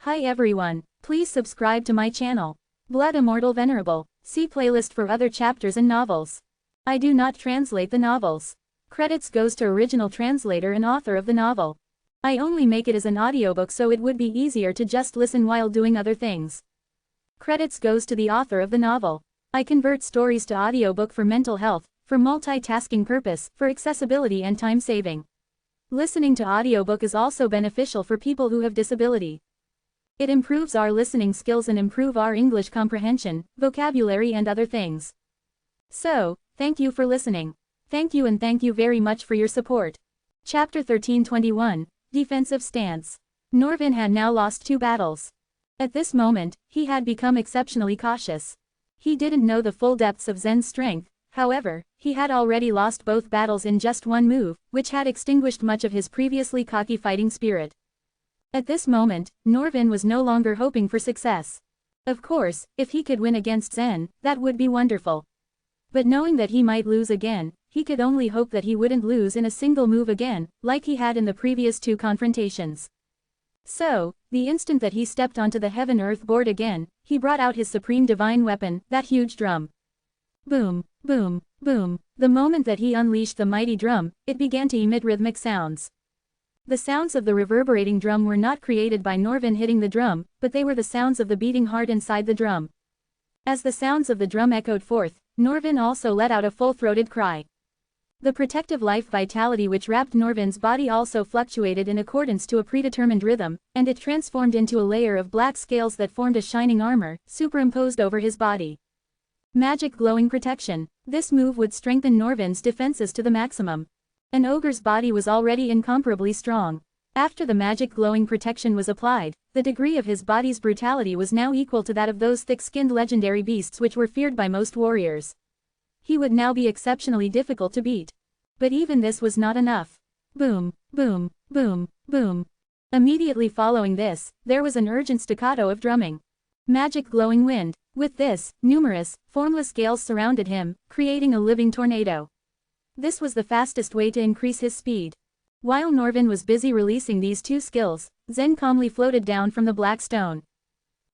Hi everyone, please subscribe to my channel. Blood Immortal Venerable. See playlist for other chapters and novels. I do not translate the novels. Credits goes to original translator and author of the novel. I only make it as an audiobook so it would be easier to just listen while doing other things. Credits goes to the author of the novel. I convert stories to audiobook for mental health, for multitasking purpose, for accessibility and time saving. Listening to audiobook is also beneficial for people who have disability. It improves our listening skills and improve our English comprehension, vocabulary and other things. So, thank you for listening. Thank you and thank you very much for your support. Chapter 1321, Defensive Stance. Norvin had now lost 2 battles. At this moment, he had become exceptionally cautious. He didn't know the full depths of Zen's strength, however, he had already lost both battles in just one move, which had extinguished much of his previously cocky fighting spirit. At this moment, Norvin was no longer hoping for success. Of course, if he could win against Zen, that would be wonderful. But knowing that he might lose again, he could only hope that he wouldn't lose in a single move again, like he had in the previous 2 confrontations. So, the instant that he stepped onto the heaven-earth board again, he brought out his supreme divine weapon, that huge drum. Boom, boom, boom. The moment that he unleashed the mighty drum, it began to emit rhythmic sounds. The sounds of the reverberating drum were not created by Norvin hitting the drum, but they were the sounds of the beating heart inside the drum. As the sounds of the drum echoed forth, Norvin also let out a full-throated cry. The protective life vitality which wrapped Norvin's body also fluctuated in accordance to a predetermined rhythm, and it transformed into a layer of black scales that formed a shining armor, superimposed over his body. Magic glowing protection. This move would strengthen Norvin's defenses to the maximum. An ogre's body was already incomparably strong. After the magic glowing protection was applied, the degree of his body's brutality was now equal to that of those thick-skinned legendary beasts which were feared by most warriors. He would now be exceptionally difficult to beat. But even this was not enough. Boom, boom, boom, boom. Immediately following this, there was an urgent staccato of drumming. Magic glowing wind. With this, numerous, formless gales surrounded him, creating a living tornado. This was the fastest way to increase his speed. While Norvin was busy releasing these 2 skills, Zen calmly floated down from the black stone.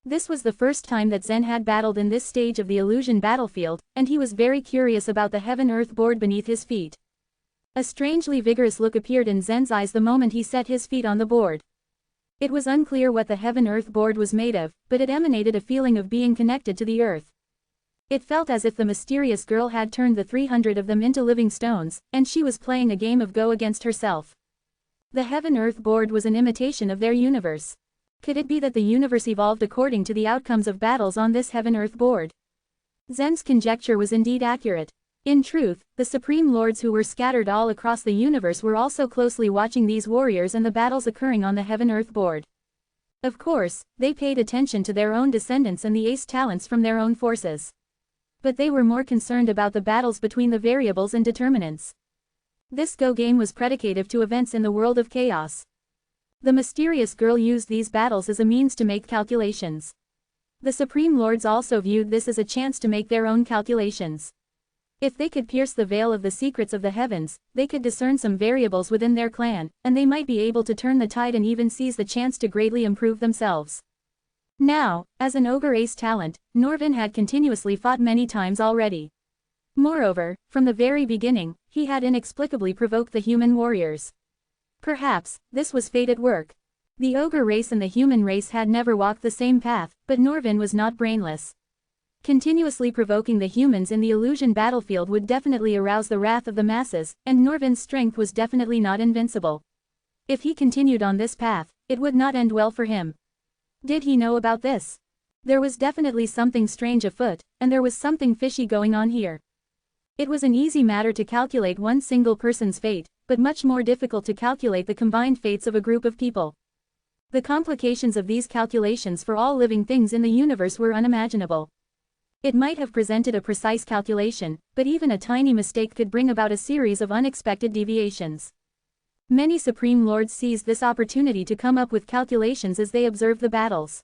This was the first time that Zen had battled in this stage of the illusion battlefield, and he was very curious about the heaven-earth board beneath his feet. A strangely vigorous look appeared in Zen's eyes the moment he set his feet on the board. It was unclear what the heaven-earth board was made of, but it emanated a feeling of being connected to the earth. It felt as if the mysterious girl had turned the 300 of them into living stones, and she was playing a game of Go against herself. The heaven-earth board was an imitation of their universe. Could it be that the universe evolved according to the outcomes of battles on this heaven-earth board? Zen's conjecture was indeed accurate. In truth, the Supreme Lords who were scattered all across the universe were also closely watching these warriors and the battles occurring on the heaven-earth board. Of course, they paid attention to their own descendants and the ace talents from their own forces. But they were more concerned about the battles between the variables and determinants. This Go game was predicative to events in the world of chaos. The mysterious girl used these battles as a means to make calculations. The Supreme Lords also viewed this as a chance to make their own calculations. If they could pierce the veil of the secrets of the heavens, they could discern some variables within their clan, and they might be able to turn the tide and even seize the chance to greatly improve themselves. Now, as an ogre ace talent, Norvin had continuously fought many times already. Moreover, from the very beginning, he had inexplicably provoked the human warriors. Perhaps, this was fate at work. The ogre race and the human race had never walked the same path, but Norvin was not brainless. Continuously provoking the humans in the illusion battlefield would definitely arouse the wrath of the masses, and Norvin's strength was definitely not invincible. If he continued on this path, it would not end well for him. Did he know about this? There was definitely something strange afoot, and there was something fishy going on here. It was an easy matter to calculate one single person's fate, but much more difficult to calculate the combined fates of a group of people. The complications of these calculations for all living things in the universe were unimaginable. It might have presented a precise calculation, but even a tiny mistake could bring about a series of unexpected deviations. Many Supreme Lords seized this opportunity to come up with calculations as they observed the battles.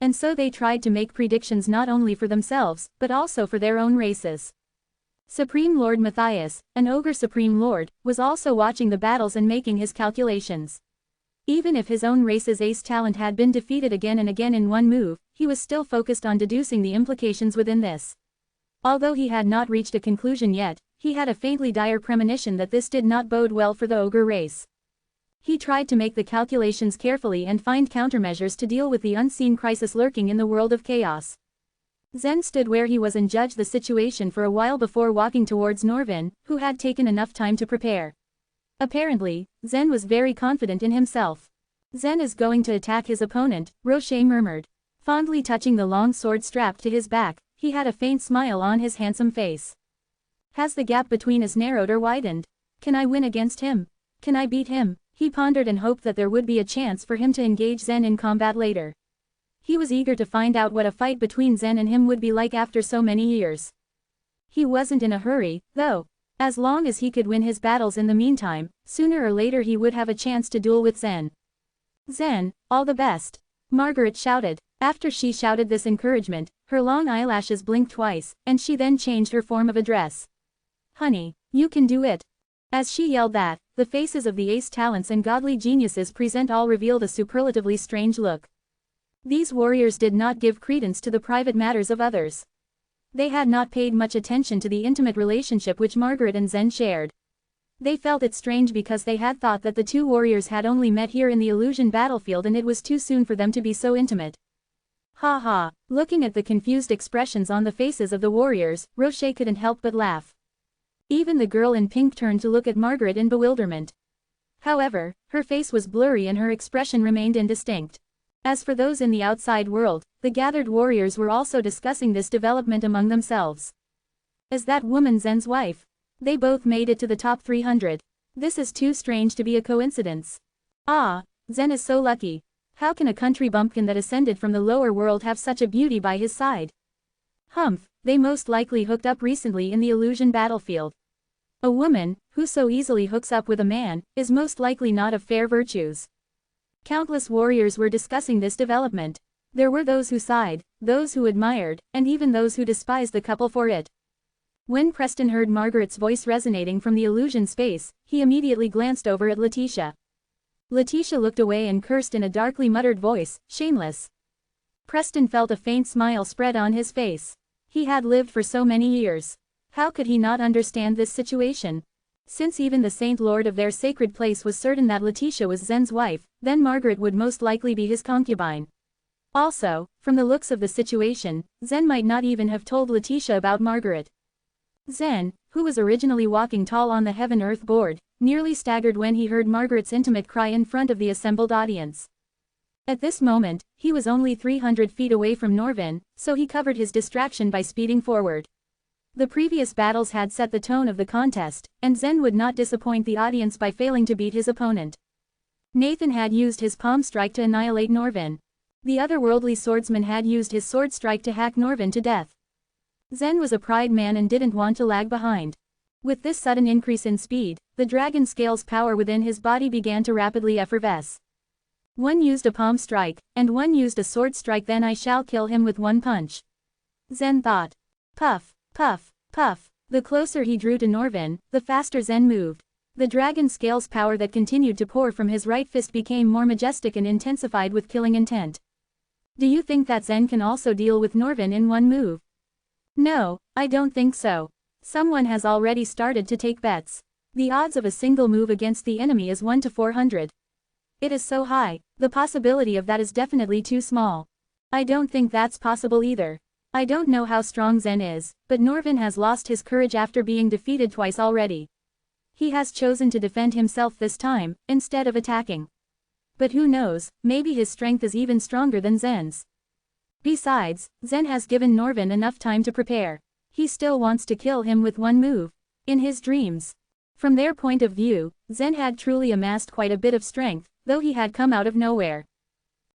And so they tried to make predictions not only for themselves, but also for their own races. Supreme Lord Matthias, an ogre Supreme Lord, was also watching the battles and making his calculations. Even if his own race's ace talent had been defeated again and again in one move, he was still focused on deducing the implications within this. Although he had not reached a conclusion yet, he had a faintly dire premonition that this did not bode well for the ogre race. He tried to make the calculations carefully and find countermeasures to deal with the unseen crisis lurking in the world of chaos. Zen stood where he was and judged the situation for a while before walking towards Norvin, who had taken enough time to prepare. Apparently, Zen was very confident in himself. Zen is going to attack his opponent, Rocher murmured. Fondly touching the long sword strapped to his back, he had a faint smile on his handsome face. Has the gap between us narrowed or widened? Can I win against him? Can I beat him? He pondered and hoped that there would be a chance for him to engage Zen in combat later. He was eager to find out what a fight between Zen and him would be like after so many years. He wasn't in a hurry, though. As long as he could win his battles in the meantime, sooner or later he would have a chance to duel with Zen. Zen, all the best. Margaret shouted. After she shouted this encouragement, her long eyelashes blinked twice, and she then changed her form of address. Honey, you can do it. As she yelled that, the faces of the ace talents and godly geniuses present all revealed a superlatively strange look. These warriors did not give credence to the private matters of others. They had not paid much attention to the intimate relationship which Margaret and Zen shared. They felt it strange because they had thought that the two warriors had only met here in the illusion battlefield and it was too soon for them to be so intimate. Ha ha, looking at the confused expressions on the faces of the warriors, Rocher couldn't help but laugh. Even the girl in pink turned to look at Margaret in bewilderment. However, her face was blurry and her expression remained indistinct. As for those in the outside world, the gathered warriors were also discussing this development among themselves. Is that woman Zen's wife? They both made it to the top 300. This is too strange to be a coincidence. Ah, Zen is so lucky. How can a country bumpkin that ascended from the lower world have such a beauty by his side? Humph, they most likely hooked up recently in the illusion battlefield. A woman, who so easily hooks up with a man, is most likely not of fair virtues. Countless warriors were discussing this development. There were those who sighed, those who admired, and even those who despised the couple for it. When Preston heard Margaret's voice resonating from the illusion space, he immediately glanced over at Letitia. Letitia looked away and cursed in a darkly muttered voice, shameless. Preston felt a faint smile spread on his face. He had lived for so many years. How could he not understand this situation? Since even the Saint Lord of their sacred place was certain that Letitia was Zen's wife, then Margaret would most likely be his concubine. Also, from the looks of the situation, Zen might not even have told Letitia about Margaret. Zen, who was originally walking tall on the heaven-earth board, nearly staggered when he heard Margaret's intimate cry in front of the assembled audience. At this moment, he was only 300 feet away from Norvin, so he covered his distraction by speeding forward. The previous battles had set the tone of the contest, and Zen would not disappoint the audience by failing to beat his opponent. Nathan had used his palm strike to annihilate Norvin. The otherworldly swordsman had used his sword strike to hack Norvin to death. Zen was a pride man and didn't want to lag behind. With this sudden increase in speed, the dragon scale's power within his body began to rapidly effervesce. One used a palm strike, and one used a sword strike, then I shall kill him with one punch. Zen thought. Puff, puff, puff. The closer he drew to Norvin, the faster Zen moved. The dragon scale's power that continued to pour from his right fist became more majestic and intensified with killing intent. Do you think that Zen can also deal with Norvin in one move? No, I don't think so. Someone has already started to take bets. The odds of a single move against the enemy is 1 to 400. It is so high, the possibility of that is definitely too small. I don't think that's possible either. I don't know how strong Zen is, but Norvin has lost his courage after being defeated twice already. He has chosen to defend himself this time, instead of attacking. But who knows, maybe his strength is even stronger than Zen's. Besides, Zen has given Norvin enough time to prepare. He still wants to kill him with one move. In his dreams. From their point of view, Zen had truly amassed quite a bit of strength, though he had come out of nowhere.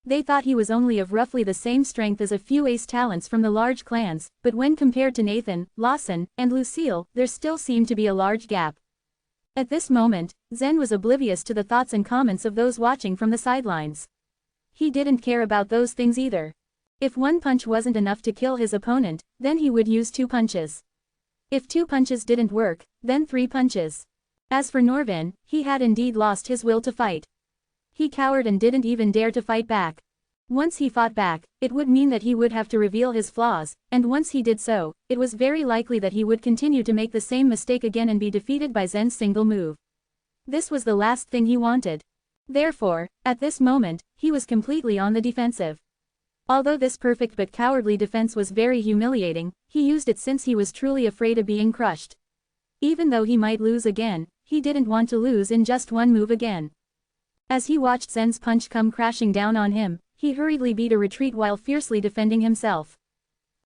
They thought he was only of roughly the same strength as a few ace talents from the large clans, but when compared to Nathan, Lawson, and Lucille, there still seemed to be a large gap. At this moment, Zen was oblivious to the thoughts and comments of those watching from the sidelines. He didn't care about those things either. If one punch wasn't enough to kill his opponent, then he would use 2 punches. If 2 punches didn't work, then 3 punches. As for Norvin, he had indeed lost his will to fight. He cowered and didn't even dare to fight back. Once he fought back, it would mean that he would have to reveal his flaws, and once he did so, it was very likely that he would continue to make the same mistake again and be defeated by Zen's single move. This was the last thing he wanted. Therefore, at this moment, he was completely on the defensive. Although this perfect but cowardly defense was very humiliating, he used it since he was truly afraid of being crushed. Even though he might lose again, he didn't want to lose in just one move again. As he watched Zen's punch come crashing down on him, he hurriedly beat a retreat while fiercely defending himself.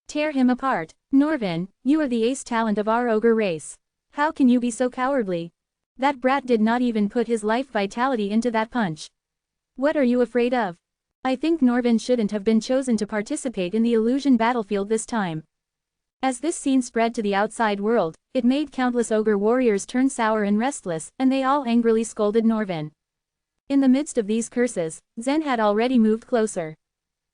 Tear him apart. Norvin, you are the ace talent of our ogre race. How can you be so cowardly? That brat did not even put his life vitality into that punch. What are you afraid of? I think Norvin shouldn't have been chosen to participate in the illusion battlefield this time. As this scene spread to the outside world, it made countless ogre warriors turn sour and restless, and they all angrily scolded Norvin. In the midst of these curses, Zen had already moved closer.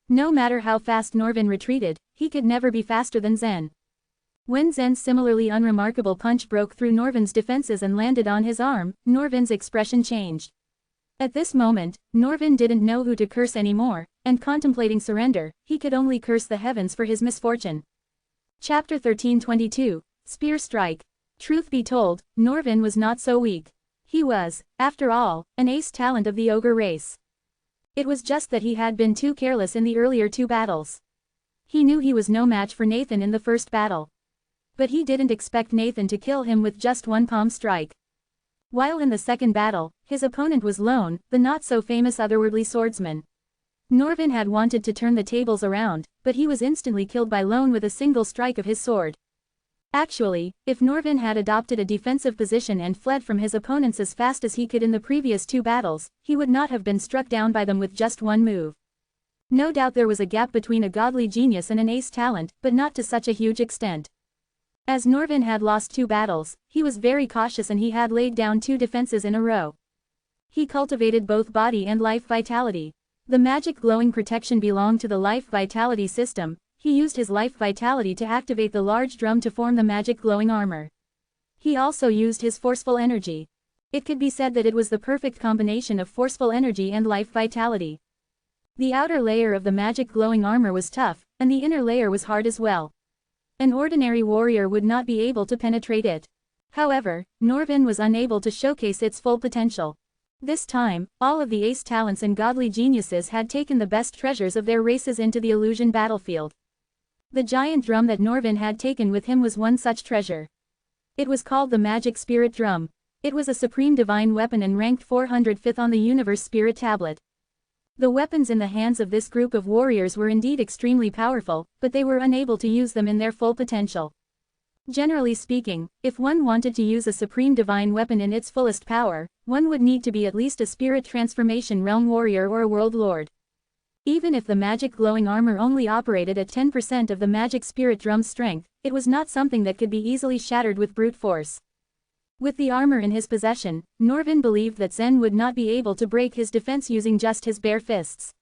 No matter how fast Norvin retreated, he could never be faster than Zen. When Zen's similarly unremarkable punch broke through Norvin's defenses and landed on his arm, Norvin's expression changed. At this moment, Norvin didn't know who to curse anymore, and contemplating surrender, he could only curse the heavens for his misfortune. Chapter 13:22, Spear Strike. Truth be told, Norvin was not so weak. He was, after all, an ace talent of the ogre race. It was just that he had been too careless in the earlier two battles. He knew he was no match for Nathan in the first battle. But he didn't expect Nathan to kill him with just one palm strike. While in the second battle, his opponent was Lone, the not-so-famous otherworldly swordsman. Norvin had wanted to turn the tables around, but he was instantly killed by Lone with a single strike of his sword. Actually, if Norvin had adopted a defensive position and fled from his opponents as fast as he could in the previous two battles, he would not have been struck down by them with just one move. No doubt there was a gap between a godly genius and an ace talent, but not to such a huge extent. As Norvin had lost two battles, he was very cautious and he had laid down two defenses in a row. He cultivated both body and life vitality. The magic glowing protection belonged to the life vitality system. He used his life vitality to activate the large drum to form the magic glowing armor. He also used his forceful energy. It could be said that it was the perfect combination of forceful energy and life vitality. The outer layer of the magic glowing armor was tough, and the inner layer was hard as well. An ordinary warrior would not be able to penetrate it. However, Norvin was unable to showcase its full potential. This time, all of the ace talents and godly geniuses had taken the best treasures of their races into the illusion battlefield. The giant drum that Norvin had taken with him was one such treasure. It was called the Magic Spirit Drum. It was a supreme divine weapon and ranked 405th on the Universe Spirit Tablet. The weapons in the hands of this group of warriors were indeed extremely powerful, but they were unable to use them in their full potential. Generally speaking, if one wanted to use a supreme divine weapon in its fullest power, one would need to be at least a spirit transformation realm warrior or a world lord. Even if the magic glowing armor only operated at 10% of the magic spirit drum's strength, it was not something that could be easily shattered with brute force. With the armor in his possession, Norvin believed that Zen would not be able to break his defense using just his bare fists.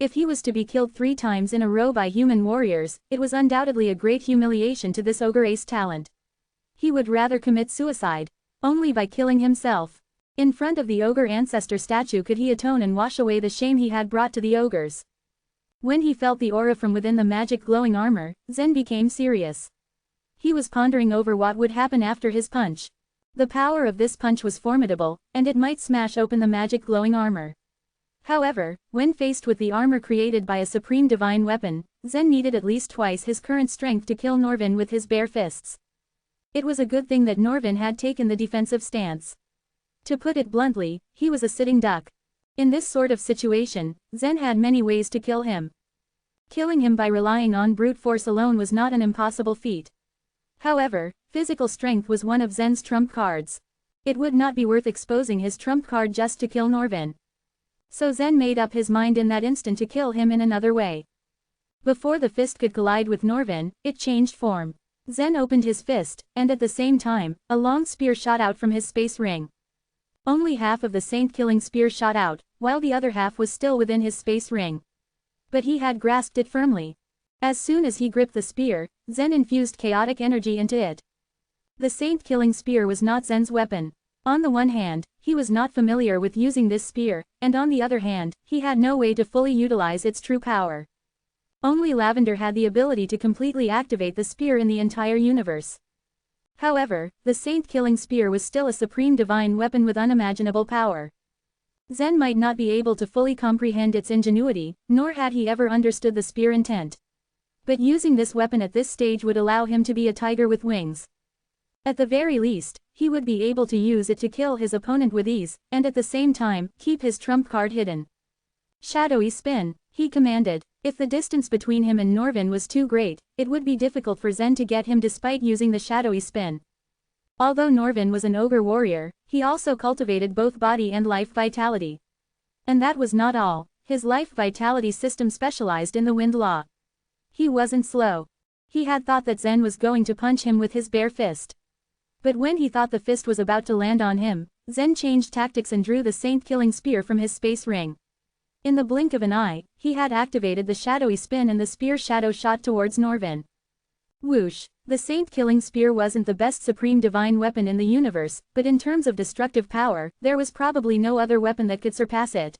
If he was to be killed 3 times in a row by human warriors, it was undoubtedly a great humiliation to this ogre ace talent. He would rather commit suicide. Only by killing himself. In front of the ogre ancestor statue could he atone and wash away the shame he had brought to the ogres. When he felt the aura from within the magic glowing armor, Zen became serious. He was pondering over what would happen after his punch. The power of this punch was formidable, and it might smash open the magic glowing armor. However, when faced with the armor created by a supreme divine weapon, Zen needed at least twice his current strength to kill Norvin with his bare fists. It was a good thing that Norvin had taken the defensive stance. To put it bluntly, he was a sitting duck. In this sort of situation, Zen had many ways to kill him. Killing him by relying on brute force alone was not an impossible feat. However, physical strength was one of Zen's trump cards. It would not be worth exposing his trump card just to kill Norvin. So Zen made up his mind in that instant to kill him in another way. Before the fist could collide with Norvin, it changed form. Zen opened his fist, and at the same time, a long spear shot out from his space ring. Only half of the saint-killing spear shot out, while the other half was still within his space ring. But he had grasped it firmly. As soon as he gripped the spear, Zen infused chaotic energy into it. The saint-killing spear was not Zen's weapon. On the one hand, he was not familiar with using this spear, and on the other hand, he had no way to fully utilize its true power. Only Lavender had the ability to completely activate the spear in the entire universe. However, the saint-killing spear was still a supreme divine weapon with unimaginable power. Zen might not be able to fully comprehend its ingenuity, nor had he ever understood the spear intent. But using this weapon at this stage would allow him to be a tiger with wings. At the very least, he would be able to use it to kill his opponent with ease, and at the same time, keep his trump card hidden. Shadowy spin, he commanded. If the distance between him and Norvin was too great, it would be difficult for Zen to get him despite using the shadowy spin. Although Norvin was an ogre warrior, he also cultivated both body and life vitality. And that was not all, his life vitality system specialized in the wind law. He wasn't slow. He had thought that Zen was going to punch him with his bare fist. But when he thought the fist was about to land on him, Zen changed tactics and drew the saint-killing spear from his space ring. In the blink of an eye, he had activated the shadowy spin and the spear shadow shot towards Norvin. Whoosh! The saint-killing spear wasn't the best supreme divine weapon in the universe, but in terms of destructive power, there was probably no other weapon that could surpass it.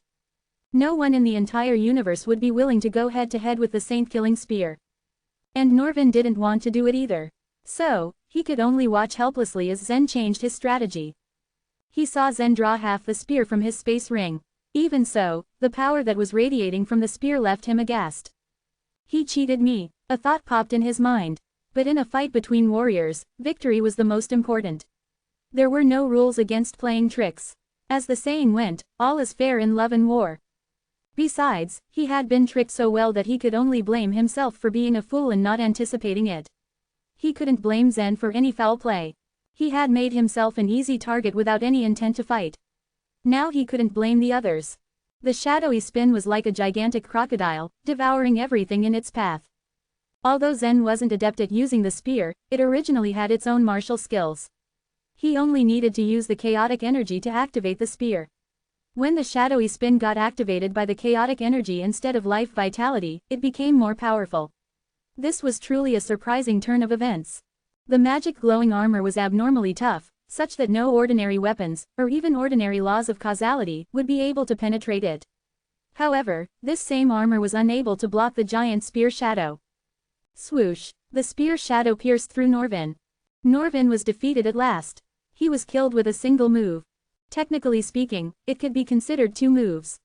No one in the entire universe would be willing to go head-to-head with the saint-killing spear. And Norvin didn't want to do it either. So, he could only watch helplessly as Zen changed his strategy. He saw Zen draw half the spear from his space ring. Even so, the power that was radiating from the spear left him aghast. He cheated me, a thought popped in his mind. But in a fight between warriors, victory was the most important. There were no rules against playing tricks. As the saying went, all is fair in love and war. Besides, he had been tricked so well that he could only blame himself for being a fool and not anticipating it. He couldn't blame Zen for any foul play. He had made himself an easy target without any intent to fight. Now he couldn't blame the others. The shadowy spin was like a gigantic crocodile, devouring everything in its path. Although Zen wasn't adept at using the spear, it originally had its own martial skills. He only needed to use the chaotic energy to activate the spear. When the shadowy spin got activated by the chaotic energy instead of life vitality, it became more powerful. This was truly a surprising turn of events. The magic glowing armor was abnormally tough, such that no ordinary weapons, or even ordinary laws of causality, would be able to penetrate it. However, this same armor was unable to block the giant spear shadow. Swoosh! The spear shadow pierced through Norvin. Norvin was defeated at last. He was killed with a single move. Technically speaking, it could be considered two moves.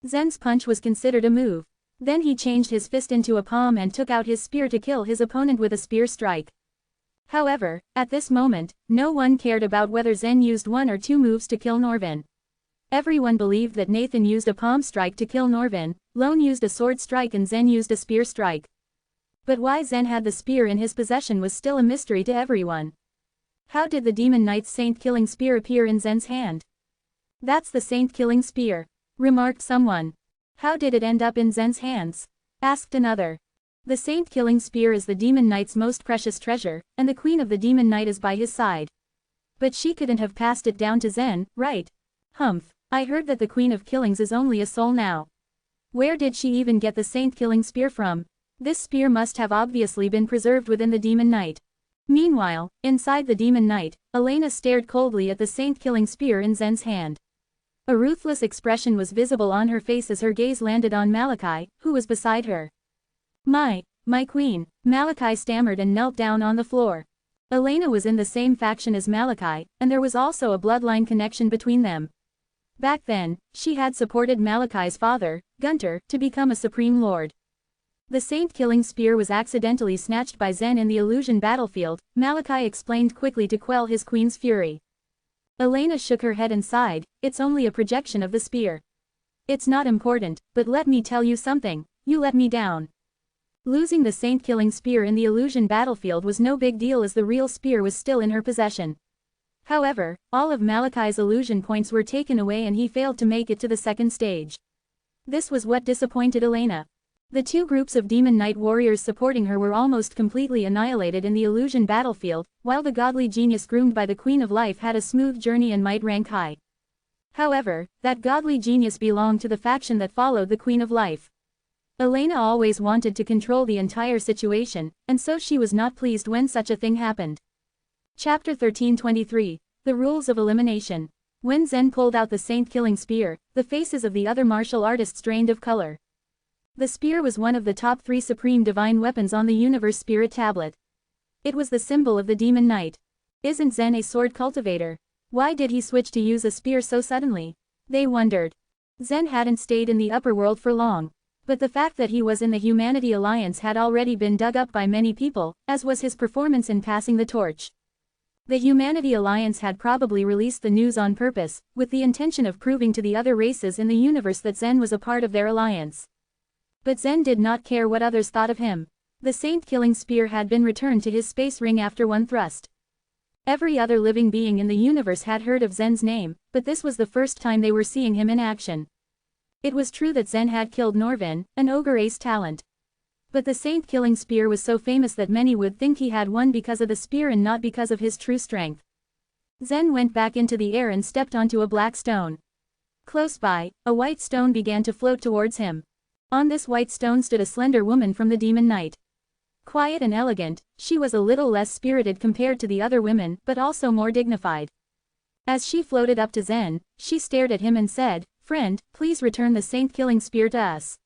Zen's punch was considered a move. Then he changed his fist into a palm and took out his spear to kill his opponent with a spear strike. However, at this moment, no one cared about whether Zen used one or two moves to kill Norvin. Everyone believed that Nathan used a palm strike to kill Norvin, Lone used a sword strike and Zen used a spear strike. But why Zen had the spear in his possession was still a mystery to everyone. How did the Demon Knight's saint-killing spear appear in Zen's hand? That's the saint-killing spear, remarked someone. How did it end up in Zen's hands? Asked another. The saint-killing spear is the Demon Knight's most precious treasure, and the Queen of the Demon Knight is by his side. But she couldn't have passed it down to Zen, right? Humph, I heard that the Queen of Killings is only a soul now. Where did she even get the saint-killing spear from? This spear must have obviously been preserved within the Demon Knight. Meanwhile, inside the Demon Knight, Elena stared coldly at the saint-killing spear in Zen's hand. A ruthless expression was visible on her face as her gaze landed on Malachi, who was beside her. My queen, Malachi stammered and knelt down on the floor. Elena was in the same faction as Malachi, and there was also a bloodline connection between them. Back then, she had supported Malachi's father, Gunter, to become a supreme lord. The saint-killing spear was accidentally snatched by Zen in the illusion battlefield, Malachi explained quickly to quell his queen's fury. Elena shook her head and sighed, it's only a projection of the spear. It's not important, but let me tell you something, you let me down. Losing the saint-killing spear in the illusion battlefield was no big deal as the real spear was still in her possession. However, all of Malachi's illusion points were taken away and he failed to make it to the second stage. This was what disappointed Elena. The two groups of Demon Knight warriors supporting her were almost completely annihilated in the illusion battlefield, while the godly genius groomed by the Queen of Life had a smooth journey and might rank high. However, that godly genius belonged to the faction that followed the Queen of Life. Elena always wanted to control the entire situation, and so she was not pleased when such a thing happened. Chapter 1323. The rules of elimination. When Zen pulled out the saint-killing spear, the faces of the other martial artists drained of color. The spear was one of the top 3 supreme divine weapons on the universe spirit tablet. It was the symbol of the demon knight. Isn't Zen a sword cultivator? Why did he switch to use a spear so suddenly? They wondered. Zen hadn't stayed in the upper world for long. But the fact that he was in the Humanity Alliance had already been dug up by many people, as was his performance in passing the torch. The Humanity Alliance had probably released the news on purpose, with the intention of proving to the other races in the universe that Zen was a part of their alliance. But Zen did not care what others thought of him. The saint-killing spear had been returned to his space ring after one thrust. Every other living being in the universe had heard of Zen's name, but this was the first time they were seeing him in action. It was true that Zen had killed Norvin, an ogre ace talent. But the saint-killing spear was so famous that many would think he had won because of the spear and not because of his true strength. Zen went back into the air and stepped onto a black stone. Close by, a white stone began to float towards him. On this white stone stood a slender woman from the Demon Knight. Quiet and elegant, she was a little less spirited compared to the other women, but also more dignified. As she floated up to Zen, she stared at him and said, "Friend, please return the saint-killing spear to us.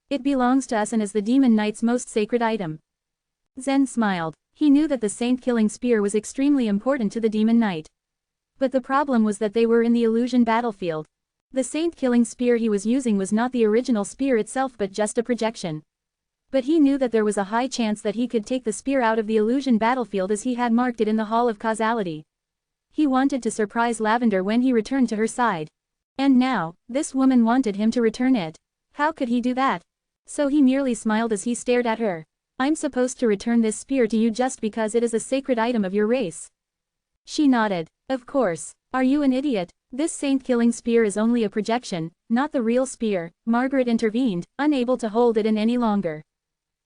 It belongs to us and is the Demon Knight's most sacred item." Zen smiled. He knew that the saint-killing spear was extremely important to the Demon Knight. But the problem was that they were in the illusion battlefield. The saint-killing spear he was using was not the original spear itself but just a projection. But he knew that there was a high chance that he could take the spear out of the illusion battlefield as he had marked it in the Hall of Causality. He wanted to surprise Lavender when he returned to her side. And now, this woman wanted him to return it. How could he do that? So he merely smiled as he stared at her. "I'm supposed to return this spear to you just because it is a sacred item of your race." She nodded. "Of course. Are you an idiot? This saint-killing spear is only a projection, not the real spear," Margaret intervened, unable to hold it in any longer.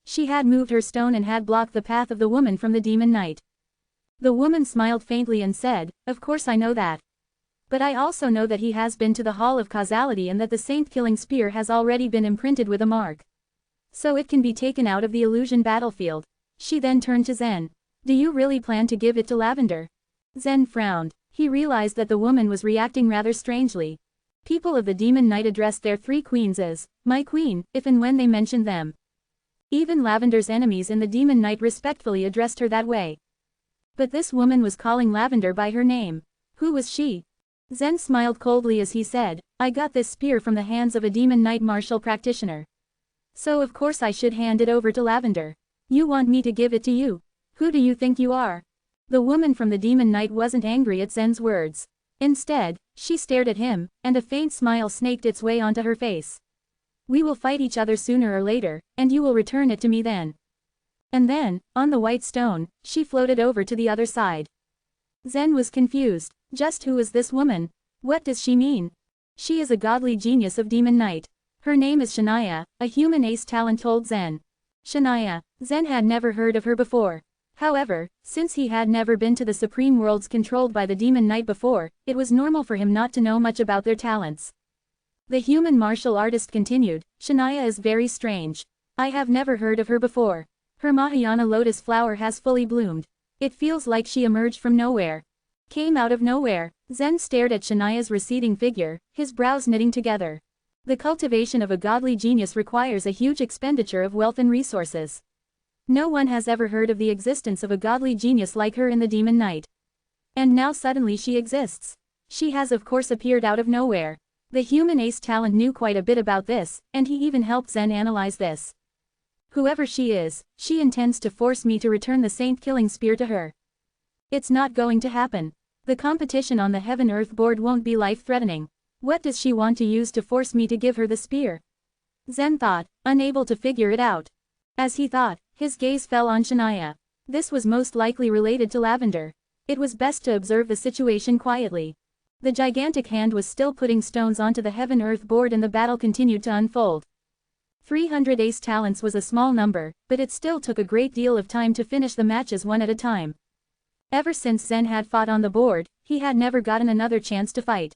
She had moved her stone and had blocked the path of the woman from the Demon Knight. The woman smiled faintly and said, "Of course I know that. But I also know that he has been to the Hall of Causality and that the saint-killing spear has already been imprinted with a mark. So it can be taken out of the illusion battlefield." She then turned to Zen. "Do you really plan to give it to Lavender?" Zen frowned. He realized that the woman was reacting rather strangely. People of the Demon Knight addressed their 3 queens as, "My queen," if and when they mentioned them. Even Lavender's enemies in the Demon Knight respectfully addressed her that way. But this woman was calling Lavender by her name. Who was she? Zen smiled coldly as he said, "I got this spear from the hands of a Demon Knight martial practitioner. So of course I should hand it over to Lavender. You want me to give it to you? Who do you think you are?" The woman from the Demon Knight wasn't angry at Zen's words. Instead, she stared at him, and a faint smile snaked its way onto her face. "We will fight each other sooner or later, and you will return it to me then." And then, on the white stone, she floated over to the other side. Zen was confused. Just who is this woman? What does she mean? "She is a godly genius of Demon Knight. Her name is Shania," a human ace talent told Zen. Shania. Zen had never heard of her before. However, since he had never been to the Supreme Worlds controlled by the Demon Knight before, it was normal for him not to know much about their talents. The human martial artist continued, "Shania is very strange. I have never heard of her before. Her Mahayana lotus flower has fully bloomed. It feels like she emerged from nowhere. Came out of nowhere." Zen stared at Shania's receding figure, his brows knitting together. The cultivation of a godly genius requires a huge expenditure of wealth and resources. No one has ever heard of the existence of a godly genius like her in the Demon Knight. And now suddenly she exists. She has of course appeared out of nowhere. The human ace talent knew quite a bit about this, and he even helped Zen analyze this. "Whoever she is, she intends to force me to return the saint-killing spear to her. It's not going to happen. The competition on the Heaven-Earth board won't be life-threatening. What does she want to use to force me to give her the spear?" Zen thought, unable to figure it out. As he thought, his gaze fell on Shania. This was most likely related to Lavender. It was best to observe the situation quietly. The gigantic hand was still putting stones onto the Heaven-Earth board and the battle continued to unfold. 300 ace talents was a small number, but it still took a great deal of time to finish the matches one at a time. Ever since Zen had fought on the board, he had never gotten another chance to fight.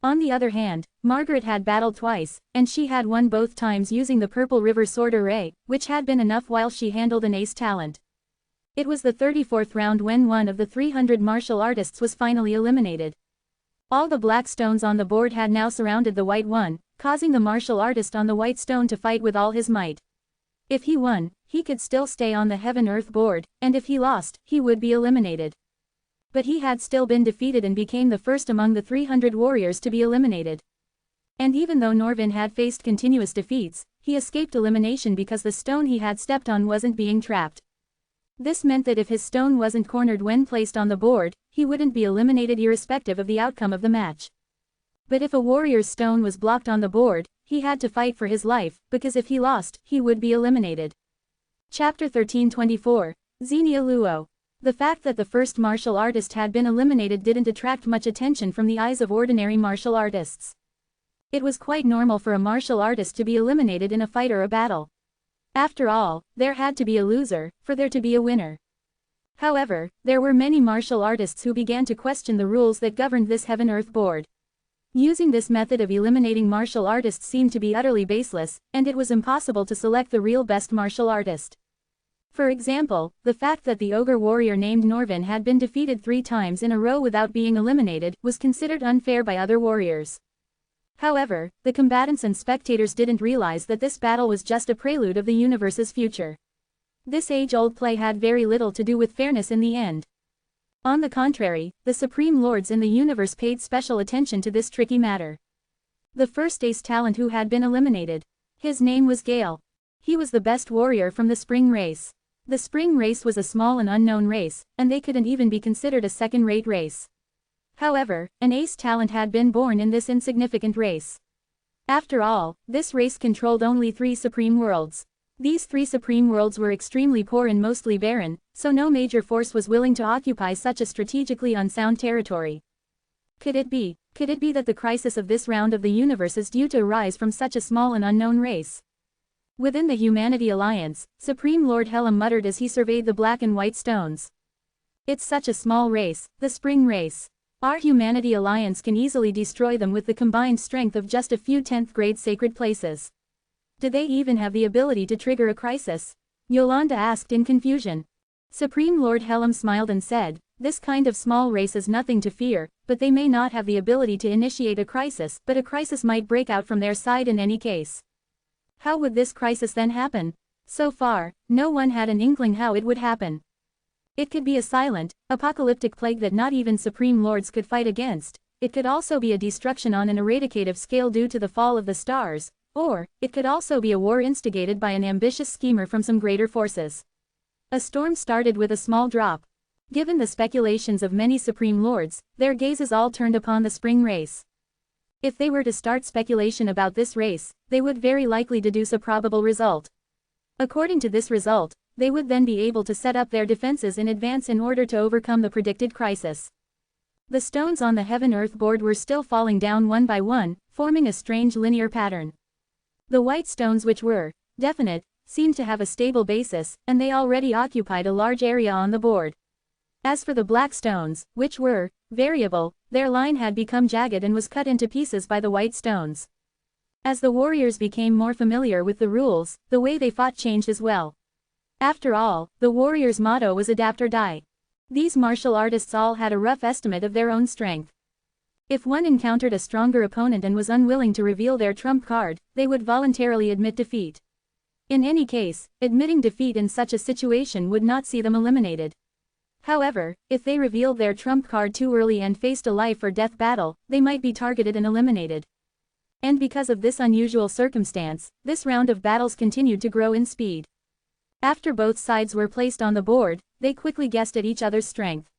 On the other hand, Margaret had battled twice, and she had won both times using the Purple River Sword Array, which had been enough while she handled an ace talent. It was the 34th round when one of the 300 martial artists was finally eliminated. All the black stones on the board had now surrounded the white one, causing the martial artist on the white stone to fight with all his might. If he won, he could still stay on the heaven-earth board, and if he lost, he would be eliminated. But he had still been defeated and became the first among the 300 warriors to be eliminated. And even though Norvin had faced continuous defeats, he escaped elimination because the stone he had stepped on wasn't being trapped. This meant that if his stone wasn't cornered when placed on the board, he wouldn't be eliminated irrespective of the outcome of the match. But if a warrior's stone was blocked on the board, he had to fight for his life, because if he lost, he would be eliminated. Chapter 1324, Xenia Luo. The fact that the first martial artist had been eliminated didn't attract much attention from the eyes of ordinary martial artists. It was quite normal for a martial artist to be eliminated in a fight or a battle. After all, there had to be a loser, for there to be a winner. However, there were many martial artists who began to question the rules that governed this heaven-earth board. Using this method of eliminating martial artists seemed to be utterly baseless, and it was impossible to select the real best martial artist. For example, the fact that the ogre warrior named Norvin had been defeated 3 times in a row without being eliminated was considered unfair by other warriors. However, the combatants and spectators didn't realize that this battle was just a prelude of the universe's future. This age-old play had very little to do with fairness in the end. On the contrary, the supreme lords in the universe paid special attention to this tricky matter. The first ace talent who had been eliminated. His name was Gale. He was the best warrior from the spring race. The spring race was a small and unknown race, and they couldn't even be considered a second-rate race. However, an ace talent had been born in this insignificant race. After all, this race controlled only 3 supreme worlds. These 3 supreme worlds were extremely poor and mostly barren, so no major force was willing to occupy such a strategically unsound territory. Could it be that the crisis of this round of the universe is due to arise from such a small and unknown race? Within the Humanity Alliance, Supreme Lord Helm muttered as he surveyed the black and white stones. It's such a small race, the spring race. Our Humanity Alliance can easily destroy them with the combined strength of just a few 10th-grade sacred places. Do they even have the ability to trigger a crisis? Yolanda asked in confusion. Supreme Lord Helm smiled and said, this kind of small race is nothing to fear, but they may not have the ability to initiate a crisis, but a crisis might break out from their side in any case. How would this crisis then happen? So far, no one had an inkling how it would happen. It could be a silent, apocalyptic plague that not even supreme lords could fight against. It could also be a destruction on an eradicative scale due to the fall of the stars, or it could also be a war instigated by an ambitious schemer from some greater forces. A storm started with a small drop. Given the speculations of many supreme lords, their gazes all turned upon the spring race. If they were to start speculation about this race, they would very likely deduce a probable result. According to this result, they would then be able to set up their defenses in advance in order to overcome the predicted crisis. The stones on the heaven-earth board were still falling down one by one, forming a strange linear pattern. The white stones, which were definite, seemed to have a stable basis, and they already occupied a large area on the board. As for the black stones, which were variable, their line had become jagged and was cut into pieces by the white stones. As the warriors became more familiar with the rules, the way they fought changed as well. After all, the warriors' motto was adapt or die. These martial artists all had a rough estimate of their own strength. If one encountered a stronger opponent and was unwilling to reveal their trump card, they would voluntarily admit defeat. In any case, admitting defeat in such a situation would not see them eliminated. However, if they revealed their trump card too early and faced a life or death battle, they might be targeted and eliminated. And because of this unusual circumstance, this round of battles continued to grow in speed. After both sides were placed on the board, they quickly guessed at each other's strength.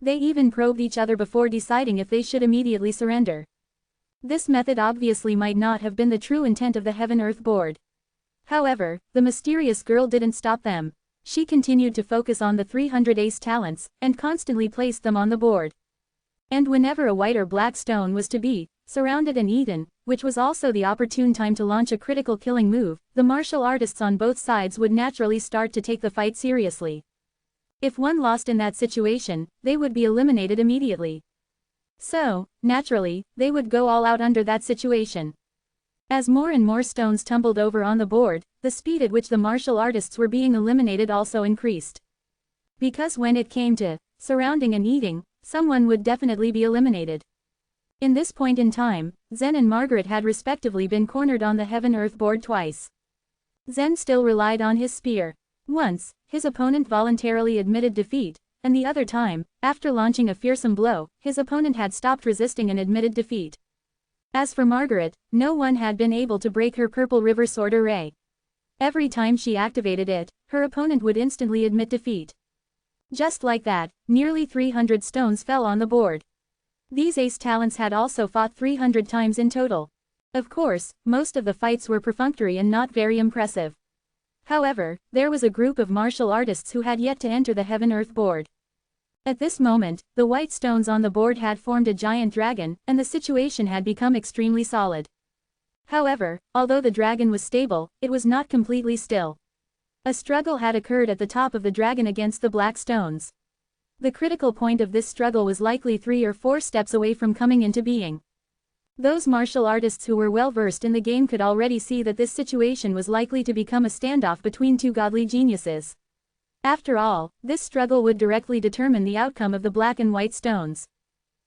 They even probed each other before deciding if they should immediately surrender. This method obviously might not have been the true intent of the Heaven-Earth board. However, the mysterious girl didn't stop them. She continued to focus on the 300 ace talents, and constantly placed them on the board. And whenever a white or black stone was to be surrounded and eaten, which was also the opportune time to launch a critical killing move, the martial artists on both sides would naturally start to take the fight seriously. If one lost in that situation, they would be eliminated immediately. So, naturally, they would go all out under that situation. As more and more stones tumbled over on the board, the speed at which the martial artists were being eliminated also increased. Because when it came to surrounding and eating, someone would definitely be eliminated. In this point in time, Zen and Margaret had respectively been cornered on the heaven-earth board twice. Zen still relied on his spear. Once, his opponent voluntarily admitted defeat, and the other time, after launching a fearsome blow, his opponent had stopped resisting and admitted defeat. As for Margaret, no one had been able to break her Purple River Sword array. Every time she activated it, her opponent would instantly admit defeat. Just like that, nearly 300 stones fell on the board. These ace talents had also fought 300 times in total. Of course, most of the fights were perfunctory and not very impressive. However, there was a group of martial artists who had yet to enter the heaven-earth board. At this moment, the white stones on the board had formed a giant dragon, and the situation had become extremely solid. However, although the dragon was stable, it was not completely still. A struggle had occurred at the top of the dragon against the black stones. The critical point of this struggle was likely 3 or 4 steps away from coming into being. Those martial artists who were well versed in the game could already see that this situation was likely to become a standoff between two godly geniuses. After all, this struggle would directly determine the outcome of the black and white stones.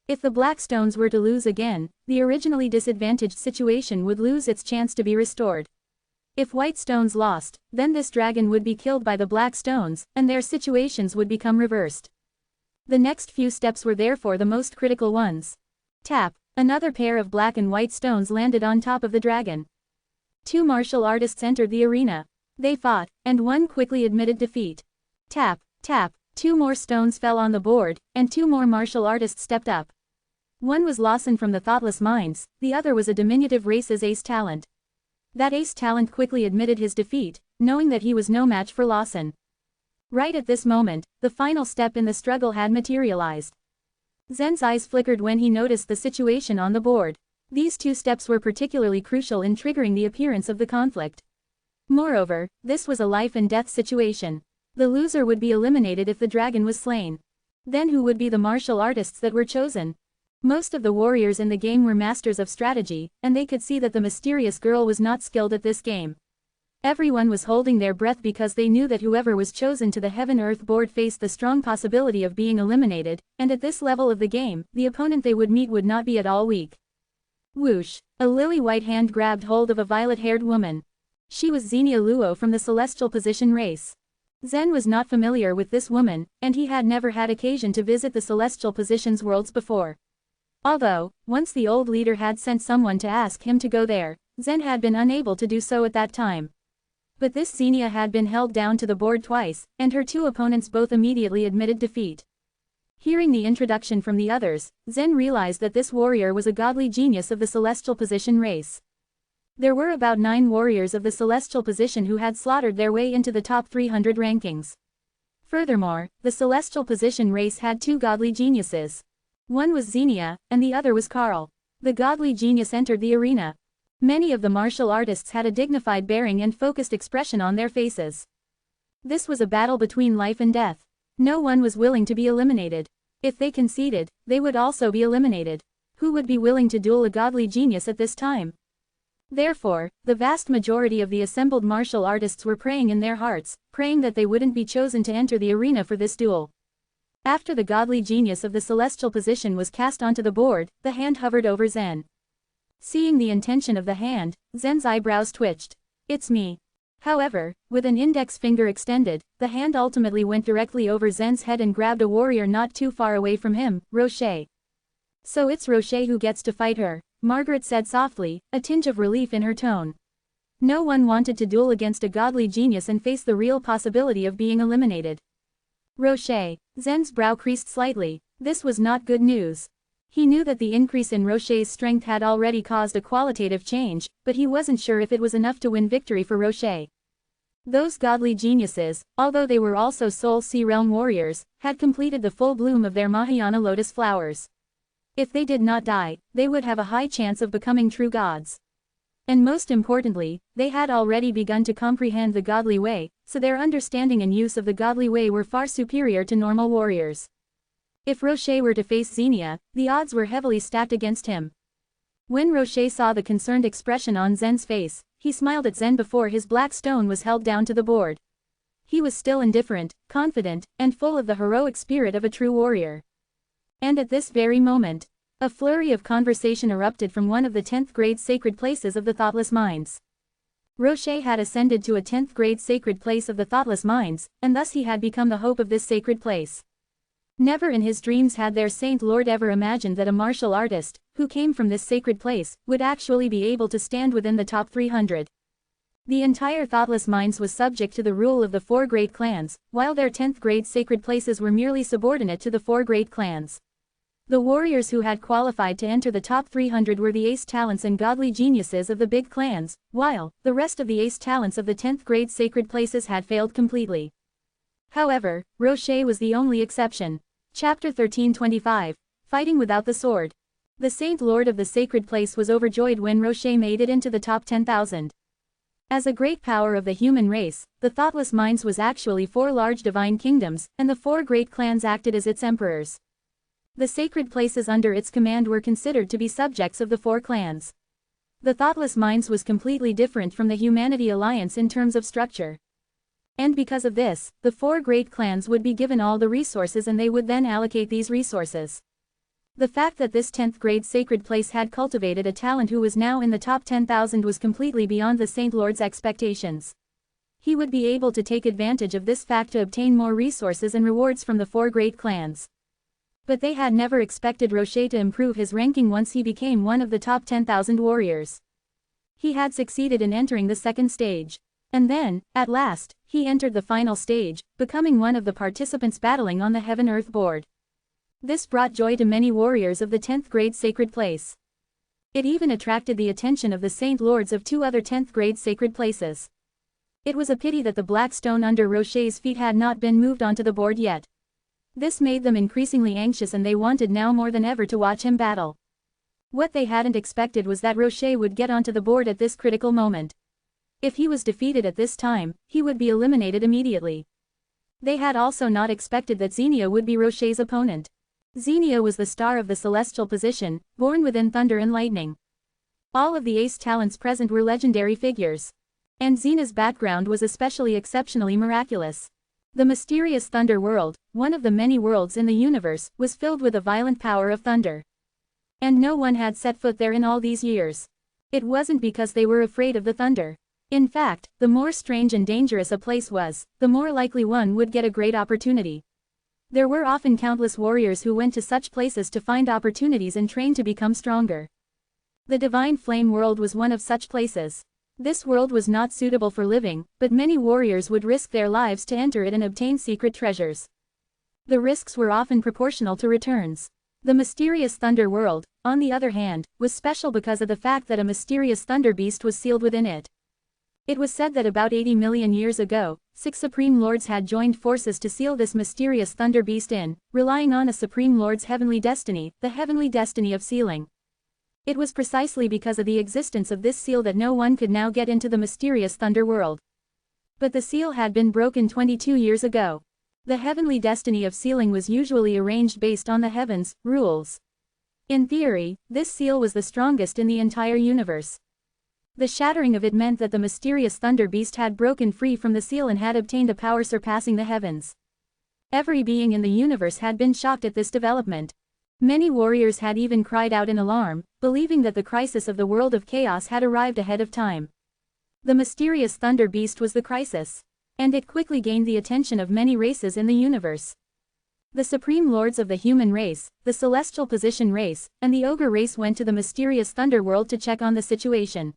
If the black stones were to lose again, the originally disadvantaged situation would lose its chance to be restored. If white stones lost, then this dragon would be killed by the black stones, and their situations would become reversed. The next few steps were therefore the most critical ones. Tap. Another pair of black and white stones landed on top of the dragon. 2 martial artists entered the arena. They fought, and one quickly admitted defeat. Tap, tap, 2 more stones fell on the board, and 2 more martial artists stepped up. One was Lawson from the Thoughtless Minds, the other was a diminutive race's ace talent. That ace talent quickly admitted his defeat, knowing that he was no match for Lawson. Right at this moment, the final step in the struggle had materialized. Zen's eyes flickered when he noticed the situation on the board. These 2 steps were particularly crucial in triggering the appearance of the conflict. Moreover, this was a life and death situation. The loser would be eliminated if the dragon was slain. Then who would be the martial artists that were chosen? Most of the warriors in the game were masters of strategy, and they could see that the mysterious girl was not skilled at this game. Everyone was holding their breath because they knew that whoever was chosen to the heaven-earth board faced the strong possibility of being eliminated, and at this level of the game, the opponent they would meet would not be at all weak. Whoosh! A lily-white hand grabbed hold of a violet-haired woman. She was Xenia Luo from the Celestial Position race. Zen was not familiar with this woman, and he had never had occasion to visit the Celestial Positions worlds before. Although, once the old leader had sent someone to ask him to go there, Zen had been unable to do so at that time. But this Xenia had been held down to the board twice, and her 2 opponents both immediately admitted defeat. Hearing the introduction from the others, Zen realized that this warrior was a godly genius of the Celestial Position race. There were about 9 warriors of the Celestial Position who had slaughtered their way into the top 300 rankings. Furthermore, the Celestial Position race had 2 godly geniuses. One was Xenia, and the other was Carl. The godly genius entered the arena. Many of the martial artists had a dignified bearing and focused expression on their faces. This was a battle between life and death. No one was willing to be eliminated. If they conceded, they would also be eliminated. Who would be willing to duel a godly genius at this time? Therefore, the vast majority of the assembled martial artists were praying in their hearts, praying that they wouldn't be chosen to enter the arena for this duel. After the godly genius of the Celestial Position was cast onto the board, the hand hovered over Zen. Seeing the intention of the hand, Zen's eyebrows twitched. It's me. However, with an index finger extended, the hand ultimately went directly over Zen's head and grabbed a warrior not too far away from him, Rocher. So it's Rocher who gets to fight her, Margaret said softly, a tinge of relief in her tone. No one wanted to duel against a godly genius and face the real possibility of being eliminated. Rocher. Zen's brow creased slightly. This was not good news. He knew that the increase in Rocher's strength had already caused a qualitative change, but he wasn't sure if it was enough to win victory for Rocher. Those godly geniuses, although they were also Soul Sea Realm warriors, had completed the full bloom of their Mahayana lotus flowers. If they did not die, they would have a high chance of becoming true gods. And most importantly, they had already begun to comprehend the godly way, so their understanding and use of the godly way were far superior to normal warriors. If Rocher were to face Xenia, the odds were heavily stacked against him. When Rocher saw the concerned expression on Zen's face, he smiled at Zen before his black stone was held down to the board. He was still indifferent, confident, and full of the heroic spirit of a true warrior. And at this very moment, a flurry of conversation erupted from one of the 10th grade sacred places of the thoughtless minds. Rocher had ascended to a 10th grade sacred place of the thoughtless minds, and thus he had become the hope of this sacred place. Never in his dreams had their Saint Lord ever imagined that a martial artist, who came from this sacred place, would actually be able to stand within the top 300. The entire thoughtless minds was subject to the rule of the 4 great clans, while their 10th grade sacred places were merely subordinate to the 4 great clans. The warriors who had qualified to enter the top 300 were the ace talents and godly geniuses of the big clans, while the rest of the ace talents of the 10th grade sacred places had failed completely. However, Rocher was the only exception. Chapter 1325, Fighting Without the Sword. The Saint Lord of the sacred place was overjoyed when Rocher made it into the top 10,000. As a great power of the human race, the thoughtless minds was actually 4 large divine kingdoms, and the 4 great clans acted as its emperors. The sacred places under its command were considered to be subjects of the 4 clans. The thoughtless minds was completely different from the Humanity Alliance in terms of structure. And because of this, the 4 great clans would be given all the resources and they would then allocate these resources. The fact that this 10th grade sacred place had cultivated a talent who was now in the top 10,000 was completely beyond the Saint Lord's expectations. He would be able to take advantage of this fact to obtain more resources and rewards from the 4 great clans. But they had never expected Rocher to improve his ranking once he became one of the top 10,000 warriors. He had succeeded in entering the 2nd stage. And then, at last, he entered the final stage, becoming one of the participants battling on the Heaven-Earth board. This brought joy to many warriors of the 10th grade sacred place. It even attracted the attention of the Saint Lords of 2 other 10th grade sacred places. It was a pity that the black stone under Rocher's feet had not been moved onto the board yet. This made them increasingly anxious and they wanted now more than ever to watch him battle. What they hadn't expected was that Rocher would get onto the board at this critical moment. If he was defeated at this time, he would be eliminated immediately. They had also not expected that Xenia would be Rocher's opponent. Xenia was the star of the celestial position, born within thunder and lightning. All of the ace talents present were legendary figures. And Xenia's background was especially exceptionally miraculous. The mysterious Thunder World, one of the many worlds in the universe, was filled with the violent power of thunder. And no one had set foot there in all these years. It wasn't because they were afraid of the thunder. In fact, the more strange and dangerous a place was, the more likely one would get a great opportunity. There were often countless warriors who went to such places to find opportunities and train to become stronger. The Divine Flame World was one of such places. This world was not suitable for living, but many warriors would risk their lives to enter it and obtain secret treasures. The risks were often proportional to returns. The mysterious Thunder World, on the other hand, was special because of the fact that a mysterious thunder beast was sealed within it. It was said that about 80 million years ago, 6 Supreme Lords had joined forces to seal this mysterious thunder beast in, relying on a Supreme Lord's heavenly destiny, the heavenly destiny of sealing. It was precisely because of the existence of this seal that no one could now get into the mysterious Thunder World. But the seal had been broken 22 years ago. The heavenly destiny of sealing was usually arranged based on the heavens' rules. In theory, this seal was the strongest in the entire universe. The shattering of it meant that the mysterious thunder beast had broken free from the seal and had obtained a power surpassing the heavens. Every being in the universe had been shocked at this development. Many warriors had even cried out in alarm, believing that the crisis of the world of chaos had arrived ahead of time. The mysterious thunder beast was the crisis. And it quickly gained the attention of many races in the universe. The Supreme Lords of the human race, the Celestial Position race, and the Ogre race went to the mysterious Thunder World to check on the situation.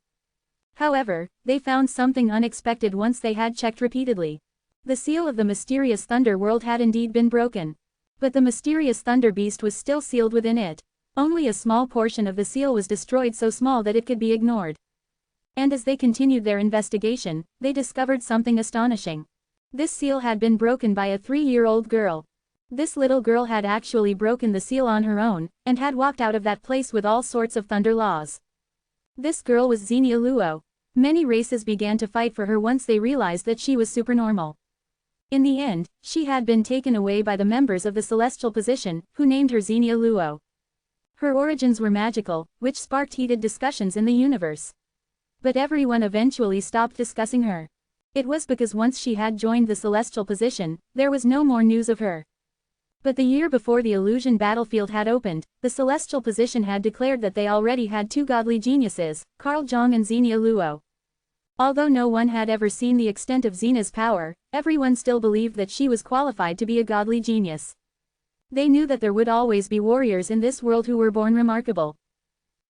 However, they found something unexpected once they had checked repeatedly. The seal of the mysterious Thunder World had indeed been broken. But the mysterious Thunder Beast was still sealed within it. Only a small portion of the seal was destroyed, so small that it could be ignored. And as they continued their investigation, they discovered something astonishing. This seal had been broken by a 3-year-old girl. This little girl had actually broken the seal on her own, and had walked out of that place with all sorts of thunder laws. This girl was Xenia Luo. Many races began to fight for her once they realized that she was supernormal. In the end, she had been taken away by the members of the Celestial Position, who named her Xenia Luo. Her origins were magical, which sparked heated discussions in the universe. But everyone eventually stopped discussing her. It was because once she had joined the celestial position, there was no more news of her. But the year before the illusion battlefield had opened, the celestial position had declared that they already had two godly geniuses, Carl Jung and Xenia Luo. Although no one had ever seen the extent of Xenia's power, everyone still believed that she was qualified to be a godly genius. They knew that there would always be warriors in this world who were born remarkable.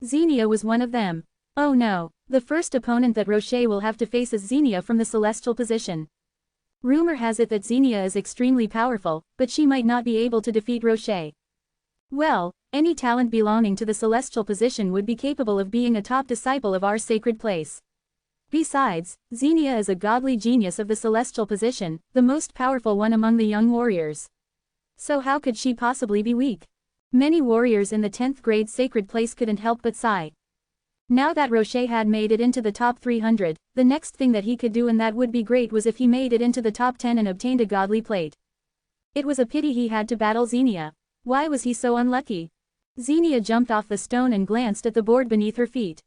Xenia was one of them. Oh no, the first opponent that Rocher will have to face is Xenia from the celestial position. Rumor has it that Xenia is extremely powerful, but she might not be able to defeat Rocher. Well, any talent belonging to the celestial position would be capable of being a top disciple of our sacred place. Besides, Xenia is a godly genius of the celestial position, the most powerful one among the young warriors. So how could she possibly be weak? Many warriors in the 10th grade sacred place couldn't help but sigh. Now that Rocher had made it into the top 300, the next thing that he could do, and that would be great, was if he made it into the top 10 and obtained a godly plate. It was a pity he had to battle Xenia. Why was he so unlucky? Xenia jumped off the stone and glanced at the board beneath her feet.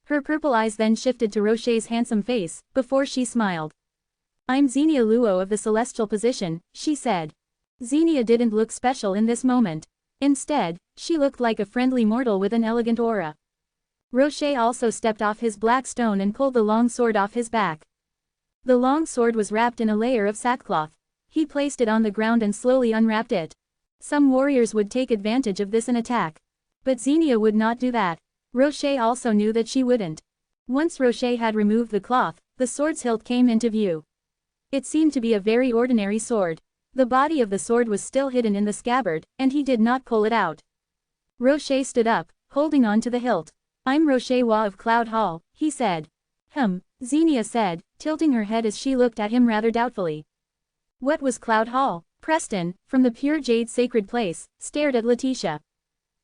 Her purple eyes then shifted to Rocher's handsome face, before she smiled. "I'm Xenia Luo of the celestial position," she said. Xenia didn't look special in this moment. Instead, she looked like a friendly mortal with an elegant aura. Rocher also stepped off his black stone and pulled the long sword off his back. The long sword was wrapped in a layer of sackcloth. He placed it on the ground and slowly unwrapped it. Some warriors would take advantage of this and attack. But Xenia would not do that. Rocher also knew that she wouldn't. Once Rocher had removed the cloth, the sword's hilt came into view. It seemed to be a very ordinary sword. The body of the sword was still hidden in the scabbard, and he did not pull it out. Rocher stood up, holding on to the hilt. "I'm Rocher Hua of Cloud Hall," he said. Xenia said, tilting her head as she looked at him rather doubtfully. What was Cloud Hall? Preston, from the pure jade sacred place, stared at Letitia.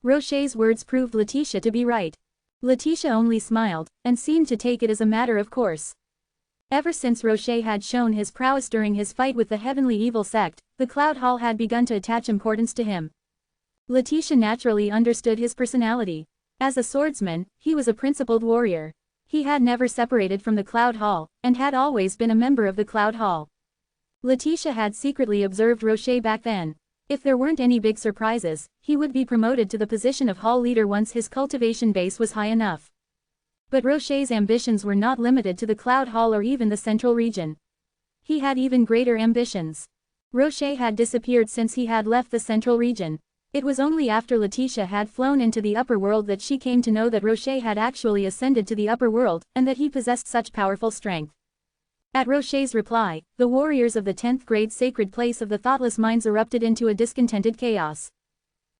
Rocher's words proved Letitia to be right. Letitia only smiled, and seemed to take it as a matter of course. Ever since Rocher had shown his prowess during his fight with the heavenly evil sect, the Cloud Hall had begun to attach importance to him. Letitia naturally understood his personality. As a swordsman, he was a principled warrior. He had never separated from the Cloud Hall, and had always been a member of the Cloud Hall. Letitia had secretly observed Rocher back then. If there weren't any big surprises, he would be promoted to the position of hall leader once his cultivation base was high enough. But Rocher's ambitions were not limited to the Cloud Hall or even the central region. He had even greater ambitions. Rocher had disappeared since he had left the central region. It was only after Letitia had flown into the upper world that she came to know that Rocher had actually ascended to the upper world, and that he possessed such powerful strength. At Rocher's reply, the warriors of the 10th grade sacred place of the thoughtless minds erupted into a discontented chaos.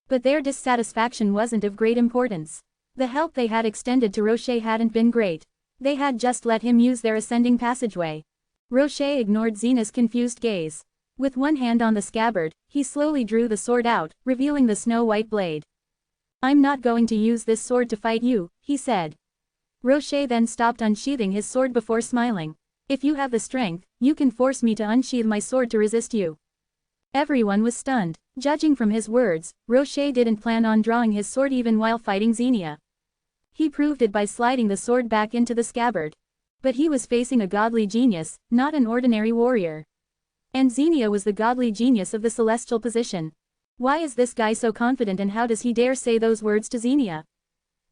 But their dissatisfaction wasn't of great importance. The help they had extended to Rocher hadn't been great. They had just let him use their ascending passageway. Rocher ignored Xenia's confused gaze. With one hand on the scabbard, he slowly drew the sword out, revealing the snow-white blade. "I'm not going to use this sword to fight you," he said. Rocher then stopped unsheathing his sword before smiling. "If you have the strength, you can force me to unsheath my sword to resist you." Everyone was stunned. Judging from his words, Rocher didn't plan on drawing his sword even while fighting Xenia. He proved it by sliding the sword back into the scabbard. But he was facing a godly genius, not an ordinary warrior. And Xenia was the godly genius of the celestial position. Why is this guy so confident, and how does he dare say those words to Xenia?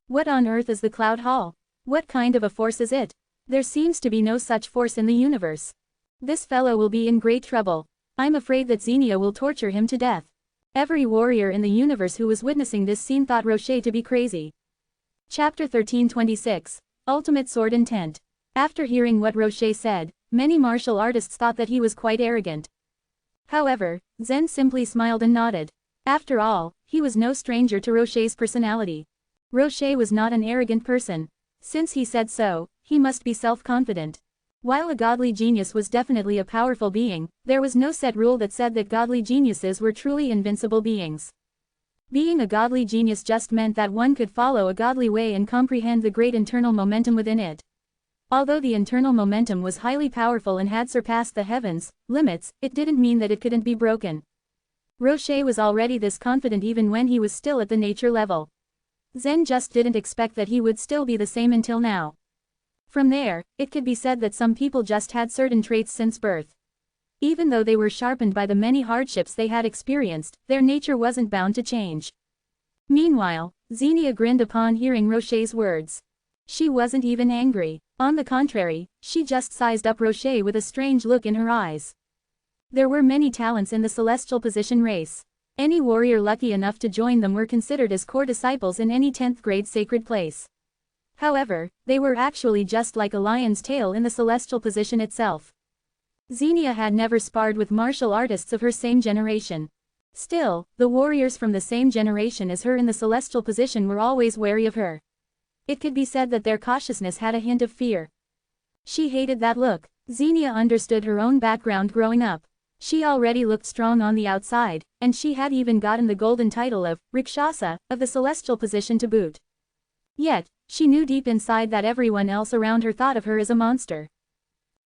What on earth is the Cloud Hall? What kind of a force is it? There seems to be no such force in the universe. This fellow will be in great trouble. I'm afraid that Xenia will torture him to death. Every warrior in the universe who was witnessing this scene thought Rocher to be crazy. Chapter 1326. Ultimate Sword Intent. After hearing what Rocher said, many martial artists thought that he was quite arrogant. However, Zen simply smiled and nodded. After all, he was no stranger to Rocher's personality. Rocher was not an arrogant person. Since he said so, he must be self-confident. While a godly genius was definitely a powerful being, there was no set rule that said that godly geniuses were truly invincible beings. Being a godly genius just meant that one could follow a godly way and comprehend the great internal momentum within it. Although the internal momentum was highly powerful and had surpassed the heavens' limits, it didn't mean that it couldn't be broken. Rocher was already this confident even when he was still at the nature level. Zen just didn't expect that he would still be the same until now. From there, it could be said that some people just had certain traits since birth. Even though they were sharpened by the many hardships they had experienced, their nature wasn't bound to change. Meanwhile, Xenia grinned upon hearing Rocher's words. She wasn't even angry. On the contrary, she just sized up Rocher with a strange look in her eyes. There were many talents in the celestial position race. Any warrior lucky enough to join them were considered as core disciples in any 10th grade sacred place. However, they were actually just like a lion's tail in the celestial position itself. Xenia had never sparred with martial artists of her same generation. Still, the warriors from the same generation as her in the celestial position were always wary of her. It could be said that their cautiousness had a hint of fear. She hated that look. Xenia understood her own background growing up. She already looked strong on the outside, and she had even gotten the golden title of Rakshasa of the celestial position to boot. Yet, she knew deep inside that everyone else around her thought of her as a monster.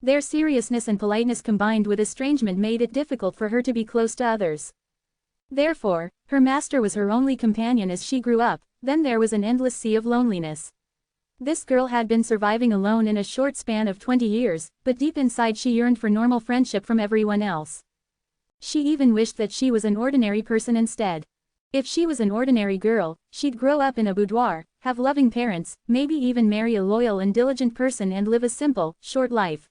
Their seriousness and politeness combined with estrangement made it difficult for her to be close to others. Therefore, her master was her only companion as she grew up. Then there was an endless sea of loneliness. This girl had been surviving alone in a short span of 20 years, but deep inside she yearned for normal friendship from everyone else. She even wished that she was an ordinary person instead. If she was an ordinary girl, she'd grow up in a boudoir, have loving parents, maybe even marry a loyal and diligent person and live a simple, short life.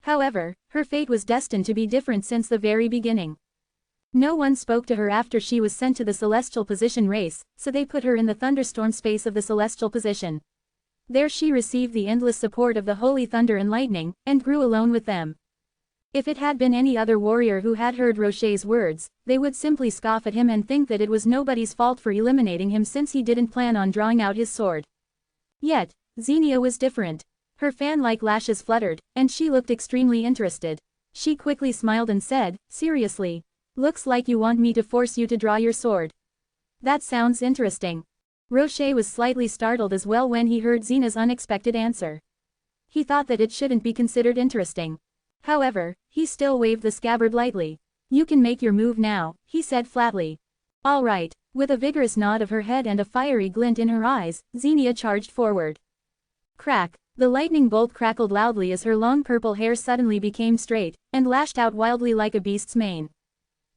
However, her fate was destined to be different since the very beginning. No one spoke to her after she was sent to the celestial position race, so they put her in the thunderstorm space of the celestial position. There she received the endless support of the holy thunder and lightning, and grew alone with them. If it had been any other warrior who had heard Rocher's words, they would simply scoff at him and think that it was nobody's fault for eliminating him since he didn't plan on drawing out his sword. Yet, Xenia was different. Her fan-like lashes fluttered, and she looked extremely interested. She quickly smiled and said, "Seriously? Looks like you want me to force you to draw your sword. That sounds interesting." Rocher was slightly startled as well when he heard Xenia's unexpected answer. He thought that it shouldn't be considered interesting. However, he still waved the scabbard lightly. "You can make your move now," he said flatly. "All right." With a vigorous nod of her head and a fiery glint in her eyes, Xenia charged forward. Crack! The lightning bolt crackled loudly as her long purple hair suddenly became straight, and lashed out wildly like a beast's mane.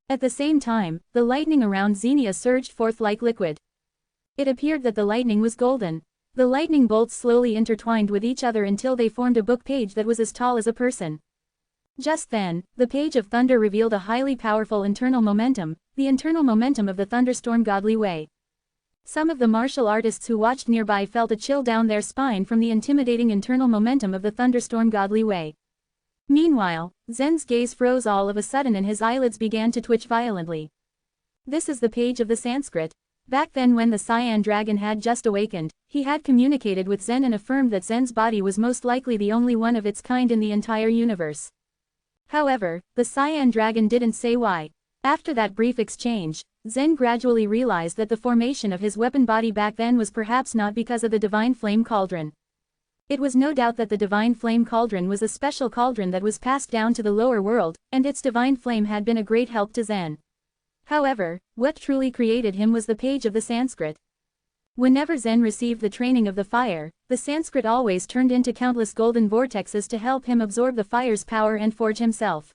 At the same time, the lightning around Xenia surged forth like liquid. It appeared that the lightning was golden. The lightning bolts slowly intertwined with each other until they formed a book page that was as tall as a person. Just then, the page of thunder revealed a highly powerful internal momentum, the internal momentum of the thunderstorm godly way. Some of the martial artists who watched nearby felt a chill down their spine from the intimidating internal momentum of the thunderstorm godly way. Meanwhile, Zen's gaze froze all of a sudden and his eyelids began to twitch violently. This is the page of the Sanskrit. Back then when the Cyan Dragon had just awakened, he had communicated with Zen and affirmed that Zen's body was most likely the only one of its kind in the entire universe. However, the Cyan Dragon didn't say why. After that brief exchange, Zen gradually realized that the formation of his weapon body back then was perhaps not because of the Divine Flame Cauldron. It was no doubt that the Divine Flame Cauldron was a special cauldron that was passed down to the lower world, and its divine flame had been a great help to Zen. However, what truly created him was the page of the Sanskrit. Whenever Zen received the training of the fire, the Sanskrit always turned into countless golden vortexes to help him absorb the fire's power and forge himself.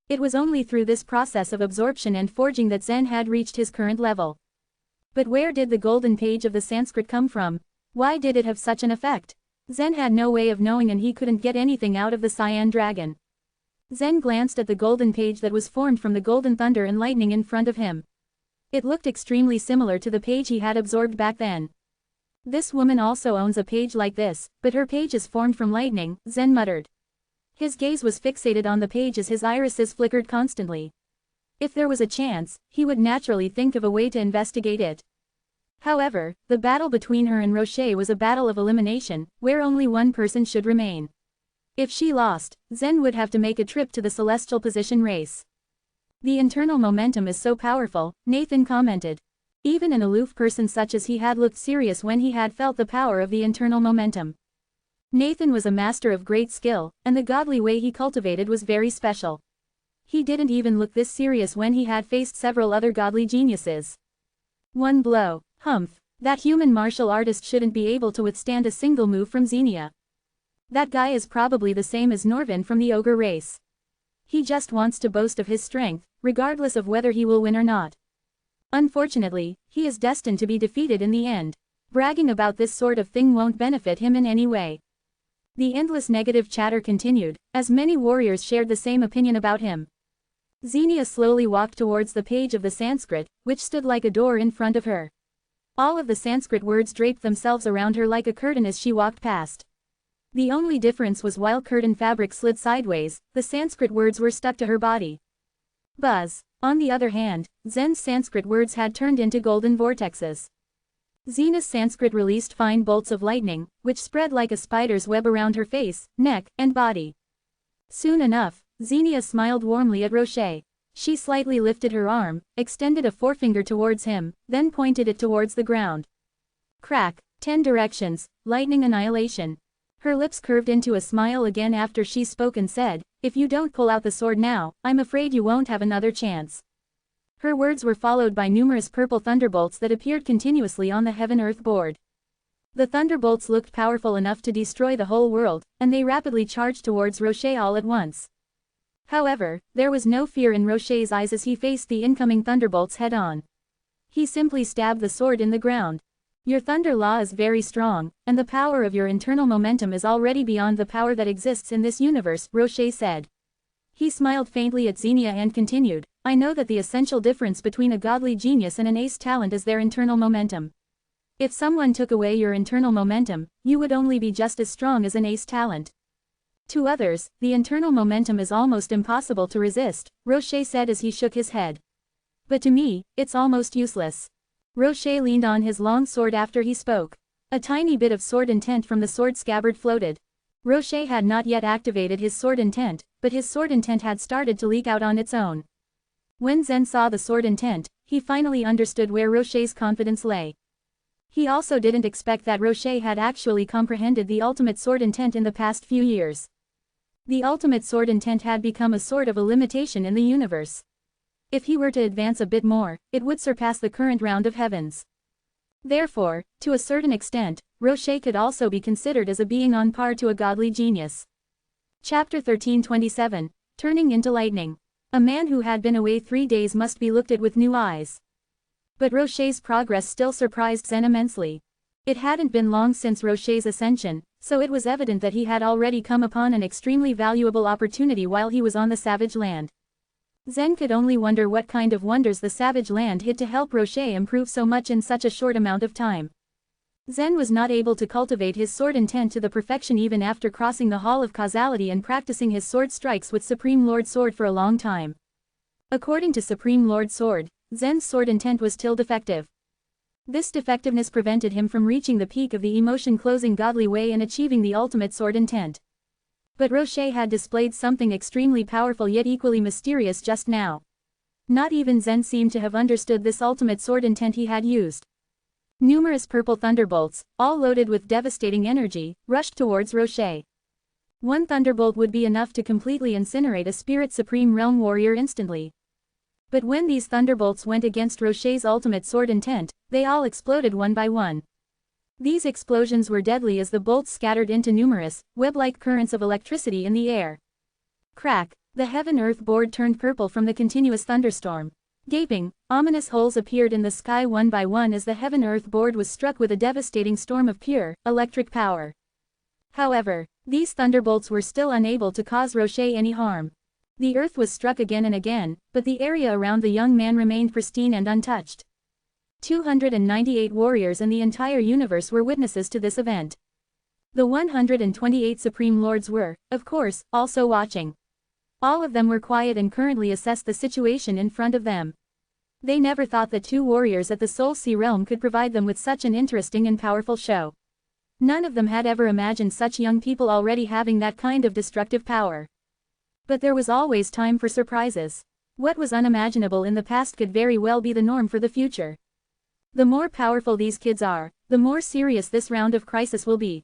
It was only through this process of absorption and forging that Zen had reached his current level. But where did the golden page of the Sanskrit come from? Why did it have such an effect? Zen had no way of knowing and he couldn't get anything out of the Cyan Dragon. Zen glanced at the golden page that was formed from the golden thunder and lightning in front of him. It looked extremely similar to the page he had absorbed back then. "This woman also owns a page like this, but her page is formed from lightning," Zen muttered. His gaze was fixated on the page as his irises flickered constantly. If there was a chance, he would naturally think of a way to investigate it. However, the battle between her and Rocher was a battle of elimination, where only one person should remain. If she lost, Zen would have to make a trip to the celestial position race. "The internal momentum is so powerful," Nathan commented. Even an aloof person such as he had looked serious when he had felt the power of the internal momentum. Nathan was a master of great skill, and the godly way he cultivated was very special. He didn't even look this serious when he had faced several other godly geniuses. One blow. Humph. That human martial artist shouldn't be able to withstand a single move from Xenia. That guy is probably the same as Norvin from the ogre race. He just wants to boast of his strength, regardless of whether he will win or not. Unfortunately, he is destined to be defeated in the end. Bragging about this sort of thing won't benefit him in any way. The endless negative chatter continued, as many warriors shared the same opinion about him. Xenia slowly walked towards the page of the Sanskrit, which stood like a door in front of her. All of the Sanskrit words draped themselves around her like a curtain as she walked past. The only difference was while curtain fabric slid sideways, the Sanskrit words were stuck to her body. Buzz. On the other hand, Zen's Sanskrit words had turned into golden vortexes. Xenia's Sanskrit released fine bolts of lightning, which spread like a spider's web around her face, neck, and body. Soon enough, Xenia smiled warmly at Rocher. She slightly lifted her arm, extended a forefinger towards him, then pointed it towards the ground. Crack, 10 directions, lightning annihilation. Her lips curved into a smile again after she spoke and said, "If you don't pull out the sword now, I'm afraid you won't have another chance." Her words were followed by numerous purple thunderbolts that appeared continuously on the heaven-earth board. The thunderbolts looked powerful enough to destroy the whole world, and they rapidly charged towards Rocher all at once. However, there was no fear in Rocher's eyes as he faced the incoming thunderbolts head-on. He simply stabbed the sword in the ground. "Your thunder law is very strong, and the power of your internal momentum is already beyond the power that exists in this universe," Rocher said. He smiled faintly at Xenia and continued, "I know that the essential difference between a godly genius and an ace talent is their internal momentum. If someone took away your internal momentum, you would only be just as strong as an ace talent. To others, the internal momentum is almost impossible to resist," Rocher said as he shook his head. "But to me, it's almost useless." Rocher leaned on his long sword after he spoke. A tiny bit of sword intent from the sword scabbard floated. Rocher had not yet activated his sword intent, but his sword intent had started to leak out on its own. When Zen saw the sword intent, he finally understood where Rocher's confidence lay. He also didn't expect that Rocher had actually comprehended the ultimate sword intent in the past few years. The ultimate sword intent had become a sort of a limitation in the universe. If he were to advance a bit more, it would surpass the current round of heavens. Therefore, to a certain extent, Rocher could also be considered as a being on par to a godly genius. Chapter 1327, Turning into Lightning. A man who had been away 3 days must be looked at with new eyes. But Rocher's progress still surprised Zen immensely. It hadn't been long since Rocher's ascension, so it was evident that he had already come upon an extremely valuable opportunity while he was on the savage land. Zen could only wonder what kind of wonders the savage land hid to help Rocher improve so much in such a short amount of time. Zen was not able to cultivate his sword intent to the perfection even after crossing the Hall of Causality and practicing his sword strikes with Supreme Lord Sword for a long time. According to Supreme Lord Sword, Zen's sword intent was still defective. This defectiveness prevented him from reaching the peak of the emotion-closing godly way and achieving the ultimate sword intent. But Rocher had displayed something extremely powerful yet equally mysterious just now. Not even Zen seemed to have understood this ultimate sword intent he had used. Numerous purple thunderbolts, all loaded with devastating energy, rushed towards Rocher. One thunderbolt would be enough to completely incinerate a Spirit Supreme Realm warrior instantly. But when these thunderbolts went against Rocher's ultimate sword intent, they all exploded one by one. These explosions were deadly as the bolts scattered into numerous, web-like currents of electricity in the air. Crack! The heaven-earth board turned purple from the continuous thunderstorm. Gaping, ominous holes appeared in the sky one by one as the heaven-earth board was struck with a devastating storm of pure, electric power. However, these thunderbolts were still unable to cause Rocher any harm. The earth was struck again and again, but the area around the young man remained pristine and untouched. 298 warriors in the entire universe were witnesses to this event. The 128 Supreme Lords were, of course, also watching. All of them were quiet and currently assessed the situation in front of them. They never thought that 2 warriors at the Soul Sea realm could provide them with such an interesting and powerful show. None of them had ever imagined such young people already having that kind of destructive power. But there was always time for surprises. What was unimaginable in the past could very well be the norm for the future. The more powerful these kids are, the more serious this round of crisis will be.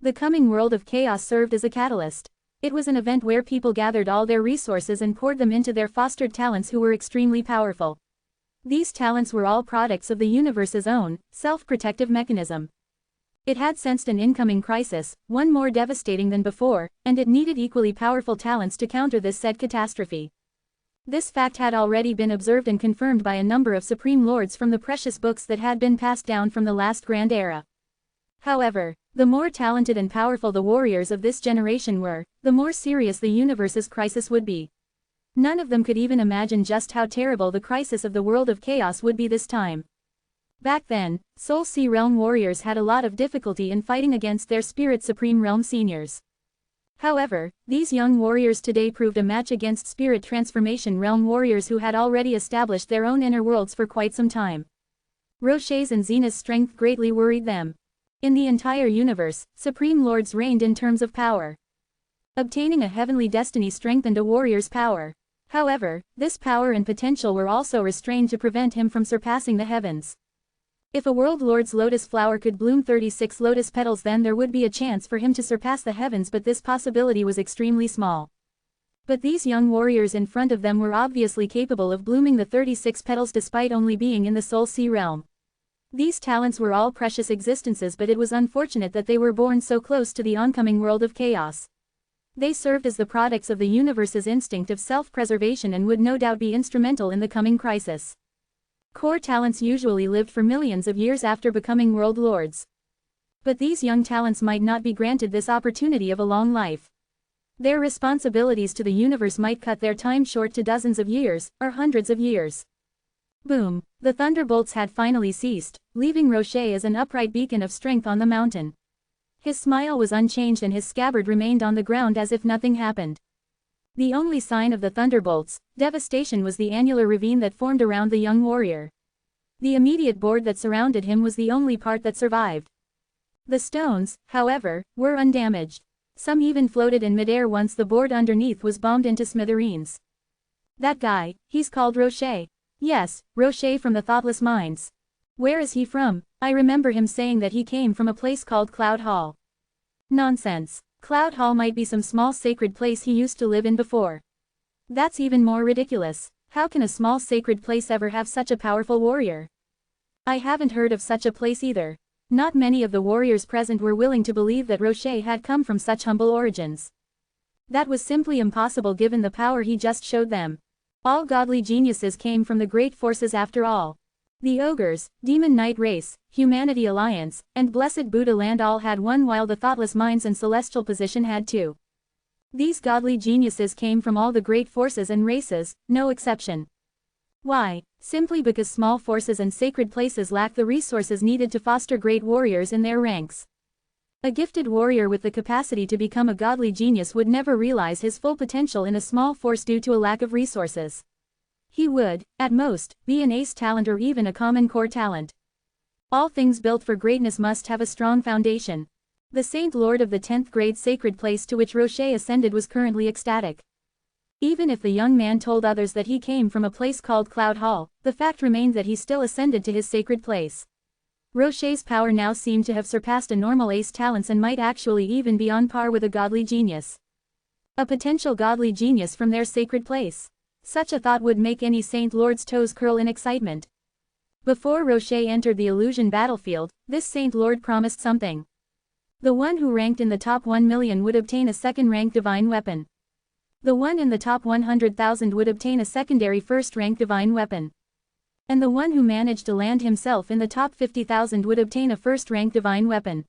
The coming world of chaos served as a catalyst. It was an event where people gathered all their resources and poured them into their fostered talents who were extremely powerful. These talents were all products of the universe's own, self-protective mechanism. It had sensed an incoming crisis, one more devastating than before, and it needed equally powerful talents to counter this said catastrophe. This fact had already been observed and confirmed by a number of supreme lords from the precious books that had been passed down from the last grand era. However, the more talented and powerful the warriors of this generation were, the more serious the universe's crisis would be. None of them could even imagine just how terrible the crisis of the world of chaos would be this time. Back then, Soul Sea Realm warriors had a lot of difficulty in fighting against their Spirit Supreme Realm seniors. However, these young warriors today proved a match against Spirit Transformation Realm warriors who had already established their own inner worlds for quite some time. Rocher's and Xena's strength greatly worried them. In the entire universe, Supreme Lords reigned in terms of power. Obtaining a heavenly destiny strengthened a warrior's power. However, this power and potential were also restrained to prevent him from surpassing the heavens. If a world lord's lotus flower could bloom 36 lotus petals, then there would be a chance for him to surpass the heavens, but this possibility was extremely small. But these young warriors in front of them were obviously capable of blooming the 36 petals despite only being in the Soul Sea realm. These talents were all precious existences, but it was unfortunate that they were born so close to the oncoming world of chaos. They served as the products of the universe's instinct of self-preservation and would no doubt be instrumental in the coming crisis. Core talents usually lived for millions of years after becoming world lords. But these young talents might not be granted this opportunity of a long life. Their responsibilities to the universe might cut their time short to dozens of years, or hundreds of years. Boom! The thunderbolts had finally ceased, leaving Rocher as an upright beacon of strength on the mountain. His smile was unchanged and his scabbard remained on the ground as if nothing happened. The only sign of the thunderbolts' devastation was the annular ravine that formed around the young warrior. The immediate board that surrounded him was the only part that survived. The stones, however, were undamaged. Some even floated in midair once the board underneath was bombed into smithereens. That guy, he's called Rocher. Yes, Rocher from the Thoughtless Minds. Where is he from? I remember him saying that he came from a place called Cloud Hall. Nonsense. Cloud Hall might be some small sacred place he used to live in before. That's even more ridiculous. How can a small sacred place ever have such a powerful warrior? I haven't heard of such a place either. Not many of the warriors present were willing to believe that Rocher had come from such humble origins. That was simply impossible given the power he just showed them. All godly geniuses came from the great forces after all. The Ogres, Demon Knight race, Humanity Alliance, and Blessed Buddha land all had one, while the Thoughtless Minds and Celestial Position had two. These godly geniuses came from all the great forces and races, no exception. Why? Simply because small forces and sacred places lack the resources needed to foster great warriors in their ranks. A gifted warrior with the capacity to become a godly genius would never realize his full potential in a small force due to a lack of resources. He would, at most, be an ace talent or even a common core talent. All things built for greatness must have a strong foundation. The Saint Lord of the 10th grade sacred place to which Rocher ascended was currently ecstatic. Even if the young man told others that he came from a place called Cloud Hall, the fact remained that he still ascended to his sacred place. Rocher's power now seemed to have surpassed a normal ace talents and might actually even be on par with a godly genius. A potential godly genius from their sacred place. Such a thought would make any Saint Lord's toes curl in excitement. Before Rocher entered the illusion battlefield, this Saint Lord promised something. The one who ranked in the top 1 million would obtain a second-rank divine weapon. The one in the top 100,000 would obtain a secondary first-rank divine weapon. And the one who managed to land himself in the top 50,000 would obtain a first-rank divine weapon.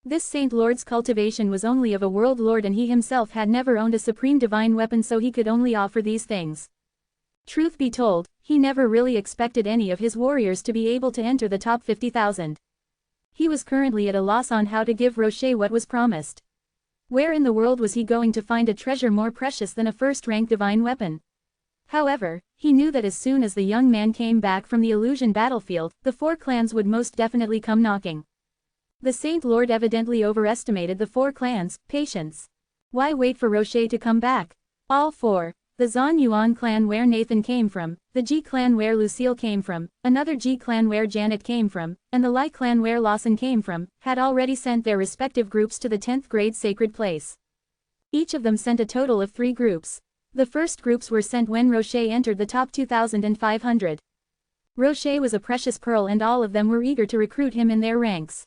This Saint Lord's cultivation was only of a world lord, and he himself had never owned a supreme divine weapon, so he could only offer these things. Truth be told, he never really expected any of his warriors to be able to enter the top 50,000. He was currently at a loss on how to give Rocher what was promised. Where in the world was he going to find a treasure more precious than a first-rank divine weapon? However, he knew that as soon as the young man came back from the illusion battlefield, the 4 clans would most definitely come knocking. The Saint Lord evidently overestimated the 4 clans' patience. Why wait for Rocher to come back? All 4, the Zhan Yuan clan where Nathan came from, the Ji clan where Lucille came from, another Ji clan where Janet came from, and the Lai clan where Lawson came from, had already sent their respective groups to the 10th grade sacred place. Each of them sent a total of 3 groups. The first groups were sent when Rocher entered the top 2,500. Rocher was a precious pearl and all of them were eager to recruit him in their ranks.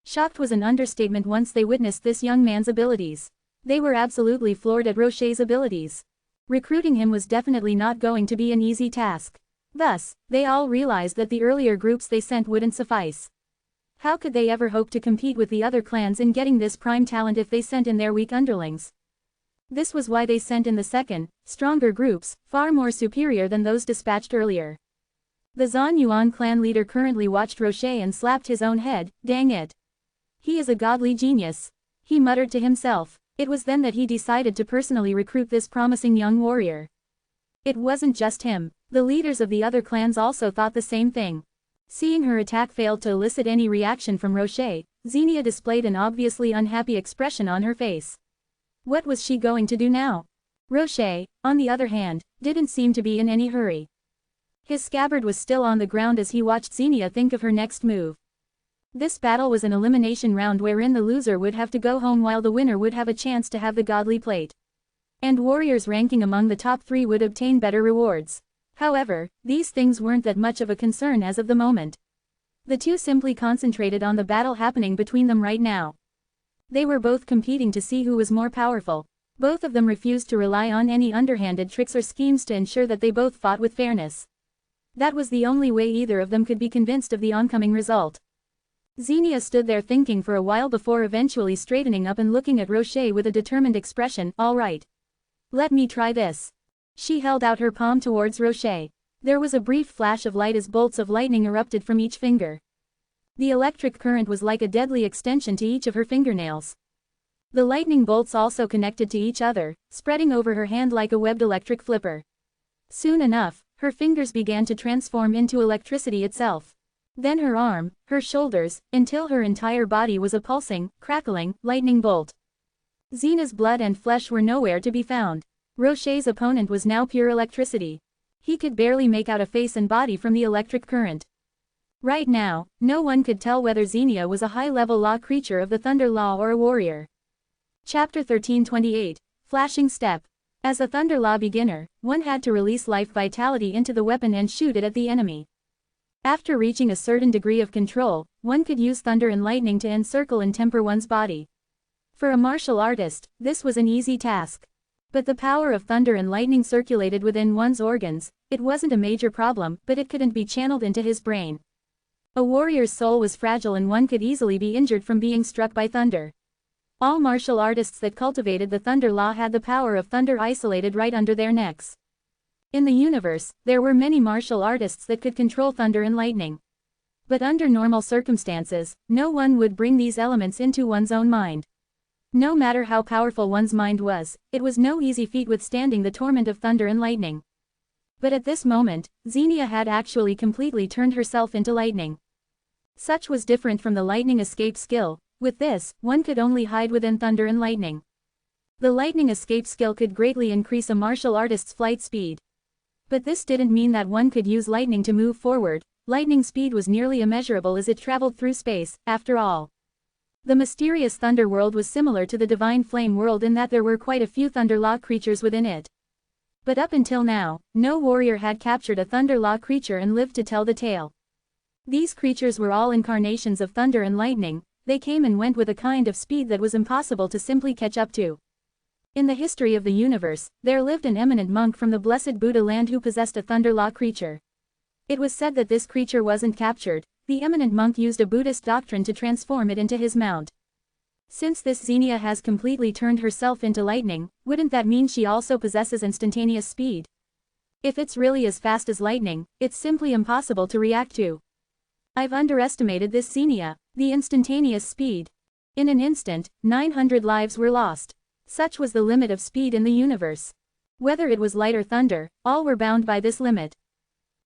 Shocked was an understatement once they witnessed this young man's abilities. They were absolutely floored at Rocher's abilities. Recruiting him was definitely not going to be an easy task. Thus, they all realized that the earlier groups they sent wouldn't suffice. How could they ever hope to compete with the other clans in getting this prime talent if they sent in their weak underlings? This was why they sent in the second, stronger groups, far more superior than those dispatched earlier. The Zhan Yuan clan leader currently watched Rocher and slapped his own head. Dang it. He is a godly genius. He muttered to himself. It was then that he decided to personally recruit this promising young warrior. It wasn't just him. The leaders of the other clans also thought the same thing. Seeing her attack failed to elicit any reaction from Rocher, Xenia displayed an obviously unhappy expression on her face. What was she going to do now? Rocher, on the other hand, didn't seem to be in any hurry. His scabbard was still on the ground as he watched Xenia think of her next move. This battle was an elimination round wherein the loser would have to go home while the winner would have a chance to have the godly plate. And warriors ranking among the top 3 would obtain better rewards. However, these things weren't that much of a concern as of the moment. The two simply concentrated on the battle happening between them right now. They were both competing to see who was more powerful. Both of them refused to rely on any underhanded tricks or schemes to ensure that they both fought with fairness. That was the only way either of them could be convinced of the oncoming result. Xenia stood there thinking for a while before eventually straightening up and looking at Rocher with a determined expression. All right. Let me try this. She held out her palm towards Rocher. There was a brief flash of light as bolts of lightning erupted from each finger. The electric current was like a deadly extension to each of her fingernails. The lightning bolts also connected to each other, spreading over her hand like a webbed electric flipper. Soon enough, her fingers began to transform into electricity itself. Then her arm, her shoulders, until her entire body was a pulsing, crackling, lightning bolt. Xenia's blood and flesh were nowhere to be found. Rocher's opponent was now pure electricity. He could barely make out a face and body from the electric current. Right now, no one could tell whether Xenia was a high-level law creature of the Thunder Law or a warrior. Chapter 1328, Flashing Step. As a Thunder Law beginner, one had to release life vitality into the weapon and shoot it at the enemy. After reaching a certain degree of control, one could use thunder and lightning to encircle and temper one's body. For a martial artist, this was an easy task. But the power of thunder and lightning circulated within one's organs. It wasn't a major problem, but it couldn't be channeled into his brain. A warrior's soul was fragile and one could easily be injured from being struck by thunder. All martial artists that cultivated the Thunder Law had the power of thunder isolated right under their necks. In the universe, there were many martial artists that could control thunder and lightning. But under normal circumstances, no one would bring these elements into one's own mind. No matter how powerful one's mind was, it was no easy feat withstanding the torment of thunder and lightning. But at this moment, Xenia had actually completely turned herself into lightning. Such was different from the lightning escape skill. With this, one could only hide within thunder and lightning. The lightning escape skill could greatly increase a martial artist's flight speed. But this didn't mean that one could use lightning to move forward. Lightning speed was nearly immeasurable as it traveled through space, after all. The mysterious Thunder World was similar to the Divine Flame World in that there were quite a few Thunder Law creatures within it. But up until now, no warrior had captured a Thunder Law creature and lived to tell the tale. These creatures were all incarnations of thunder and lightning. They came and went with a kind of speed that was impossible to simply catch up to. In the history of the universe, there lived an eminent monk from the blessed Buddha land who possessed a Thunder Law creature. It was said that this creature wasn't captured. The eminent monk used a Buddhist doctrine to transform it into his mount. Since this Xenia has completely turned herself into lightning, wouldn't that mean she also possesses instantaneous speed? If it's really as fast as lightning, it's simply impossible to react to. I've underestimated this Xenia, the instantaneous speed. In an instant, 900 lives were lost. Such was the limit of speed in the universe. Whether it was light or thunder, all were bound by this limit.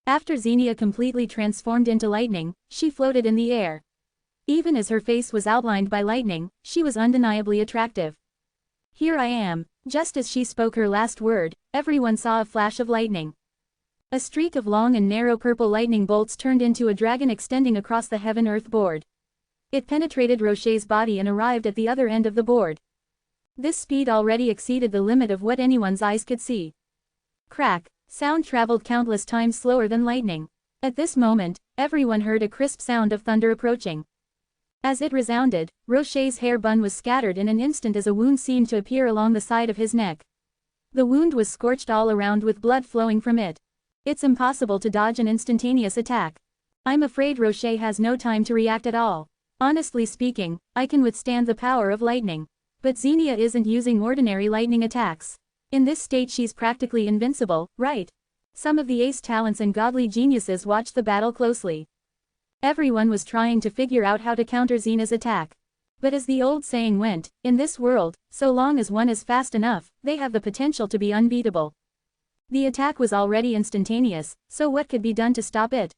After Xenia completely transformed into lightning, she floated in the air. Even as her face was outlined by lightning, she was undeniably attractive. Here I am. Just as she spoke her last word, everyone saw a flash of lightning. A streak of long and narrow purple lightning bolts turned into a dragon extending across the heaven-earth board. It penetrated Rocher's body and arrived at the other end of the board. This speed already exceeded the limit of what anyone's eyes could see. Crack! Sound traveled countless times slower than lightning. At this moment, everyone heard a crisp sound of thunder approaching. As it resounded, Rocher's hair bun was scattered in an instant as a wound seemed to appear along the side of his neck. The wound was scorched all around with blood flowing from it. It's impossible to dodge an instantaneous attack. I'm afraid Rocher has no time to react at all. Honestly speaking, I can withstand the power of lightning. But Xenia isn't using ordinary lightning attacks. In this state she's practically invincible, right? Some of the ace talents and godly geniuses watched the battle closely. Everyone was trying to figure out how to counter Xenia's attack. But as the old saying went, in this world, so long as one is fast enough, they have the potential to be unbeatable. The attack was already instantaneous, so what could be done to stop it?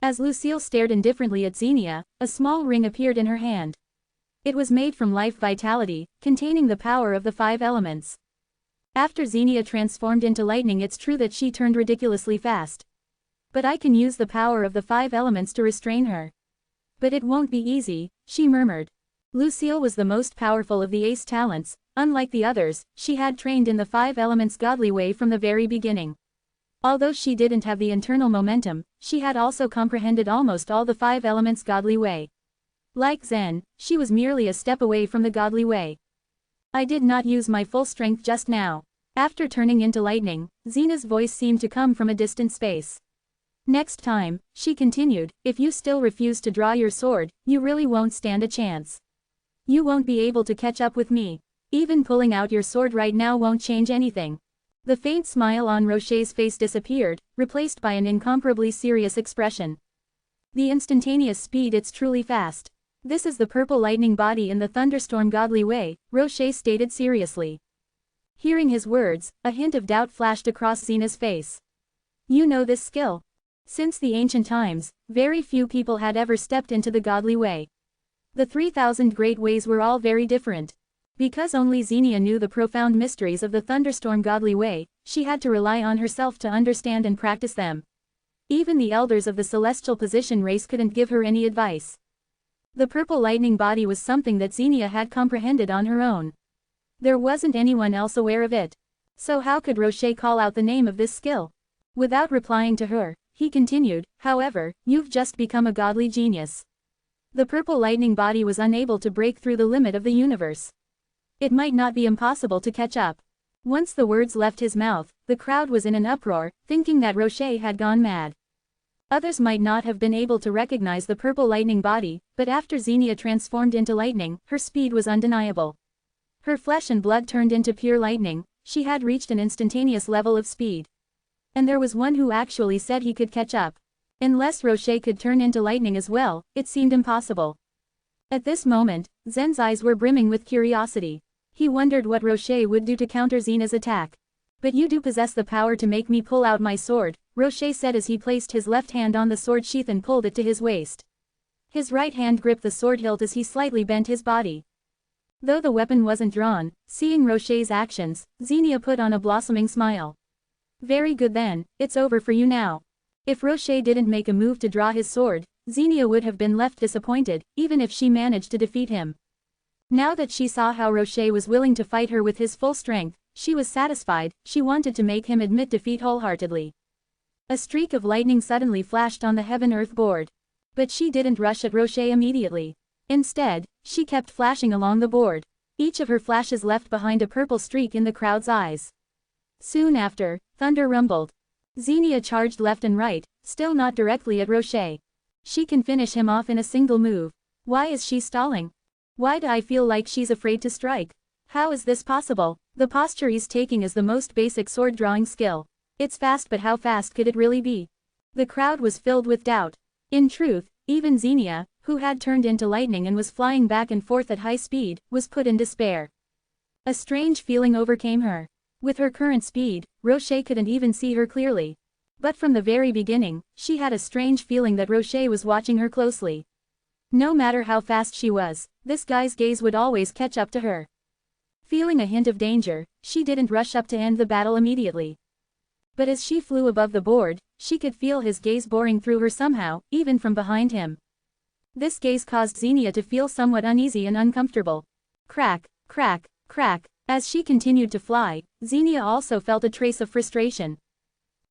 As Lucille stared indifferently at Xenia, a small ring appeared in her hand. It was made from life vitality, containing the power of the 5 elements. After Xenia transformed into lightning, it's true that she turned ridiculously fast. But I can use the power of the 5 elements to restrain her. But it won't be easy, she murmured. Lucille was the most powerful of the ace talents. Unlike the others, she had trained in the 5 elements godly way from the very beginning. Although she didn't have the internal momentum, she had also comprehended almost all the 5 elements godly way. Like Zen, she was merely a step away from the godly way. I did not use my full strength just now. After turning into lightning, Xenia's voice seemed to come from a distant space. Next time, she continued, if you still refuse to draw your sword, you really won't stand a chance. You won't be able to catch up with me. Even pulling out your sword right now won't change anything. The faint smile on Rocher's face disappeared, replaced by an incomparably serious expression. The instantaneous speed, it's truly fast. This is the purple lightning body in the thunderstorm godly way, Rocher stated seriously. Hearing his words, a hint of doubt flashed across Xenia's face. You know this skill? Since the ancient times, very few people had ever stepped into the godly way. The 3,000 great ways were all very different. Because only Xenia knew the profound mysteries of the thunderstorm godly way, she had to rely on herself to understand and practice them. Even the elders of the celestial position race couldn't give her any advice. The purple lightning body was something that Xenia had comprehended on her own. There wasn't anyone else aware of it. So how could Rocher call out the name of this skill? Without replying to her, he continued, however, you've just become a godly genius. The purple lightning body was unable to break through the limit of the universe. It might not be impossible to catch up. Once the words left his mouth, the crowd was in an uproar, thinking that Rocher had gone mad. Others might not have been able to recognize the purple lightning body, but after Xenia transformed into lightning, her speed was undeniable. Her flesh and blood turned into pure lightning, she had reached an instantaneous level of speed. And there was one who actually said he could catch up. Unless Rocher could turn into lightning as well, it seemed impossible. At this moment, Zen's eyes were brimming with curiosity. He wondered what Rocher would do to counter Xenia's attack. But you do possess the power to make me pull out my sword, Rocher said as he placed his left hand on the sword sheath and pulled it to his waist. His right hand gripped the sword hilt as he slightly bent his body. Though the weapon wasn't drawn, seeing Rocher's actions, Xenia put on a blossoming smile. Very good then, it's over for you now. If Rocher didn't make a move to draw his sword, Xenia would have been left disappointed, even if she managed to defeat him. Now that she saw how Rocher was willing to fight her with his full strength, she was satisfied. She wanted to make him admit defeat wholeheartedly. A streak of lightning suddenly flashed on the heaven-earth board. But she didn't rush at Rocher immediately. Instead, she kept flashing along the board. Each of her flashes left behind a purple streak in the crowd's eyes. Soon after, thunder rumbled. Xenia charged left and right, still not directly at Rocher. She can finish him off in a single move. Why is she stalling? Why do I feel like she's afraid to strike? How is this possible? The posture he's taking is the most basic sword drawing skill. It's fast, but how fast could it really be? The crowd was filled with doubt. In truth, even Xenia, who had turned into lightning and was flying back and forth at high speed, was put in despair. A strange feeling overcame her. With her current speed, Rocher couldn't even see her clearly. But from the very beginning, she had a strange feeling that Rocher was watching her closely. No matter how fast she was, this guy's gaze would always catch up to her. Feeling a hint of danger, she didn't rush up to end the battle immediately. But as she flew above the board, she could feel his gaze boring through her somehow, even from behind him. This gaze caused Xenia to feel somewhat uneasy and uncomfortable. Crack, crack, crack. As she continued to fly, Xenia also felt a trace of frustration.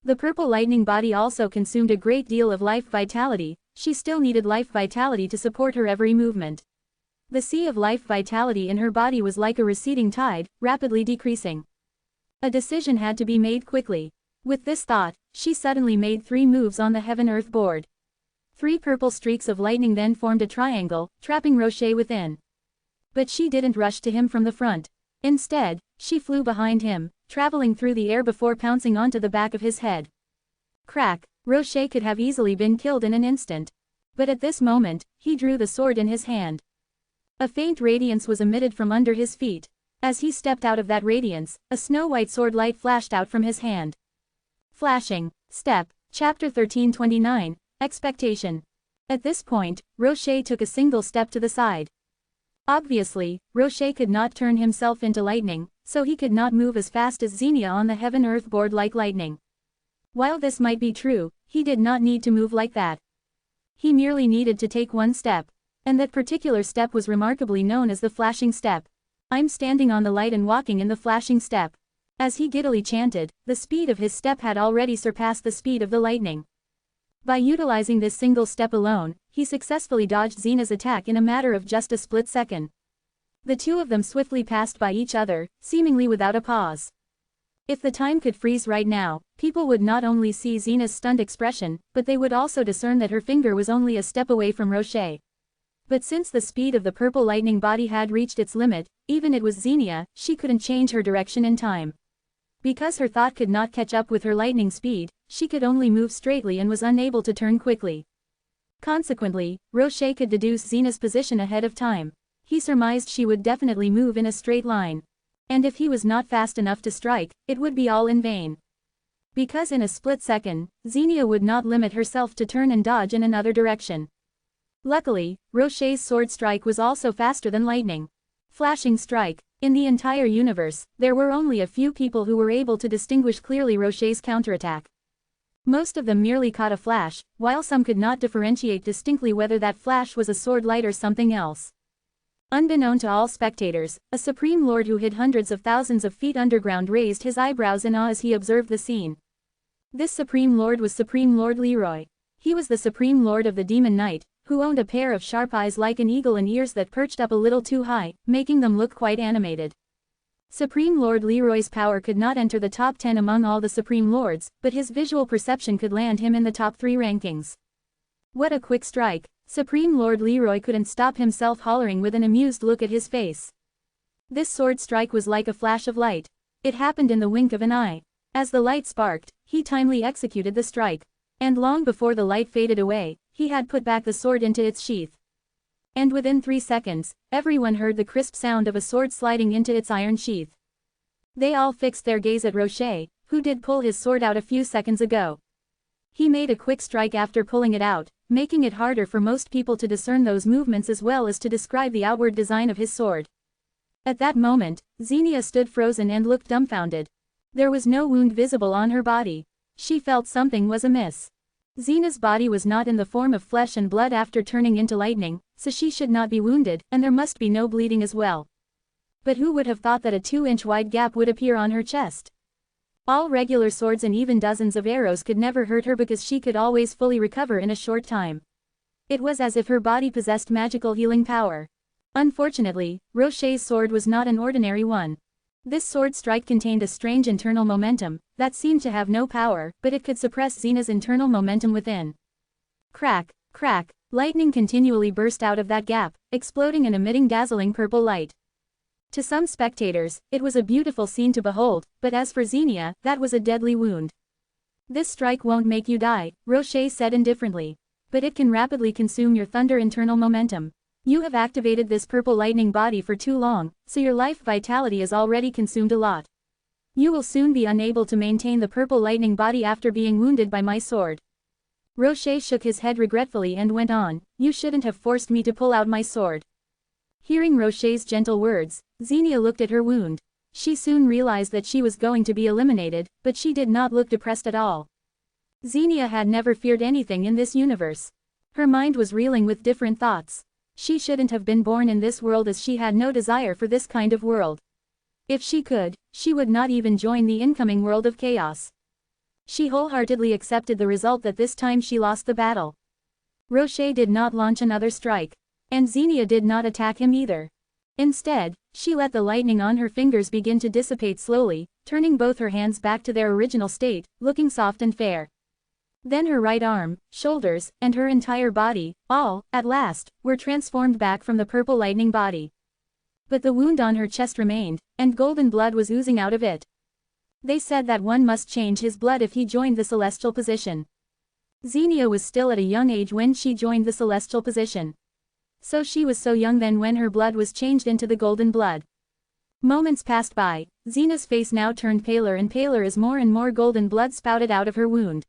The purple lightning body also consumed a great deal of life vitality. she still needed life vitality to support her every movement. The sea of life vitality in her body was like a receding tide, rapidly decreasing. A decision had to be made quickly. With this thought, she suddenly made 3 moves on the heaven-earth board. 3 purple streaks of lightning then formed a triangle, trapping Rocher within. But she didn't rush to him from the front. Instead, she flew behind him, traveling through the air before pouncing onto the back of his head. Crack! Rocher could have easily been killed in an instant. But at this moment, he drew the sword in his hand. A faint radiance was emitted from under his feet. As he stepped out of that radiance, a snow-white sword light flashed out from his hand. Flashing. Step. Chapter 1329, Expectation. At this point, Rocher took a single step to the side. Obviously, Rocher could not turn himself into lightning, so he could not move as fast as Xenia on the heaven-earth board like lightning. While this might be true, he did not need to move like that. He merely needed to take one step. And that particular step was remarkably known as the flashing step. I'm standing on the light and walking in the flashing step. As he giddily chanted, the speed of his step had already surpassed the speed of the lightning. By utilizing this single step alone, he successfully dodged Xenia's attack in a matter of just a split second. The two of them swiftly passed by each other, seemingly without a pause. If the time could freeze right now, people would not only see Xenia's stunned expression, but they would also discern that her finger was only a step away from Rocher. But since the speed of the purple lightning body had reached its limit, even it was Xenia, she couldn't change her direction in time. Because her thought could not catch up with her lightning speed, she could only move straightly and was unable to turn quickly. Consequently, Rocher could deduce Xenia's position ahead of time. He surmised she would definitely move in a straight line. And if he was not fast enough to strike, it would be all in vain. Because in a split second, Xenia would not limit herself to turn and dodge in another direction. Luckily, Rocher's sword strike was also faster than lightning. Flashing strike. In the entire universe, there were only a few people who were able to distinguish clearly Rocher's counterattack. Most of them merely caught a flash, while some could not differentiate distinctly whether that flash was a sword light or something else. Unbeknown to all spectators, a Supreme Lord who hid hundreds of thousands of feet underground raised his eyebrows in awe as he observed the scene. This Supreme Lord was Supreme Lord Leroy. He was the Supreme Lord of the Demon Knight, who owned a pair of sharp eyes like an eagle and ears that perched up a little too high, making them look quite animated. Supreme Lord Leroy's power could not enter the top 10 among all the Supreme Lords, but his visual perception could land him in the top 3 rankings. What a quick strike! Supreme Lord Leroy couldn't stop himself hollering with an amused look at his face. This sword strike was like a flash of light. It happened in the wink of an eye. As the light sparked, he timely executed the strike. And long before the light faded away, he had put back the sword into its sheath. And within 3 seconds, everyone heard the crisp sound of a sword sliding into its iron sheath. They all fixed their gaze at Rocher, who did pull his sword out a few seconds ago. He made a quick strike after pulling it out, making it harder for most people to discern those movements as well as to describe the outward design of his sword. At that moment, Xenia stood frozen and looked dumbfounded. There was no wound visible on her body. She felt something was amiss. Xenia's body was not in the form of flesh and blood after turning into lightning, so she should not be wounded, and there must be no bleeding as well. But who would have thought that a 2-inch wide gap would appear on her chest? All regular swords and even dozens of arrows could never hurt her because she could always fully recover in a short time. It was as if her body possessed magical healing power. Unfortunately, Rocher's sword was not an ordinary one. This sword strike contained a strange internal momentum, that seemed to have no power, but it could suppress Xenia's internal momentum within. Crack, crack, lightning continually burst out of that gap, exploding and emitting dazzling purple light. To some spectators, it was a beautiful scene to behold, but as for Xenia, that was a deadly wound. This strike won't make you die, Rocher said indifferently. But it can rapidly consume your thunder internal momentum. You have activated this purple lightning body for too long, so your life vitality is already consumed a lot. You will soon be unable to maintain the purple lightning body after being wounded by my sword. Rocher shook his head regretfully and went on, you shouldn't have forced me to pull out my sword. Hearing Rocher's gentle words, Xenia looked at her wound. She soon realized that she was going to be eliminated, but she did not look depressed at all. Xenia had never feared anything in this universe. Her mind was reeling with different thoughts. She shouldn't have been born in this world as she had no desire for this kind of world. If she could, she would not even join the incoming world of chaos. She wholeheartedly accepted the result that this time she lost the battle. Rocher did not launch another strike. And Xenia did not attack him either. Instead, she let the lightning on her fingers begin to dissipate slowly, turning both her hands back to their original state, looking soft and fair. Then her right arm, shoulders, and her entire body, all, at last, were transformed back from the purple lightning body. But the wound on her chest remained, and golden blood was oozing out of it. They said that one must change his blood if he joined the celestial position. Xenia was still at a young age when she joined the celestial position. So she was so young then when her blood was changed into the golden blood. Moments passed by, Xenia's face now turned paler and paler as more and more golden blood spouted out of her wound.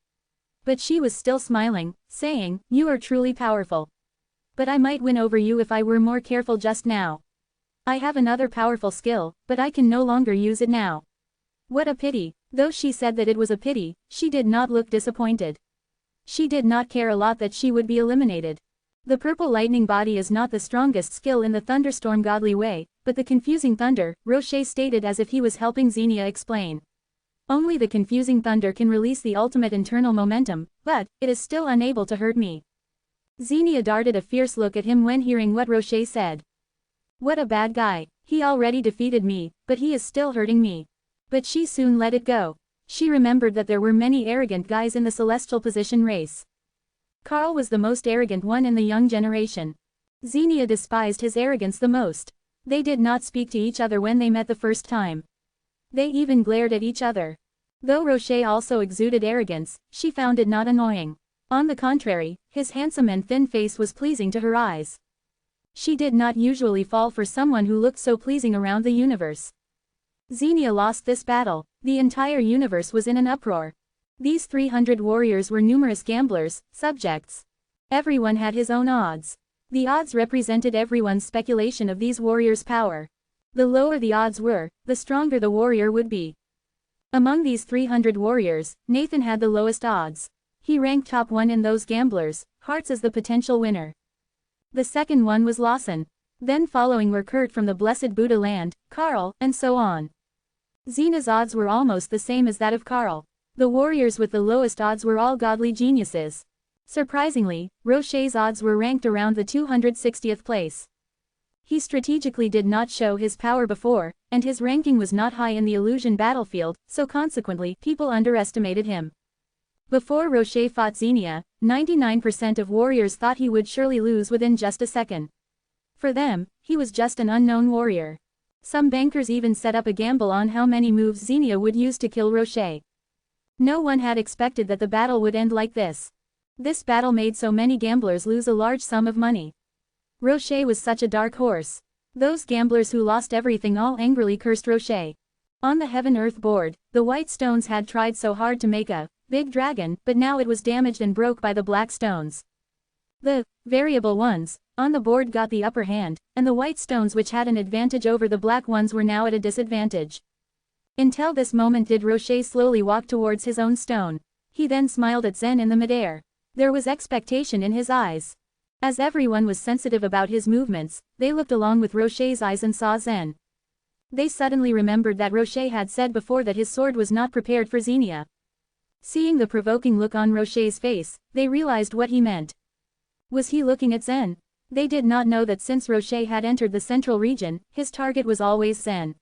But she was still smiling, saying, "You are truly powerful. But I might win over you if I were more careful just now. I have another powerful skill, but I can no longer use it now." What a pity. Though she said that it was a pity, she did not look disappointed. She did not care a lot that she would be eliminated. The purple lightning body is not the strongest skill in the thunderstorm godly way, but the confusing thunder, Rocher stated as if he was helping Xenia explain. Only the confusing thunder can release the ultimate internal momentum, but it is still unable to hurt me. Xenia darted a fierce look at him when hearing what Rocher said. What a bad guy. He already defeated me, but he is still hurting me. But she soon let it go. She remembered that there were many arrogant guys in the celestial position race. Carl was the most arrogant one in the young generation. Xenia despised his arrogance the most. They did not speak to each other when they met the first time. They even glared at each other. Though Rocher also exuded arrogance, she found it not annoying. On the contrary, his handsome and thin face was pleasing to her eyes. She did not usually fall for someone who looked so pleasing around the universe. Xenia lost this battle. The entire universe was in an uproar. These 300 warriors were numerous gamblers, subjects. Everyone had his own odds. The odds represented everyone's speculation of these warriors' power. The lower the odds were, the stronger the warrior would be. Among these 300 warriors, Nathan had the lowest odds. He ranked top 1 in those gamblers, hearts as the potential winner. The second one was Lawson. Then following were Kurt from the Blessed Buddha land, Carl, and so on. Xenia's odds were almost the same as that of Carl. The warriors with the lowest odds were all godly geniuses. Surprisingly, Rocher's odds were ranked around the 260th place. He strategically did not show his power before, and his ranking was not high in the illusion battlefield, so consequently, people underestimated him. Before Rocher fought Xenia, 99% of warriors thought he would surely lose within just a second. For them, he was just an unknown warrior. Some bankers even set up a gamble on how many moves Xenia would use to kill Rocher. No one had expected that the battle would end like this. This battle made so many gamblers lose a large sum of money. Rocher was such a dark horse. Those gamblers who lost everything all angrily cursed Rocher. On the heaven-earth board, the white stones had tried so hard to make a big dragon, but now it was damaged and broke by the black stones. The variable ones on the board got the upper hand, and the white stones which had an advantage over the black ones were now at a disadvantage. Until this moment did Rocher slowly walk towards his own stone. He then smiled at Zen in the midair. There was expectation in his eyes. As everyone was sensitive about his movements, they looked along with Rocher's eyes and saw Zen. They suddenly remembered that Rocher had said before that his sword was not prepared for Xenia. Seeing the provoking look on Rocher's face, they realized what he meant. Was he looking at Zen? They did not know that since Rocher had entered the central region, his target was always Zen.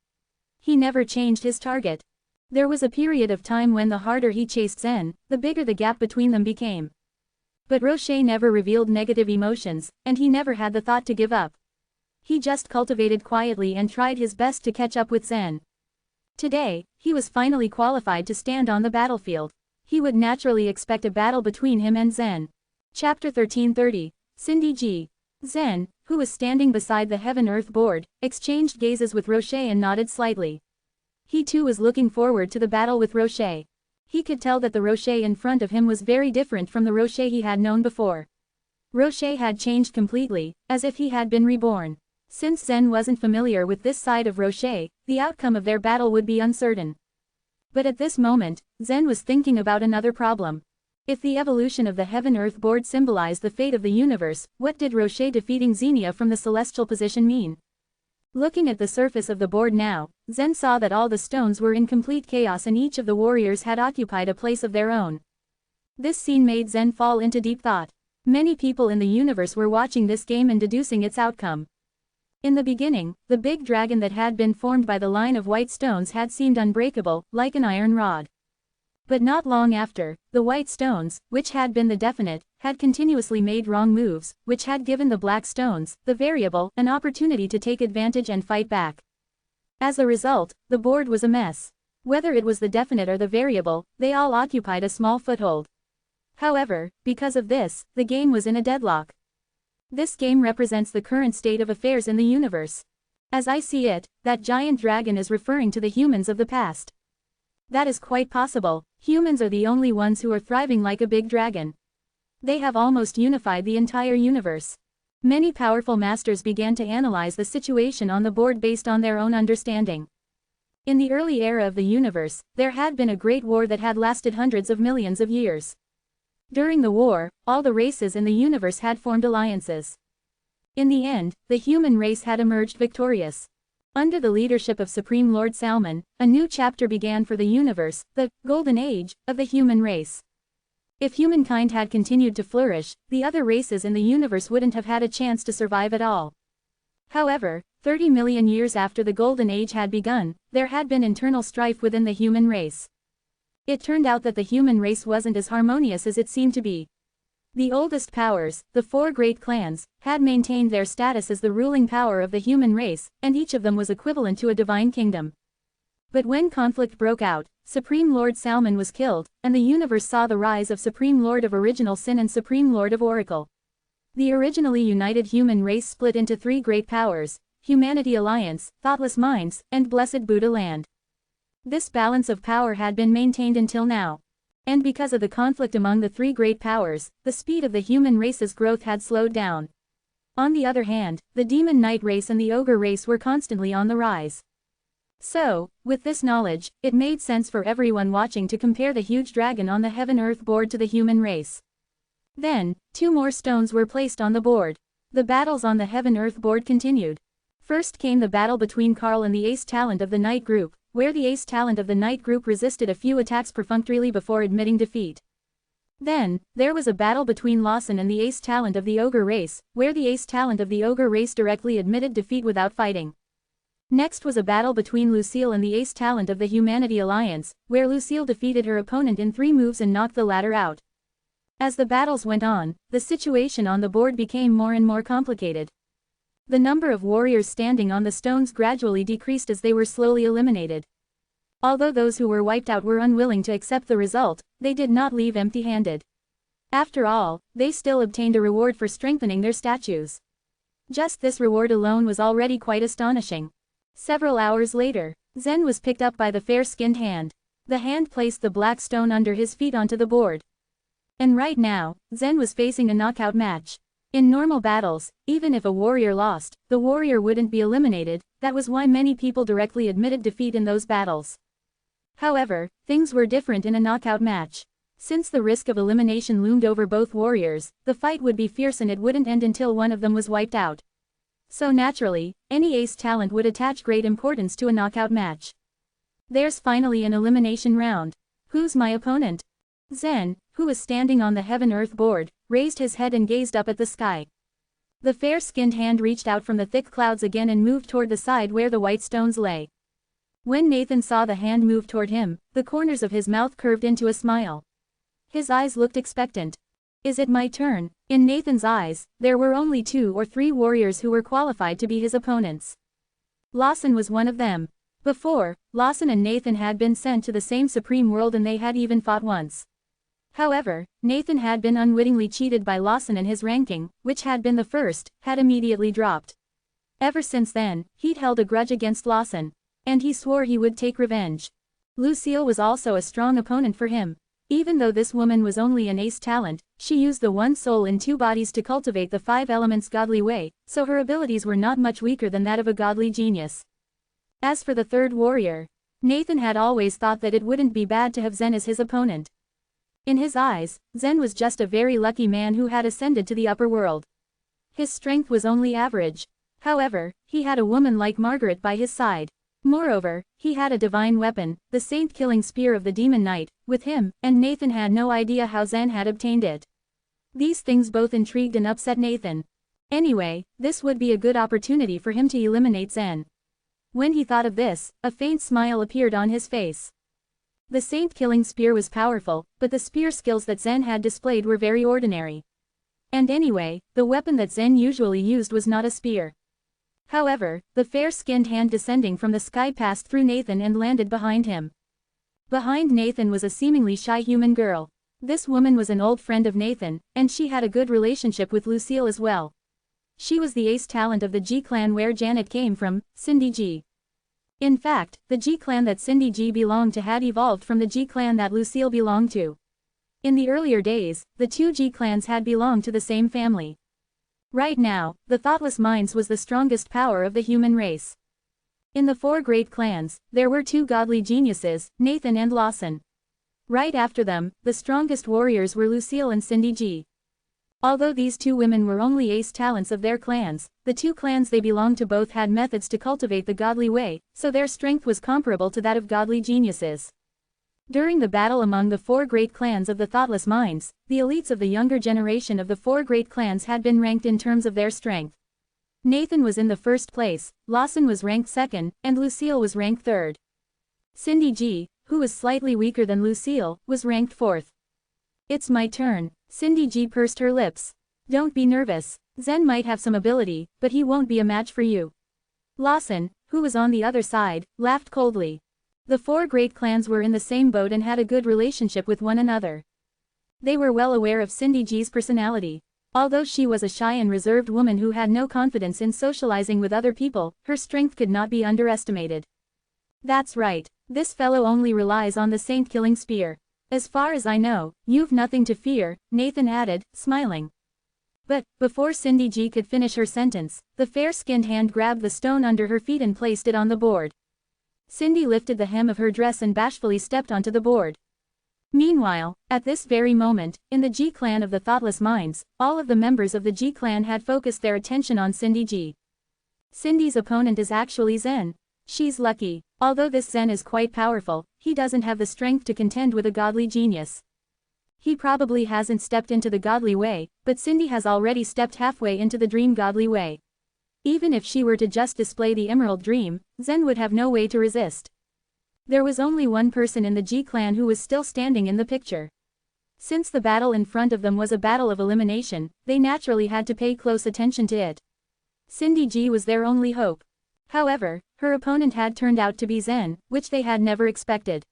He never changed his target. There was a period of time when the harder he chased Zen, the bigger the gap between them became. But Rocher never revealed negative emotions, and he never had the thought to give up. He just cultivated quietly and tried his best to catch up with Zen. Today, he was finally qualified to stand on the battlefield. He would naturally expect a battle between him and Zen. Chapter 1330, Cindy G. Zen, who was standing beside the heaven-earth board, exchanged gazes with Rocher and nodded slightly. He too was looking forward to the battle with Rocher. He could tell that the Rocher in front of him was very different from the Rocher he had known before. Rocher had changed completely, as if he had been reborn. Since Zen wasn't familiar with this side of Rocher, the outcome of their battle would be uncertain. But at this moment, Zen was thinking about another problem. If the evolution of the heaven-earth board symbolized the fate of the universe, what did Rocher defeating Xenia from the celestial position mean? Looking at the surface of the board now, Zen saw that all the stones were in complete chaos and each of the warriors had occupied a place of their own. This scene made Zen fall into deep thought. Many people in the universe were watching this game and deducing its outcome. In the beginning, the big dragon that had been formed by the line of white stones had seemed unbreakable, like an iron rod. But not long after, the white stones, which had been the definite, had continuously made wrong moves, which had given the black stones, the variable, an opportunity to take advantage and fight back. As a result, the board was a mess. Whether it was the definite or the variable, they all occupied a small foothold. However, because of this, the game was in a deadlock. This game represents the current state of affairs in the universe. As I see it, that giant dragon is referring to the humans of the past. That is quite possible. Humans are the only ones who are thriving like a big dragon. They have almost unified the entire universe. Many powerful masters began to analyze the situation on the board based on their own understanding. In the early era of the universe, there had been a great war that had lasted hundreds of millions of years. During the war, all the races in the universe had formed alliances. In the end, the human race had emerged victorious. Under the leadership of Supreme Lord Salmon, a new chapter began for the universe, the Golden Age of the human race. If humankind had continued to flourish, the other races in the universe wouldn't have had a chance to survive at all. However, 30 million years after the Golden Age had begun, there had been internal strife within the human race. It turned out that the human race wasn't as harmonious as it seemed to be. The oldest powers, the 4 great clans, had maintained their status as the ruling power of the human race, and each of them was equivalent to a divine kingdom. But when conflict broke out, Supreme Lord Salmon was killed, and the universe saw the rise of Supreme Lord of Original Sin and Supreme Lord of Oracle. The originally united human race split into 3 great powers: Humanity Alliance, Thoughtless Minds, and Blessed Buddha Land. This balance of power had been maintained until now. And because of the conflict among the 3 great powers, the speed of the human race's growth had slowed down. On the other hand, the Demon Knight race and the Ogre race were constantly on the rise. So, with this knowledge, it made sense for everyone watching to compare the huge dragon on the Heaven-Earth board to the human race. Then, 2 more stones were placed on the board. The battles on the Heaven-Earth board continued. First came the battle between Carl and the Ace Talent of the Knight group, where the Ace Talent of the Knight group resisted a few attacks perfunctorily before admitting defeat. Then, there was a battle between Lawson and the Ace Talent of the Ogre race, where the Ace Talent of the Ogre race directly admitted defeat without fighting. Next was a battle between Lucille and the Ace Talent of the Humanity Alliance, where Lucille defeated her opponent in 3 moves and knocked the latter out. As the battles went on, the situation on the board became more and more complicated. The number of warriors standing on the stones gradually decreased as they were slowly eliminated. Although those who were wiped out were unwilling to accept the result, they did not leave empty-handed. After all, they still obtained a reward for strengthening their statues. Just this reward alone was already quite astonishing. Several hours later, Zen was picked up by the fair-skinned hand. The hand placed the black stone under his feet onto the board. And right now, Zen was facing a knockout match. In normal battles, even if a warrior lost, the warrior wouldn't be eliminated. That was why many people directly admitted defeat in those battles. However, things were different in a knockout match. Since the risk of elimination loomed over both warriors, the fight would be fierce and it wouldn't end until one of them was wiped out. So naturally, any ace talent would attach great importance to a knockout match. There's finally an elimination round. Who's my opponent? Zen, who was standing on the Heaven-Earth board, raised his head and gazed up at the sky. The fair-skinned hand reached out from the thick clouds again and moved toward the side where the white stones lay. When Nathan saw the hand move toward him, the corners of his mouth curved into a smile. His eyes looked expectant. Is it my turn? In Nathan's eyes, there were only 2 or 3 warriors who were qualified to be his opponents. Lawson was one of them. Before, Lawson and Nathan had been sent to the same supreme world and they had even fought once. However, Nathan had been unwittingly cheated by Lawson and his ranking, which had been the first, had immediately dropped. Ever since then, he'd held a grudge against Lawson. And he swore he would take revenge. Lucille was also a strong opponent for him. Even though this woman was only an ace talent, she used the 1 soul in 2 bodies to cultivate the 5 elements godly way, so her abilities were not much weaker than that of a godly genius. As for the 3rd warrior, Nathan had always thought that it wouldn't be bad to have Zen as his opponent. In his eyes, Zen was just a very lucky man who had ascended to the upper world. His strength was only average. However, he had a woman like Margaret by his side. Moreover, he had a divine weapon, the saint-killing spear of the Demon Knight, with him, and Nathan had no idea how Zen had obtained it. These things both intrigued and upset Nathan. Anyway, this would be a good opportunity for him to eliminate Zen. When he thought of this, a faint smile appeared on his face. The saint-killing spear was powerful, but the spear skills that Zen had displayed were very ordinary. And anyway, the weapon that Zen usually used was not a spear. However, the fair-skinned hand descending from the sky passed through Nathan and landed behind him. Behind Nathan was a seemingly shy human girl. This woman was an old friend of Nathan, and she had a good relationship with Lucille as well. She was the ace talent of the G clan where Janet came from, Cindy G. In fact, the G clan that Cindy G belonged to had evolved from the G clan that Lucille belonged to. In the earlier days, the two G clans had belonged to the same family. Right now, the Thoughtless Minds was the strongest power of the human race. In the four great clans, there were two godly geniuses, Nathan and Lawson. Right after them, the strongest warriors were Lucille and Cindy G. Although these two women were only ace talents of their clans, the two clans they belonged to both had methods to cultivate the godly way, so their strength was comparable to that of godly geniuses. During the battle among the four great clans of the Thoughtless Minds, the elites of the younger generation of the four great clans had been ranked in terms of their strength. Nathan was in the first place, Lawson was ranked second, and Lucille was ranked third. Cindy G, who was slightly weaker than Lucille, was ranked fourth. It's my turn. Cindy G pursed her lips. Don't be nervous. Zen might have some ability, but he won't be a match for you. Lawson, who was on the other side, laughed coldly. The four great clans were in the same boat and had a good relationship with one another. They were well aware of Cindy G's personality. Although she was a shy and reserved woman who had no confidence in socializing with other people, her strength could not be underestimated. That's right. This fellow only relies on the saint-killing spear. As far as I know, you've nothing to fear, Nathan added, smiling. But, before Cindy G could finish her sentence, the fair-skinned hand grabbed the stone under her feet and placed it on the board. Cindy lifted the hem of her dress and bashfully stepped onto the board. Meanwhile, at this very moment, in the G clan of the Thoughtless Minds, all of the members of the G clan had focused their attention on Cindy G. Cindy's opponent is actually Zen. She's lucky. Although this Zen is quite powerful, he doesn't have the strength to contend with a godly genius. He probably hasn't stepped into the godly way, but Cindy has already stepped halfway into the dream godly way. Even if she were to just display the Emerald Dream, Zen would have no way to resist. There was only one person in the G clan who was still standing in the picture. Since the battle in front of them was a battle of elimination, they naturally had to pay close attention to it. Cindy G was their only hope. However, her opponent had turned out to be Zen, which they had never expected.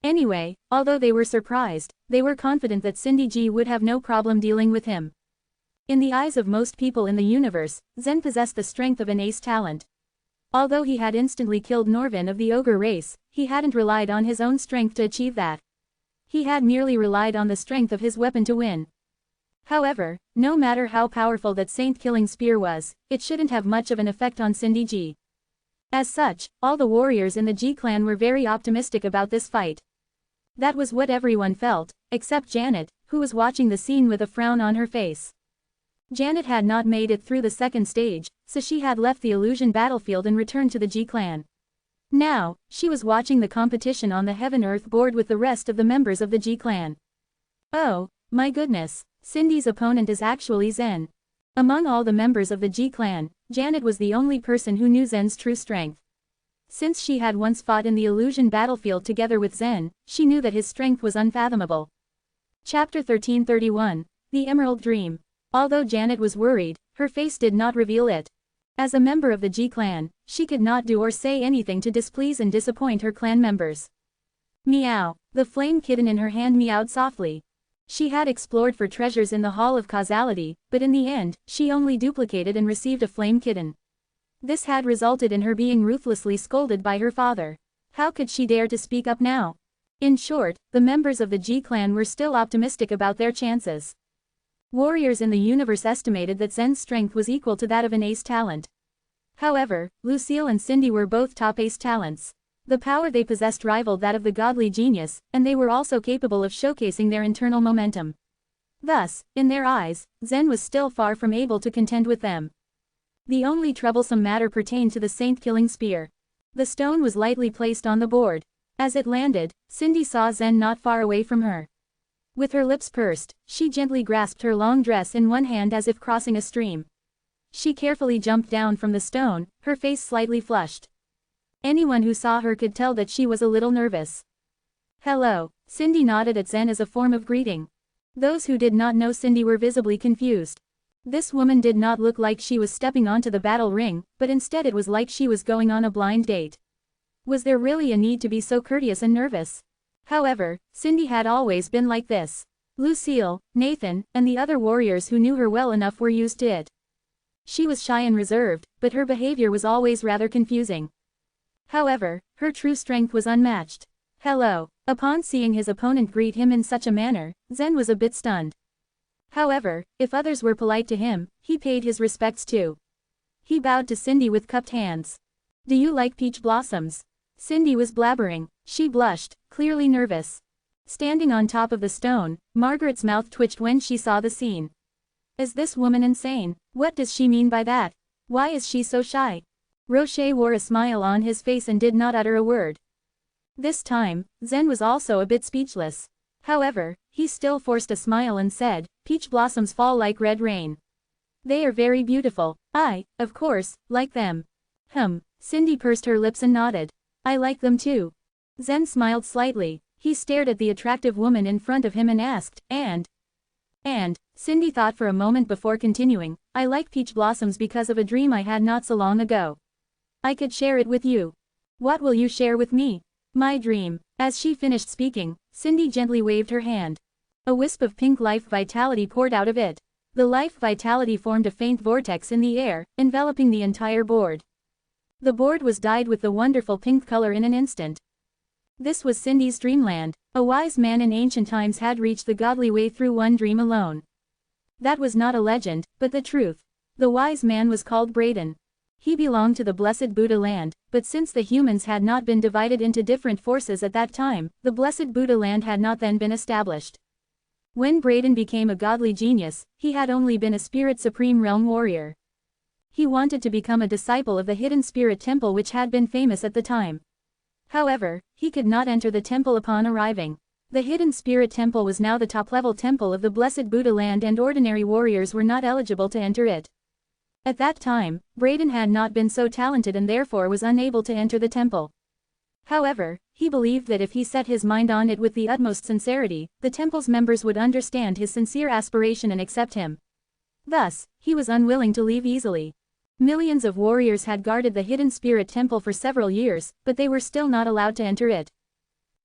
Anyway, although they were surprised, they were confident that Cindy G would have no problem dealing with him. In the eyes of most people in the universe, Zen possessed the strength of an ace talent. Although he had instantly killed Norvin of the ogre race, he hadn't relied on his own strength to achieve that. He had merely relied on the strength of his weapon to win. However, no matter how powerful that saint-killing spear was, it shouldn't have much of an effect on Cindy G. As such, all the warriors in the G clan were very optimistic about this fight. That was what everyone felt, except Janet, who was watching the scene with a frown on her face. Janet had not made it through the second stage, so she had left the illusion battlefield and returned to the G clan. Now, she was watching the competition on the Heaven-Earth board with the rest of the members of the G clan. Oh, my goodness, Cindy's opponent is actually Zen. Among all the members of the G clan, Janet was the only person who knew Zen's true strength. Since she had once fought in the illusion battlefield together with Zen, she knew that his strength was unfathomable. Chapter 1331, The Emerald Dream. Although Janet was worried, her face did not reveal it. As a member of the G clan, she could not do or say anything to displease and disappoint her clan members. Meow. The flame kitten in her hand meowed softly. She had explored for treasures in the Hall of Causality, but in the end, she only duplicated and received a flame kitten. This had resulted in her being ruthlessly scolded by her father. How could she dare to speak up now? In short, the members of the G clan were still optimistic about their chances. Warriors in the universe estimated that Zen's strength was equal to that of an ace talent. However, Lucille and Cindy were both top ace talents. The power they possessed rivaled that of the godly genius, and they were also capable of showcasing their internal momentum. Thus, in their eyes, Zen was still far from able to contend with them. The only troublesome matter pertained to the saint-killing spear. The stone was lightly placed on the board. As it landed, Cindy saw Zen not far away from her. With her lips pursed, she gently grasped her long dress in one hand as if crossing a stream. She carefully jumped down from the stone, her face slightly flushed. Anyone who saw her could tell that she was a little nervous. "Hello." Cindy nodded at Zen as a form of greeting. Those who did not know Cindy were visibly confused. This woman did not look like she was stepping onto the battle ring, but instead it was like she was going on a blind date. Was there really a need to be so courteous and nervous? However, Cindy had always been like this. Lucille, Nathan, and the other warriors who knew her well enough were used to it. She was shy and reserved, but her behavior was always rather confusing. However, her true strength was unmatched. "Hello." Upon seeing his opponent greet him in such a manner, Zen was a bit stunned. However, if others were polite to him, he paid his respects too. He bowed to Cindy with cupped hands. "Do you like peach blossoms?" Cindy was blabbering. She blushed, clearly nervous. Standing on top of the stone, Margaret's mouth twitched when she saw the scene. Is this woman insane? What does she mean by that? Why is she so shy? Rocher wore a smile on his face and did not utter a word. This time, Zen was also a bit speechless. However, he still forced a smile and said, "Peach blossoms fall like red rain. They are very beautiful. I, of course, like them." Cindy pursed her lips and nodded. "I like them too." Zen smiled slightly. He stared at the attractive woman in front of him and asked, And, Cindy thought for a moment before continuing, "I like peach blossoms because of a dream I had not so long ago. I could share it with you." "What will you share with me?" "My dream." As she finished speaking, Cindy gently waved her hand. A wisp of pink life vitality poured out of it. The life vitality formed a faint vortex in the air, enveloping the entire board. The board was dyed with the wonderful pink color in an instant. This was Cindy's dreamland. A wise man in ancient times had reached the godly way through one dream alone. That was not a legend, but the truth. The wise man was called Braden. He belonged to the blessed Buddha land, but since the humans had not been divided into different forces at that time, the blessed Buddha land had not then been established. When Braden became a godly genius, he had only been a spirit supreme realm warrior. He wanted to become a disciple of the hidden spirit temple which had been famous at the time. However, he could not enter the temple upon arriving. The hidden spirit temple was now the top-level temple of the blessed Buddha land and ordinary warriors were not eligible to enter it. At that time, Braden had not been so talented and therefore was unable to enter the temple. However, he believed that if he set his mind on it with the utmost sincerity, the temple's members would understand his sincere aspiration and accept him. Thus, he was unwilling to leave easily. Millions of warriors had guarded the hidden spirit temple for several years, but they were still not allowed to enter it.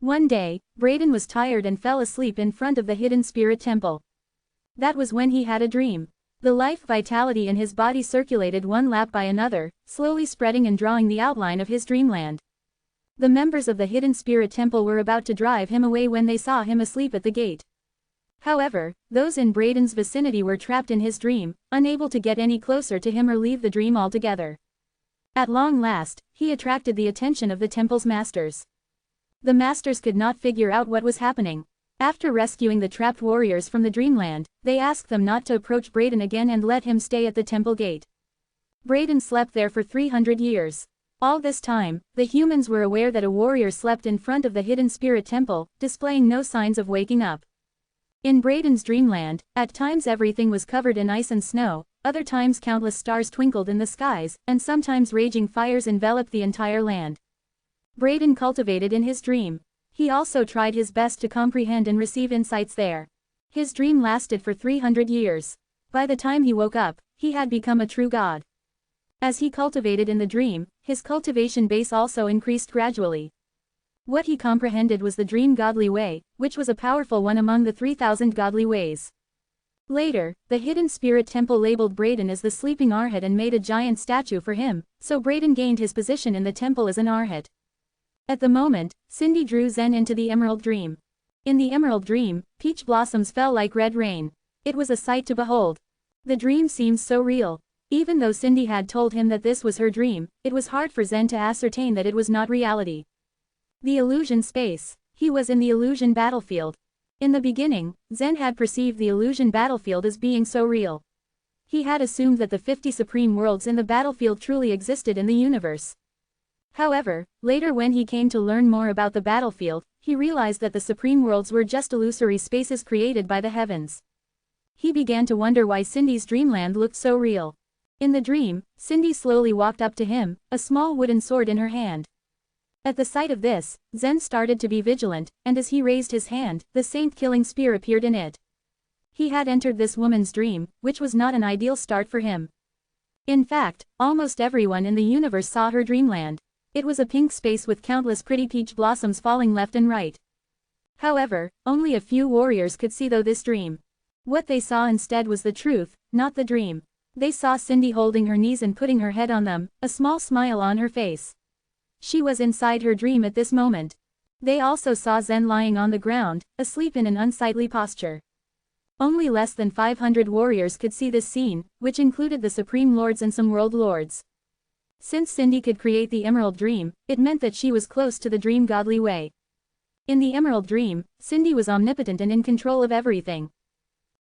One day, Braden was tired and fell asleep in front of the hidden spirit temple. That was when he had a dream. The life vitality in his body circulated one lap by another, slowly spreading and drawing the outline of his dreamland. The members of the hidden spirit temple were about to drive him away when they saw him asleep at the gate. However, those in Braden's vicinity were trapped in his dream, unable to get any closer to him or leave the dream altogether. At long last, he attracted the attention of the temple's masters. The masters could not figure out what was happening. After rescuing the trapped warriors from the dreamland, they asked them not to approach Braden again and let him stay at the temple gate. Braden slept there for 300 years. All this time, the humans were aware that a warrior slept in front of the hidden spirit temple, displaying no signs of waking up. In Braden's dreamland, at times everything was covered in ice and snow, other times countless stars twinkled in the skies, and sometimes raging fires enveloped the entire land. Braden cultivated in his dream. He also tried his best to comprehend and receive insights there. His dream lasted for 300 years. By the time he woke up, he had become a true god. As he cultivated in the dream, his cultivation base also increased gradually. What he comprehended was the dream godly way, which was a powerful one among the 3,000 godly ways. Later, the hidden spirit temple labeled Braden as the sleeping Arhat and made a giant statue for him, so Braden gained his position in the temple as an Arhat. At the moment, Cindy drew Zen into the emerald dream. In the emerald dream, peach blossoms fell like red rain. It was a sight to behold. The dream seemed so real. Even though Cindy had told him that this was her dream, it was hard for Zen to ascertain that it was not reality. The illusion space. He was in the illusion battlefield. In the beginning, Zen had perceived the illusion battlefield as being so real. He had assumed that the 50 supreme worlds in the battlefield truly existed in the universe. However, later when he came to learn more about the battlefield, he realized that the supreme worlds were just illusory spaces created by the heavens. He began to wonder why Cindy's dreamland looked so real. In the dream, Cindy slowly walked up to him, a small wooden sword in her hand. At the sight of this, Zen started to be vigilant, and as he raised his hand, the saint-killing spear appeared in it. He had entered this woman's dream, which was not an ideal start for him. In fact, almost everyone in the universe saw her dreamland. It was a pink space with countless pretty peach blossoms falling left and right. However, only a few warriors could see this dream. What they saw instead was the truth, not the dream. They saw Cindy holding her knees and putting her head on them, a small smile on her face. She was inside her dream at this moment. They also saw Zen lying on the ground, asleep in an unsightly posture. Only less than 500 warriors could see this scene, which included the Supreme Lords and some World Lords. Since Cindy could create the Emerald Dream, it meant that she was close to the dream godly way. In the Emerald Dream, Cindy was omnipotent and in control of everything.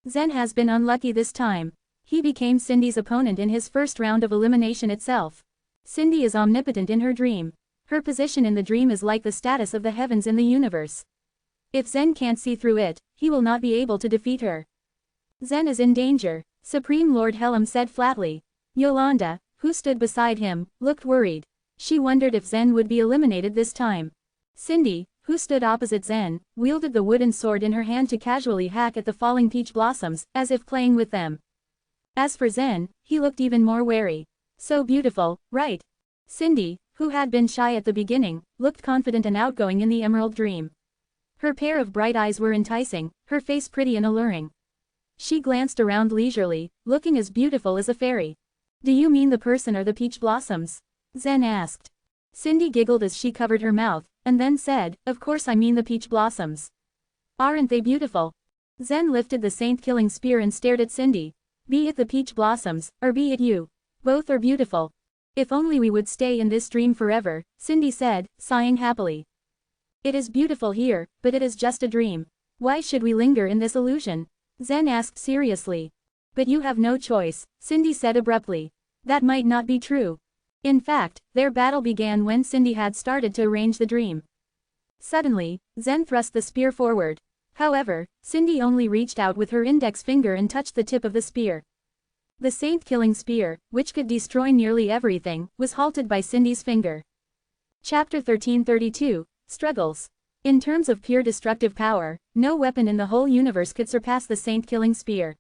Zen has been unlucky this time. He became Cindy's opponent in his first round of elimination itself. Cindy is omnipotent in her dream. Her position in the dream is like the status of the heavens in the universe. If Zen can't see through it, he will not be able to defeat her. Zen is in danger, Supreme Lord Helm said flatly. Yolanda, who stood beside him, looked worried. She wondered if Zen would be eliminated this time. Cindy, who stood opposite Zen, wielded the wooden sword in her hand to casually hack at the falling peach blossoms, as if playing with them. As for Zen, he looked even more wary. So beautiful, right? Cindy, who had been shy at the beginning, looked confident and outgoing in the Emerald Dream. Her pair of bright eyes were enticing, her face pretty and alluring. She glanced around leisurely, looking as beautiful as a fairy. Do you mean the person or the peach blossoms? Zen asked. Cindy giggled as she covered her mouth, and then said, of course I mean the peach blossoms. Aren't they beautiful? Zen lifted the saint-killing spear and stared at Cindy. Be it the peach blossoms, or be it you. Both are beautiful. If only we would stay in this dream forever, Cindy said, sighing happily. It is beautiful here, but it is just a dream. Why should we linger in this illusion? Zen asked seriously. But you have no choice, Cindy said abruptly. That might not be true. In fact, their battle began when Cindy had started to arrange the dream. Suddenly, Zen thrust the spear forward. However, Cindy only reached out with her index finger and touched the tip of the spear. The saint-killing spear, which could destroy nearly everything, was halted by Cindy's finger. Chapter 1332, Struggles. In terms of pure destructive power, no weapon in the whole universe could surpass the saint-killing spear.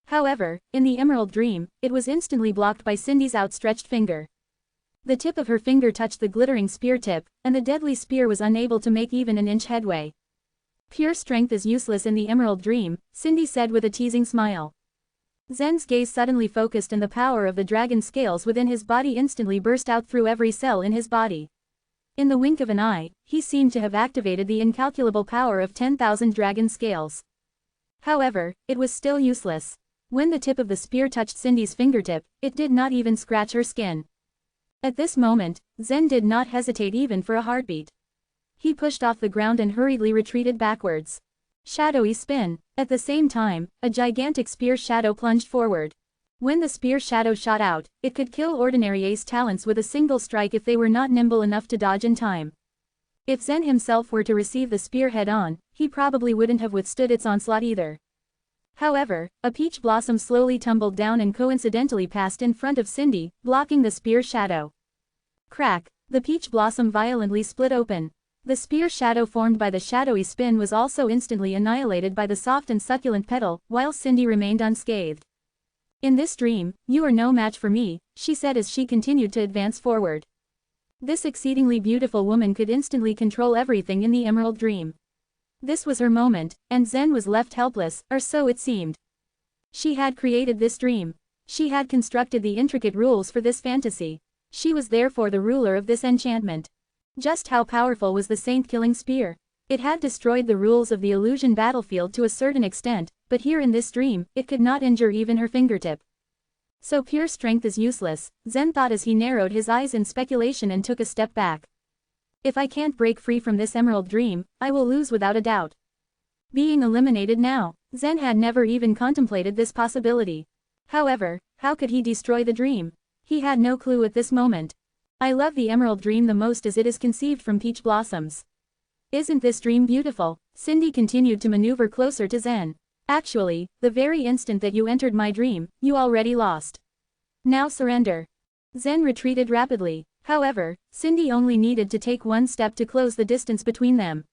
However, in the Emerald Dream, it was instantly blocked by Cindy's outstretched finger. The tip of her finger touched the glittering spear tip, and the deadly spear was unable to make even an inch headway. Pure strength is useless in the Emerald Dream, Cindy said with a teasing smile. Zen's gaze suddenly focused and the power of the dragon scales within his body instantly burst out through every cell in his body. In the wink of an eye, he seemed to have activated the incalculable power of 10,000 dragon scales. However, it was still useless. When the tip of the spear touched Cindy's fingertip, it did not even scratch her skin. At this moment, Zen did not hesitate even for a heartbeat. He pushed off the ground and hurriedly retreated backwards. Shadowy spin. At the same time, a gigantic spear shadow plunged forward. When the spear shadow shot out, it could kill ordinary ace talents with a single strike if they were not nimble enough to dodge in time. If Zen himself were to receive the spear head-on, he probably wouldn't have withstood its onslaught either. However, a peach blossom slowly tumbled down and coincidentally passed in front of Cindy, blocking the spear shadow. Crack! The peach blossom violently split open. The spear shadow formed by the shadowy spin was also instantly annihilated by the soft and succulent petal, while Cindy remained unscathed. In this dream, you are no match for me, she said as she continued to advance forward. This exceedingly beautiful woman could instantly control everything in the Emerald Dream. This was her moment, and Zen was left helpless, or so it seemed. She had created this dream. She had constructed the intricate rules for this fantasy. She was therefore the ruler of this enchantment. Just how powerful was the saint-killing spear? It had destroyed the rules of the illusion battlefield to a certain extent, but here in this dream, it could not injure even her fingertip. So pure strength is useless, Zen thought as he narrowed his eyes in speculation and took a step back. If I can't break free from this Emerald Dream, I will lose without a doubt. Being eliminated now, Zen had never even contemplated this possibility. However, how could he destroy the dream? He had no clue at this moment. I love the Emerald Dream the most as it is conceived from peach blossoms. Isn't this dream beautiful? Cindy continued to maneuver closer to Zen. Actually, the very instant that you entered my dream, you already lost. Now surrender. Zen retreated rapidly. However, Cindy only needed to take one step to close the distance between them.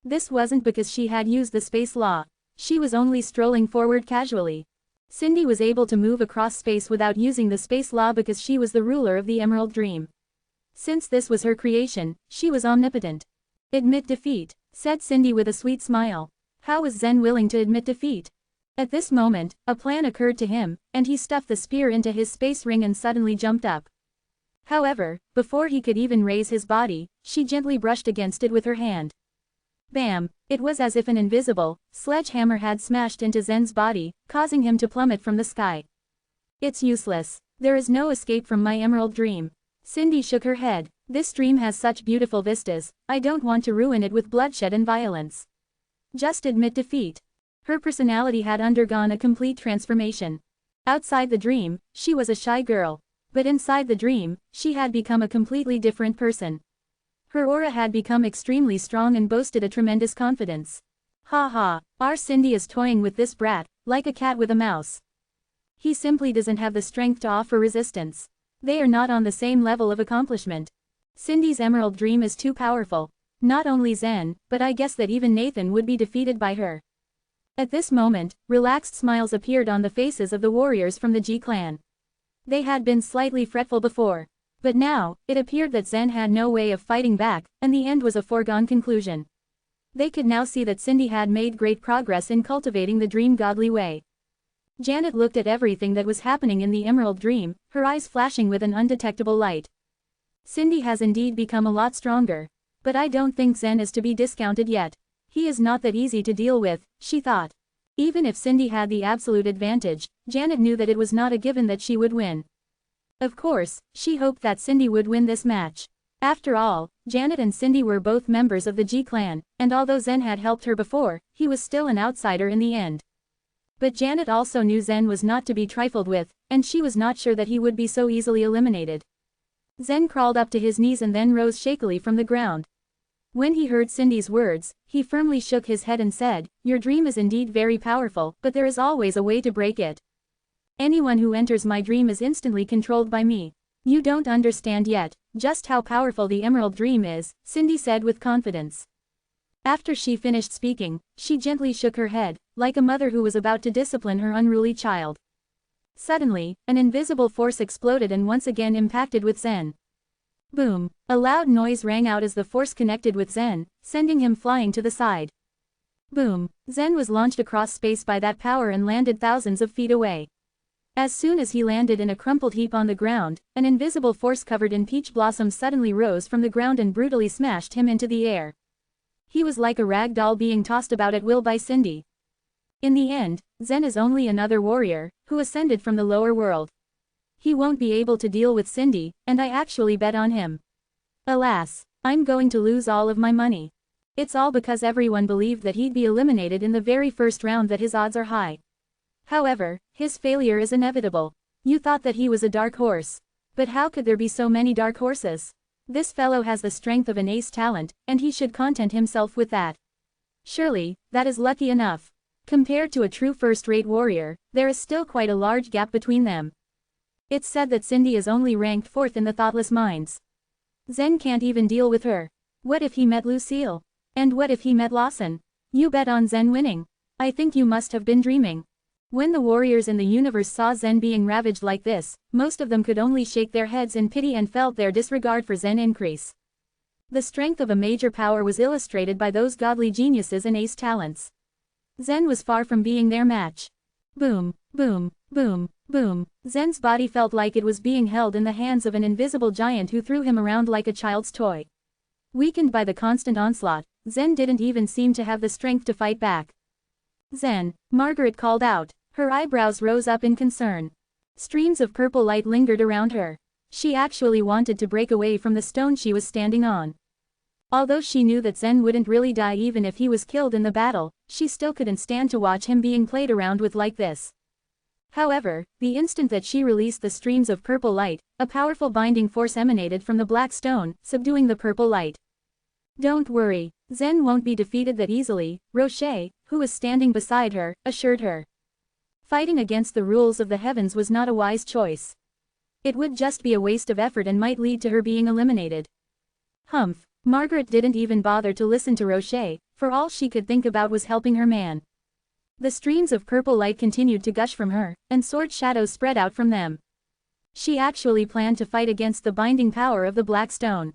This wasn't because she had used the space law. She was only strolling forward casually. Cindy was able to move across space without using the space law because she was the ruler of the Emerald Dream. Since this was her creation, she was omnipotent. Admit defeat, said Cindy with a sweet smile. How was Zen willing to admit defeat? At this moment, a plan occurred to him, and he stuffed the spear into his space ring and suddenly jumped up. However, before he could even raise his body, she gently brushed against it with her hand. Bam! It was as if an invisible sledgehammer had smashed into Zen's body, causing him to plummet from the sky. It's useless. There is no escape from my Emerald Dream. Cindy shook her head. This dream has such beautiful vistas, I don't want to ruin it with bloodshed and violence. Just admit defeat. Her personality had undergone a complete transformation. Outside the dream, she was a shy girl. But inside the dream, she had become a completely different person. Her aura had become extremely strong and boasted a tremendous confidence. Ha ha, our Cindy is toying with this brat, like a cat with a mouse. He simply doesn't have the strength to offer resistance. They are not on the same level of accomplishment. Cindy's Emerald Dream is too powerful. Not only Zen, but I guess that even Nathan would be defeated by her. At this moment, relaxed smiles appeared on the faces of the warriors from the G clan. They had been slightly fretful before. But now, it appeared that Zen had no way of fighting back, and the end was a foregone conclusion. They could now see that Cindy had made great progress in cultivating the dream godly way. Janet looked at everything that was happening in the Emerald Dream, her eyes flashing with an undetectable light. Cindy has indeed become a lot stronger. But I don't think Zen is to be discounted yet. He is not that easy to deal with, she thought. Even if Cindy had the absolute advantage, Janet knew that it was not a given that she would win. Of course, she hoped that Cindy would win this match. After all, Janet and Cindy were both members of the G clan, and although Zen had helped her before, he was still an outsider in the end. But Janet also knew Zen was not to be trifled with, and she was not sure that he would be so easily eliminated. Zen crawled up to his knees and then rose shakily from the ground. When he heard Cindy's words, he firmly shook his head and said, "Your dream is indeed very powerful, but there is always a way to break it. Anyone who enters my dream is instantly controlled by me. You don't understand yet just how powerful the Emerald Dream is," Cindy said with confidence. After she finished speaking, she gently shook her head, like a mother who was about to discipline her unruly child. Suddenly, an invisible force exploded and once again impacted with Zen. Boom! A loud noise rang out as the force connected with Zen, sending him flying to the side. Boom! Zen was launched across space by that power and landed thousands of feet away. As soon as he landed in a crumpled heap on the ground, an invisible force covered in peach blossoms suddenly rose from the ground and brutally smashed him into the air. He was like a rag doll being tossed about at will by Cindy. In the end, Zen is only another warrior, who ascended from the lower world. He won't be able to deal with Cindy, and I actually bet on him. Alas, I'm going to lose all of my money. It's all because everyone believed that he'd be eliminated in the very first round that his odds are high. However, his failure is inevitable. You thought that he was a dark horse. But how could there be so many dark horses? This fellow has the strength of an ace talent, and he should content himself with that. Surely, that is lucky enough. Compared to a true first-rate warrior, there is still quite a large gap between them. It's said that Cindy is only ranked 4th in the thoughtless minds. Zen can't even deal with her. What if he met Lucille? And what if he met Lawson? You bet on Zen winning. I think you must have been dreaming. When the warriors in the universe saw Zen being ravaged like this, most of them could only shake their heads in pity and felt their disregard for Zen increase. The strength of a major power was illustrated by those godly geniuses and ace talents. Zen was far from being their match. Boom, boom, boom, boom. Zen's body felt like it was being held in the hands of an invisible giant who threw him around like a child's toy. Weakened by the constant onslaught, Zen didn't even seem to have the strength to fight back. Zen, Margaret called out. Her eyebrows rose up in concern. Streams of purple light lingered around her. She actually wanted to break away from the stone she was standing on. Although she knew that Zen wouldn't really die even if he was killed in the battle, she still couldn't stand to watch him being played around with like this. However, the instant that she released the streams of purple light, a powerful binding force emanated from the black stone, subduing the purple light. Don't worry, Zen won't be defeated that easily, Rocher, who was standing beside her, assured her. Fighting against the rules of the heavens was not a wise choice. It would just be a waste of effort and might lead to her being eliminated. Humph. Margaret didn't even bother to listen to Rocher, for all she could think about was helping her man. The streams of purple light continued to gush from her, and sword shadows spread out from them. She actually planned to fight against the binding power of the black stone.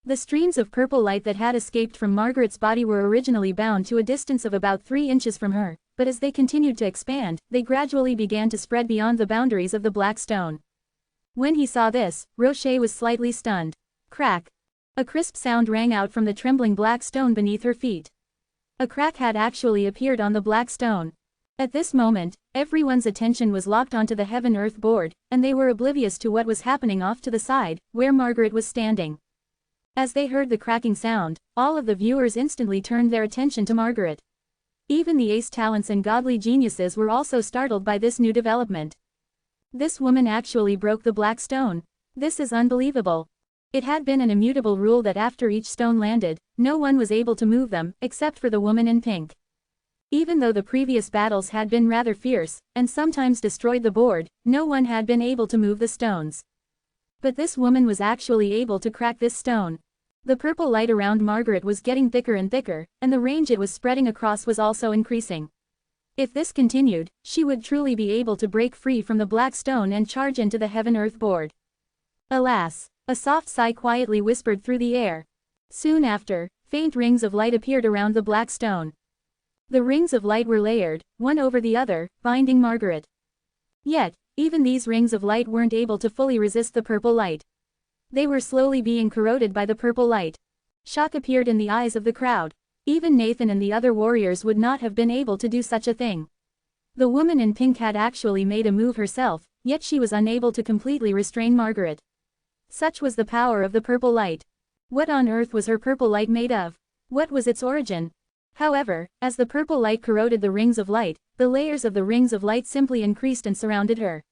The streams of purple light that had escaped from Margaret's body were originally bound to a distance of about 3 inches from her, but as they continued to expand, they gradually began to spread beyond the boundaries of the black stone. When he saw this, Rocher was slightly stunned. Crack! A crisp sound rang out from the trembling black stone beneath her feet. A crack had actually appeared on the black stone. At this moment, everyone's attention was locked onto the heaven-earth board, and they were oblivious to what was happening off to the side, where Margaret was standing. As they heard the cracking sound, all of the viewers instantly turned their attention to Margaret. Even the ace talents and godly geniuses were also startled by this new development. This woman actually broke the black stone. This is unbelievable. It had been an immutable rule that after each stone landed, no one was able to move them, except for the woman in pink. Even though the previous battles had been rather fierce, and sometimes destroyed the board, no one had been able to move the stones. But this woman was actually able to crack this stone. The purple light around Margaret was getting thicker and thicker, and the range it was spreading across was also increasing. If this continued, she would truly be able to break free from the black stone and charge into the heaven-earth board. Alas! A soft sigh quietly whispered through the air. Soon after, faint rings of light appeared around the black stone. The rings of light were layered, one over the other, binding Margaret. Yet, even these rings of light weren't able to fully resist the purple light. They were slowly being corroded by the purple light. Shock appeared in the eyes of the crowd. Even Nathan and the other warriors would not have been able to do such a thing. The woman in pink had actually made a move herself, yet she was unable to completely restrain Margaret. Such was the power of the purple light. What on earth was her purple light made of? What was its origin? However, as the purple light corroded the rings of light, the layers of the rings of light simply increased and surrounded her.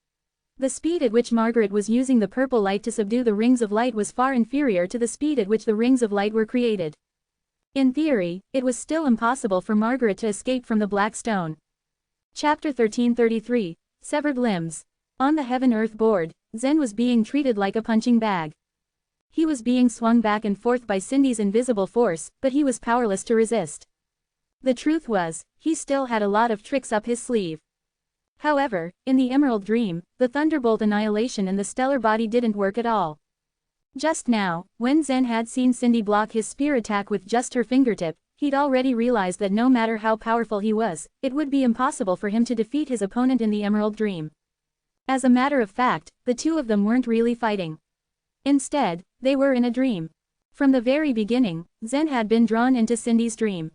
The speed at which Margaret was using the purple light to subdue the rings of light was far inferior to the speed at which the rings of light were created. In theory, it was still impossible for Margaret to escape from the black stone. Chapter 1333, Severed Limbs. On the heaven-earth board, Zen was being treated like a punching bag. He was being swung back and forth by Cindy's invisible force, but he was powerless to resist. The truth was, he still had a lot of tricks up his sleeve. However, in the Emerald Dream, the Thunderbolt Annihilation and the Stellar Body didn't work at all. Just now, when Zen had seen Cindy block his spear attack with just her fingertip, he'd already realized that no matter how powerful he was, it would be impossible for him to defeat his opponent in the Emerald Dream. As a matter of fact, the two of them weren't really fighting. Instead, they were in a dream. From the very beginning, Zen had been drawn into Cindy's dream.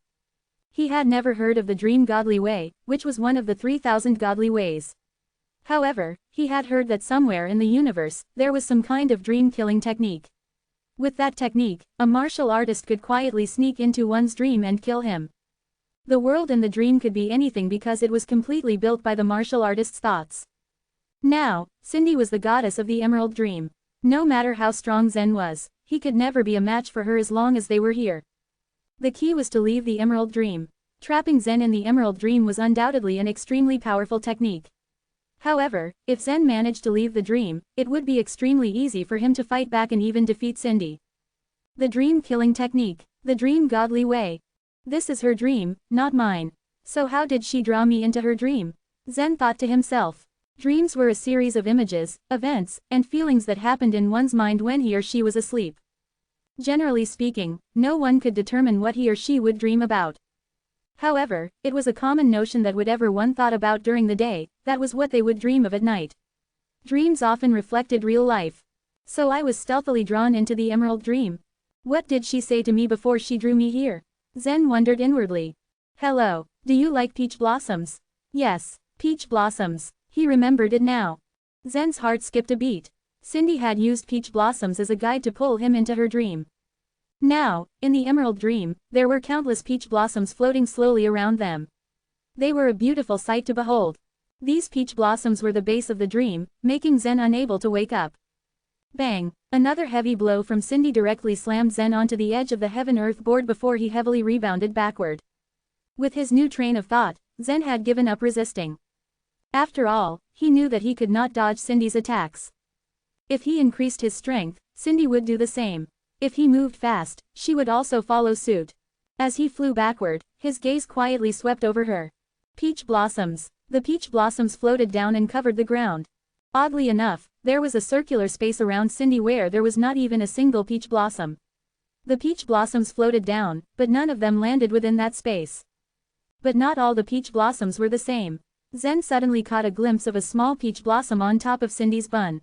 He had never heard of the Dream Godly Way, which was one of the 3,000 godly ways. However, he had heard that somewhere in the universe, there was some kind of dream-killing technique. With that technique, a martial artist could quietly sneak into one's dream and kill him. The world in the dream could be anything because it was completely built by the martial artist's thoughts. Now, Cindy was the goddess of the Emerald Dream. No matter how strong Zen was, he could never be a match for her as long as they were here. The key was to leave the Emerald Dream. Trapping Zen in the Emerald Dream was undoubtedly an extremely powerful technique. However, if Zen managed to leave the dream, it would be extremely easy for him to fight back and even defeat Cindy. The dream-killing technique. The Dream Godly Way. This is her dream, not mine. So how did she draw me into her dream? Zen thought to himself. Dreams were a series of images, events, and feelings that happened in one's mind when he or she was asleep. Generally speaking, no one could determine what he or she would dream about. However, it was a common notion that whatever one thought about during the day, that was what they would dream of at night. Dreams often reflected real life. So I was stealthily drawn into the Emerald Dream. What did she say to me before she drew me here? Zen wondered inwardly. Hello, do you like peach blossoms? Yes, peach blossoms. He remembered it now. Zen's heart skipped a beat. Cindy had used peach blossoms as a guide to pull him into her dream. Now, in the Emerald Dream, there were countless peach blossoms floating slowly around them. They were a beautiful sight to behold. These peach blossoms were the base of the dream, making Zen unable to wake up. Bang! Another heavy blow from Cindy directly slammed Zen onto the edge of the heaven-earth board before he heavily rebounded backward. With his new train of thought, Zen had given up resisting. After all, he knew that he could not dodge Cindy's attacks. If he increased his strength, Cindy would do the same. If he moved fast, she would also follow suit. As he flew backward, his gaze quietly swept over her. Peach blossoms. The peach blossoms floated down and covered the ground. Oddly enough, there was a circular space around Cindy where there was not even a single peach blossom. The peach blossoms floated down, but none of them landed within that space. But not all the peach blossoms were the same. Zen suddenly caught a glimpse of a small peach blossom on top of Cindy's bun.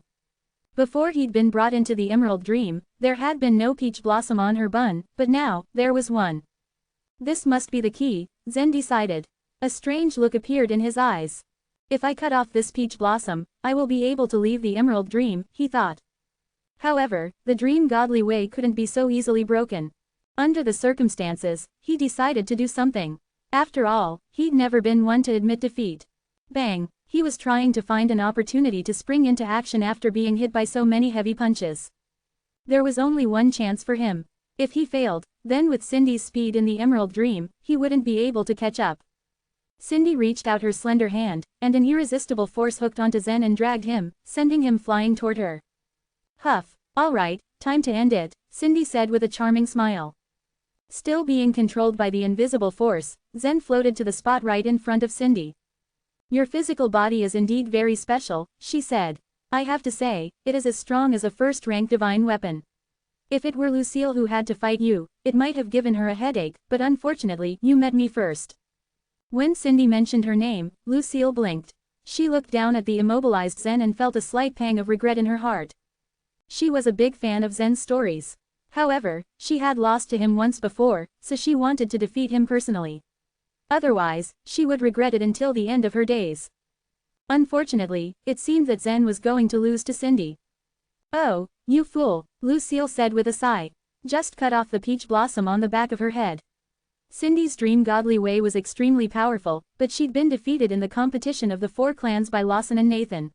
Before he'd been brought into the Emerald Dream, there had been no peach blossom on her bun, but now, there was one. This must be the key, Zen decided. A strange look appeared in his eyes. If I cut off this peach blossom, I will be able to leave the Emerald Dream, he thought. However, the dream godly way couldn't be so easily broken. Under the circumstances, he decided to do something. After all, he'd never been one to admit defeat. Bang! He was trying to find an opportunity to spring into action after being hit by so many heavy punches. There was only one chance for him. If he failed, then with Cindy's speed in the Emerald Dream, he wouldn't be able to catch up. Cindy reached out her slender hand, and an irresistible force hooked onto Zen and dragged him, sending him flying toward her. Huff. All right, time to end it, Cindy said with a charming smile. Still being controlled by the invisible force, Zen floated to the spot right in front of Cindy. Your physical body is indeed very special, she said. I have to say, it is as strong as a first-rank divine weapon. If it were Lucille who had to fight you, it might have given her a headache, but unfortunately, you met me first. When Cindy mentioned her name, Lucille blinked. She looked down at the immobilized Zen and felt a slight pang of regret in her heart. She was a big fan of Zen's stories. However, she had lost to him once before, so she wanted to defeat him personally. Otherwise, she would regret it until the end of her days. Unfortunately, it seemed that Zen was going to lose to Cindy. Oh, you fool, Lucille said with a sigh. Just cut off the peach blossom on the back of her head. Cindy's dream godly way was extremely powerful, but she'd been defeated in the competition of the 4 clans by Lawson and Nathan.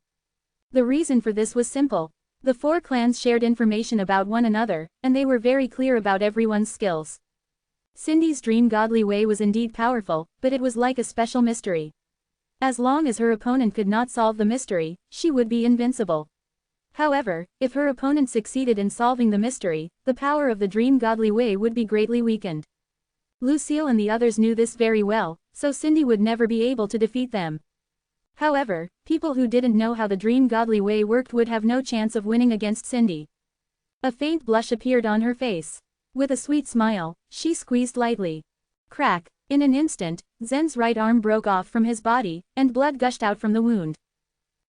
The reason for this was simple. The 4 clans shared information about one another, and they were very clear about everyone's skills. Cindy's dream godly way was indeed powerful, but it was like a special mystery. As long as her opponent could not solve the mystery, she would be invincible. However, if her opponent succeeded in solving the mystery, the power of the dream godly way would be greatly weakened. Lucille and the others knew this very well, so Cindy would never be able to defeat them. However, people who didn't know how the dream godly way worked would have no chance of winning against Cindy. A faint blush appeared on her face. With a sweet smile, she squeezed lightly. Crack! In an instant, Zen's right arm broke off from his body, and blood gushed out from the wound.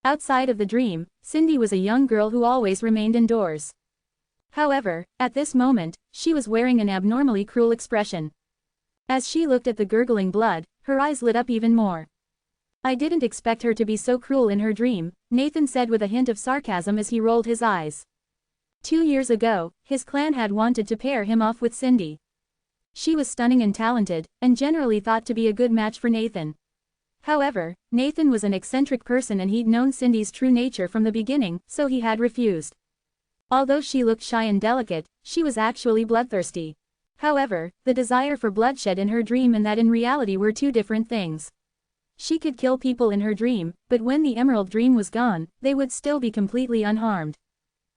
Outside of the dream, Cindy was a young girl who always remained indoors. However, at this moment, she was wearing an abnormally cruel expression. As she looked at the gurgling blood, her eyes lit up even more. I didn't expect her to be so cruel in her dream, Nathan said with a hint of sarcasm as he rolled his eyes. 2 years ago, his clan had wanted to pair him off with Cindy. She was stunning and talented, and generally thought to be a good match for Nathan. However, Nathan was an eccentric person and he'd known Cindy's true nature from the beginning, so he had refused. Although she looked shy and delicate, she was actually bloodthirsty. However, the desire for bloodshed in her dream and that in reality were 2 different things. She could kill people in her dream, but when the Emerald Dream was gone, they would still be completely unharmed.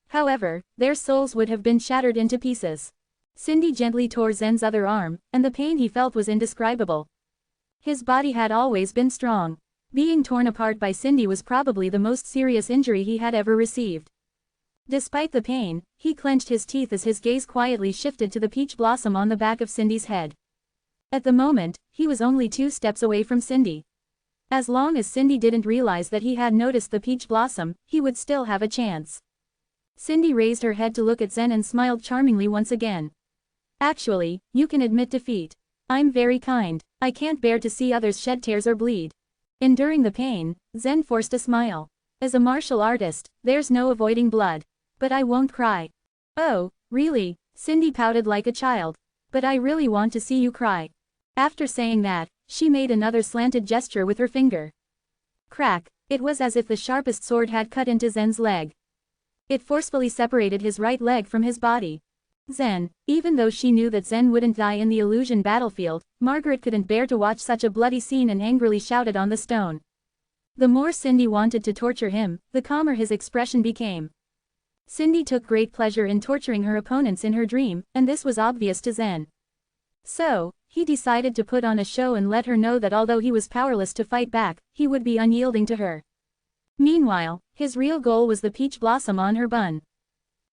However, their souls would have been shattered into pieces. Cindy gently tore Zen's other arm, and the pain he felt was indescribable. His body had always been strong. Being torn apart by Cindy was probably the most serious injury he had ever received. Despite the pain, he clenched his teeth as his gaze quietly shifted to the peach blossom on the back of Cindy's head. At the moment, he was only 2 steps away from Cindy. As long as Cindy didn't realize that he had noticed the peach blossom, he would still have a chance. Cindy raised her head to look at Zen and smiled charmingly once again. Actually, you can admit defeat. I'm very kind. I can't bear to see others shed tears or bleed. Enduring the pain, Zen forced a smile. As a martial artist, there's no avoiding blood. But I won't cry. Oh, really? Cindy pouted like a child. But I really want to see you cry. After saying that, she made another slanted gesture with her finger. Crack! It was as if the sharpest sword had cut into Zen's leg. It forcefully separated his right leg from his body. Zen. Even though she knew that Zen wouldn't die in the illusion battlefield, Margaret couldn't bear to watch such a bloody scene and angrily shouted on the stone. The more Cindy wanted to torture him, the calmer his expression became. Cindy took great pleasure in torturing her opponents in her dream, and this was obvious to Zen. So, he decided to put on a show and let her know that although he was powerless to fight back, he would be unyielding to her. Meanwhile, his real goal was the peach blossom on her bun.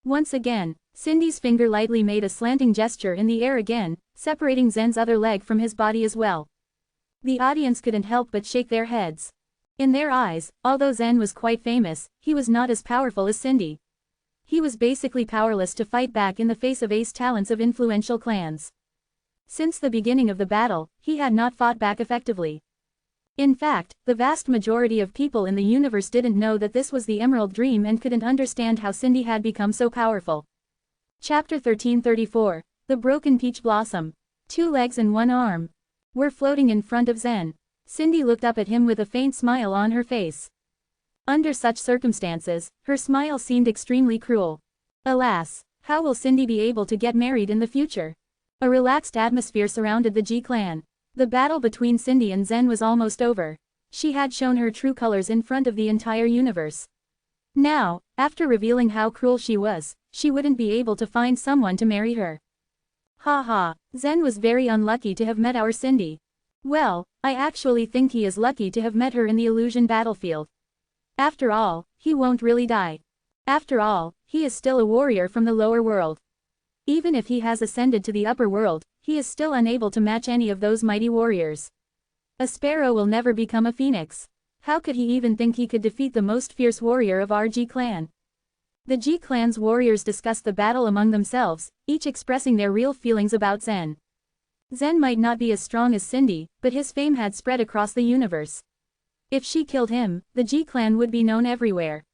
Once again, Cindy's finger lightly made a slanting gesture in the air again, separating Zen's other leg from his body as well. The audience couldn't help but shake their heads. In their eyes, although Zen was quite famous, he was not as powerful as Cindy. He was basically powerless to fight back in the face of ace talents of influential clans. Since the beginning of the battle, he had not fought back effectively. In fact, the vast majority of people in the universe didn't know that this was the Emerald Dream and couldn't understand how Cindy had become so powerful. Chapter 1334. The Broken Peach Blossom. 2 legs and 1 arm were floating in front of Zen. Cindy looked up at him with a faint smile on her face. Under such circumstances, her smile seemed extremely cruel. Alas, how will Cindy be able to get married in the future? A relaxed atmosphere surrounded the G clan. The battle between Cindy and Zen was almost over. She had shown her true colors in front of the entire universe. Now, after revealing how cruel she was, she wouldn't be able to find someone to marry her. Ha ha, Zen was very unlucky to have met our Cindy. Well, I actually think he is lucky to have met her in the illusion battlefield. After all, he won't really die. After all, he is still a warrior from the lower world. Even if he has ascended to the upper world, he is still unable to match any of those mighty warriors. A sparrow will never become a phoenix. How could he even think he could defeat the most fierce warrior of our G clan? The G clan's warriors discussed the battle among themselves, each expressing their real feelings about Zen. Zen might not be as strong as Cindy, but his fame had spread across the universe. If she killed him, the G clan would be known everywhere.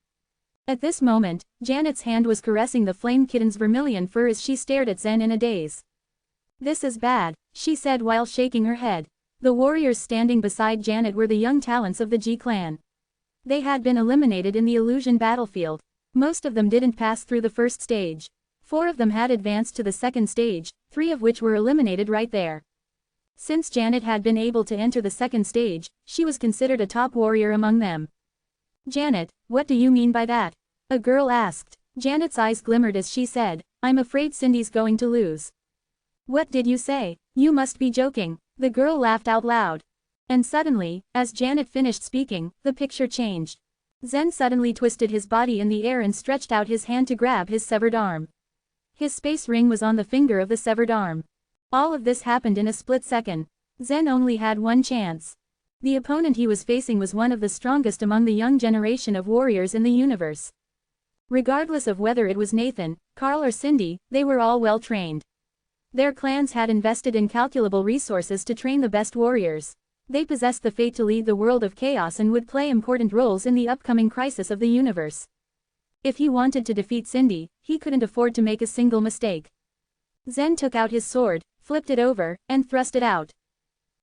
At this moment, Janet's hand was caressing the flame kitten's vermilion fur as she stared at Zen in a daze. "This is bad," she said while shaking her head. The warriors standing beside Janet were the young talents of the G clan. They had been eliminated in the illusion battlefield. Most of them didn't pass through the first stage. 4 of them had advanced to the second stage, 3 of which were eliminated right there. Since Janet had been able to enter the second stage, she was considered a top warrior among them. "Janet, what do you mean by that?" a girl asked. Janet's eyes glimmered as she said, "I'm afraid Cindy's going to lose." "What did you say? You must be joking." The girl laughed out loud. And suddenly, as Janet finished speaking, the picture changed. Zen suddenly twisted his body in the air and stretched out his hand to grab his severed arm. His space ring was on the finger of the severed arm. All of this happened in a split second. Zen only had one chance. The opponent he was facing was one of the strongest among the young generation of warriors in the universe. Regardless of whether it was Nathan, Carl or Cindy, they were all well trained. Their clans had invested incalculable resources to train the best warriors. They possessed the fate to lead the world of chaos and would play important roles in the upcoming crisis of the universe. If he wanted to defeat Cindy, he couldn't afford to make a single mistake. Zen took out his sword, flipped it over, and thrust it out.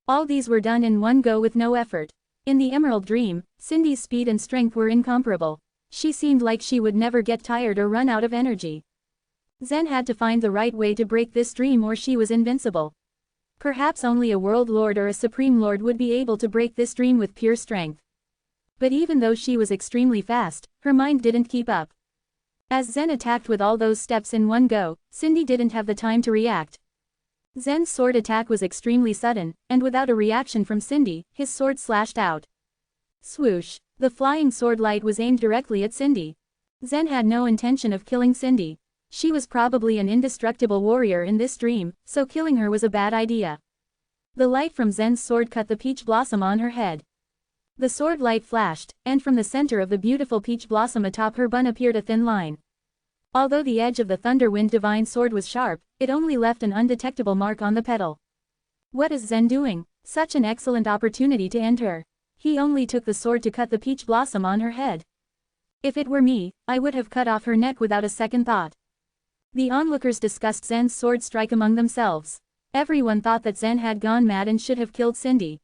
All these were done in one go with no effort. In the Emerald Dream, Cindy's speed and strength were incomparable. She seemed like she would never get tired or run out of energy. Zen had to find the right way to break this dream or she was invincible. Perhaps only a world lord or a supreme lord would be able to break this dream with pure strength. But even though she was extremely fast, her mind didn't keep up. As Zen attacked with all those steps in one go, Cindy didn't have the time to react. Zen's sword attack was extremely sudden, and without a reaction from Cindy, his sword slashed out. Swoosh! The flying sword light was aimed directly at Cindy. Zen had no intention of killing Cindy. She was probably an indestructible warrior in this dream, so killing her was a bad idea. The light from Zen's sword cut the peach blossom on her head. The sword light flashed, and from the center of the beautiful peach blossom atop her bun appeared a thin line. Although the edge of the Thunderwind Divine Sword was sharp, it only left an undetectable mark on the petal. What is Zen doing? Such an excellent opportunity to end her. He only took the sword to cut the peach blossom on her head. If it were me, I would have cut off her neck without a second thought. The onlookers discussed Zen's sword strike among themselves. Everyone thought that Zen had gone mad and should have killed Cindy.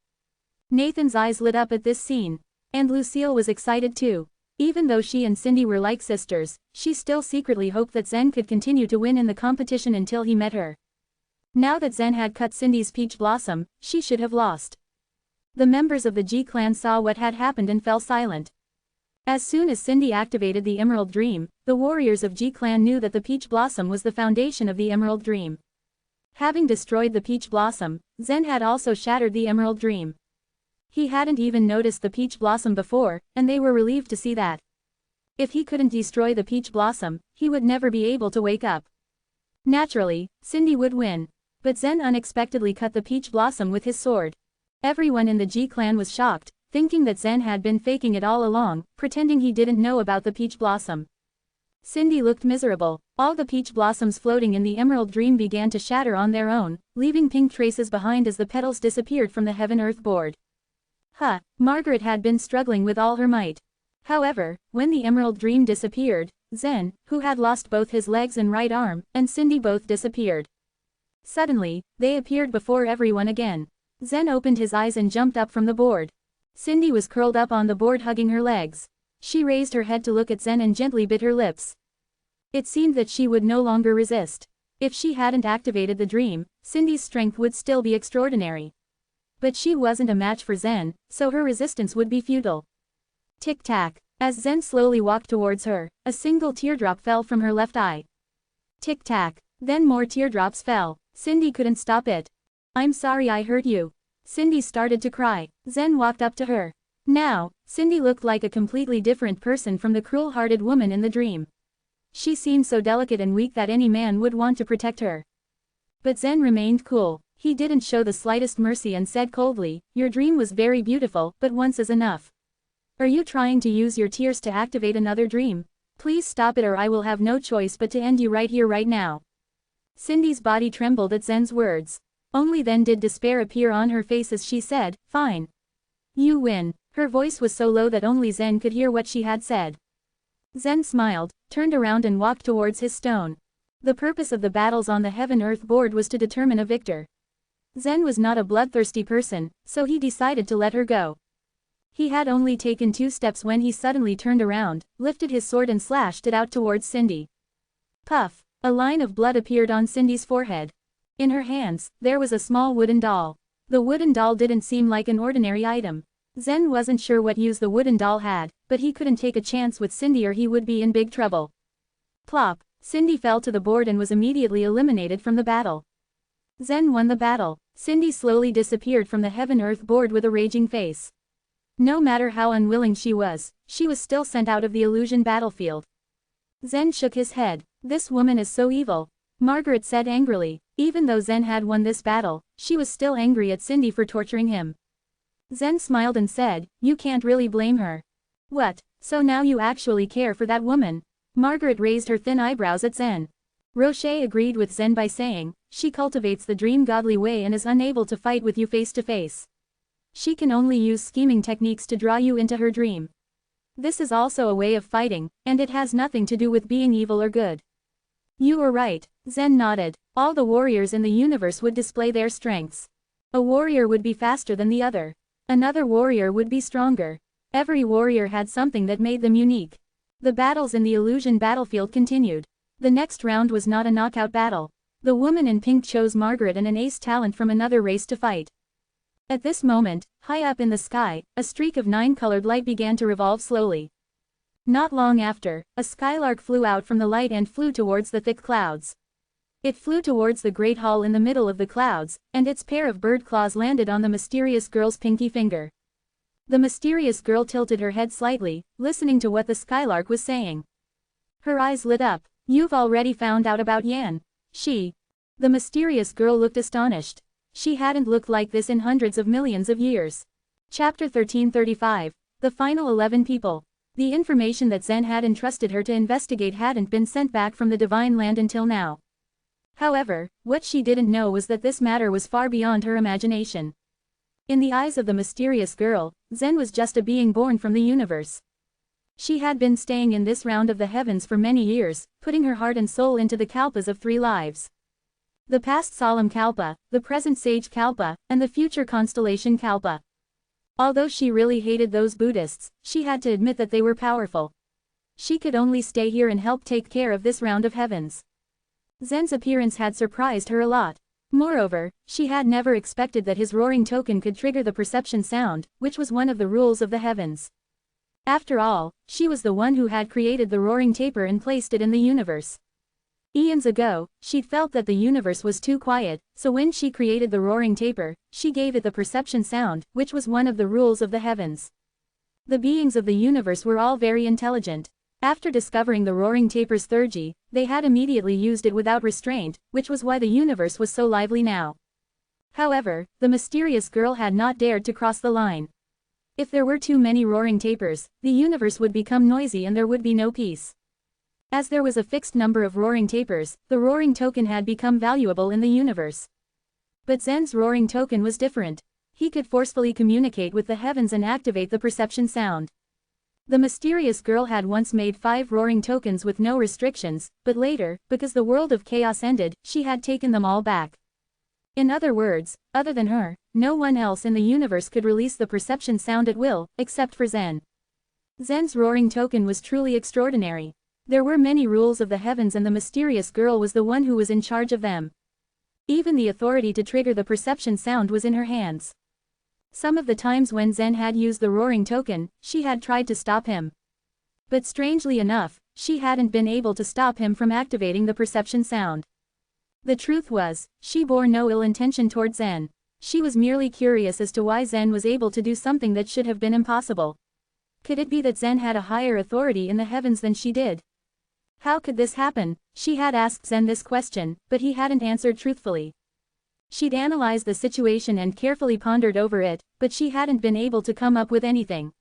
Nathan's eyes lit up at this scene. And Lucille was excited too. Even though she and Cindy were like sisters, she still secretly hoped that Zen could continue to win in the competition until he met her. Now that Zen had cut Cindy's peach blossom, she should have lost. The members of the G clan saw what had happened and fell silent. As soon as Cindy activated the Emerald Dream, the warriors of G clan knew that the peach blossom was the foundation of the Emerald Dream. Having destroyed the peach blossom, Zen had also shattered the Emerald Dream. He hadn't even noticed the peach blossom before, and they were relieved to see that. If he couldn't destroy the peach blossom, he would never be able to wake up. Naturally, Cindy would win. But Zen unexpectedly cut the peach blossom with his sword. Everyone in the G clan was shocked, thinking that Zen had been faking it all along, pretending he didn't know about the peach blossom. Cindy looked miserable. All the peach blossoms floating in the Emerald Dream began to shatter on their own, leaving pink traces behind as the petals disappeared from the heaven-earth board. Margaret had been struggling with all her might. However, when the Emerald Dream disappeared, Zen, who had lost both his legs and right arm, and Cindy both disappeared. Suddenly, they appeared before everyone again. Zen opened his eyes and jumped up from the board. Cindy was curled up on the board hugging her legs. She raised her head to look at Zen and gently bit her lips. It seemed that she would no longer resist. If she hadn't activated the dream, Cindy's strength would still be extraordinary. But she wasn't a match for Zen, so her resistance would be futile. Tick-tack. As Zen slowly walked towards her, a single teardrop fell from her left eye. Tick-tack. Then more teardrops fell. Cindy couldn't stop it. "I'm sorry I hurt you." Cindy started to cry. Zen walked up to her. Now, Cindy looked like a completely different person from the cruel-hearted woman in the dream. She seemed so delicate and weak that any man would want to protect her. But Zen remained cool. He didn't show the slightest mercy and said coldly, "Your dream was very beautiful, but once is enough. Are you trying to use your tears to activate another dream? Please stop it or I will have no choice but to end you right here right now." Cindy's body trembled at Zen's words. Only then did despair appear on her face as she said, "Fine. You win." Her voice was so low that only Zen could hear what she had said. Zen smiled, turned around and walked towards his stone. The purpose of the battles on the heaven-earth board was to determine a victor. Zen was not a bloodthirsty person, so he decided to let her go. He had only taken 2 steps when he suddenly turned around, lifted his sword and slashed it out towards Cindy. Puff! A line of blood appeared on Cindy's forehead. In her hands, there was a small wooden doll. The wooden doll didn't seem like an ordinary item. Zen wasn't sure what use the wooden doll had, but he couldn't take a chance with Cindy or he would be in big trouble. Plop! Cindy fell to the board and was immediately eliminated from the battle. Zen won the battle. Cindy slowly disappeared from the heaven-earth board with a raging face. No matter how unwilling she was still sent out of the illusion battlefield. Zen shook his head. "This woman is so evil," Margaret said angrily. Even though Zen had won this battle, she was still angry at Cindy for torturing him. Zen smiled and said, "You can't really blame her." "What, so now you actually care for that woman?" Margaret raised her thin eyebrows at Zen. Rocher agreed with Zen by saying, "She cultivates the dream godly way and is unable to fight with you face to face. She can only use scheming techniques to draw you into her dream. This is also a way of fighting, and it has nothing to do with being evil or good." "You are right," Zen nodded. "All the warriors in the universe would display their strengths. A warrior would be faster than the other. Another warrior would be stronger. Every warrior had something that made them unique." The battles in the illusion battlefield continued. The next round was not a knockout battle. The woman in pink chose Margaret and an ace talent from another race to fight. At this moment, high up in the sky, a streak of 9-colored light began to revolve slowly. Not long after, a skylark flew out from the light and flew towards the thick clouds. It flew towards the great hall in the middle of the clouds, and its pair of bird claws landed on the mysterious girl's pinky finger. The mysterious girl tilted her head slightly, listening to what the skylark was saying. Her eyes lit up. "You've already found out about Yan." The mysterious girl looked astonished. She hadn't looked like this in hundreds of millions of years. Chapter 1335. The final 11 people. The information that Zen had entrusted her to investigate hadn't been sent back from the Divine Land until now. However, what she didn't know was that this matter was far beyond her imagination. In the eyes of the mysterious girl, Zen was just a being born from the universe. She had been staying in this round of the heavens for many years, putting her heart and soul into the kalpas of 3 lives. The past solemn kalpa, the present sage kalpa, and the future constellation kalpa. Although she really hated those Buddhists, she had to admit that they were powerful. She could only stay here and help take care of this round of heavens. Zen's appearance had surprised her a lot. Moreover, she had never expected that his roaring token could trigger the perception sound, which was one of the rules of the heavens. After all, she was the one who had created the roaring taper and placed it in the universe. Eons ago, she'd felt that the universe was too quiet, so when she created the roaring taper, she gave it the perception sound, which was one of the rules of the heavens. The beings of the universe were all very intelligent. After discovering the roaring taper's theurgy, they had immediately used it without restraint, which was why the universe was so lively now. However, the mysterious girl had not dared to cross the line. If there were too many roaring tapers, the universe would become noisy and there would be no peace. As there was a fixed number of roaring tapers, the roaring token had become valuable in the universe. But Zen's roaring token was different. He could forcefully communicate with the heavens and activate the perception sound. The mysterious girl had once made 5 roaring tokens with no restrictions, but later, because the world of chaos ended, she had taken them all back. In other words, other than her, no one else in the universe could release the perception sound at will, except for Zen. Zen's roaring token was truly extraordinary. There were many rules of the heavens and the mysterious girl was the one who was in charge of them. Even the authority to trigger the perception sound was in her hands. Some of the times when Zen had used the roaring token, she had tried to stop him. But strangely enough, she hadn't been able to stop him from activating the perception sound. The truth was, she bore no ill intention toward Zen. She was merely curious as to why Zen was able to do something that should have been impossible. Could it be that Zen had a higher authority in the heavens than she did? How could this happen? She had asked Zen this question, but he hadn't answered truthfully. She'd analyzed the situation and carefully pondered over it, but she hadn't been able to come up with anything.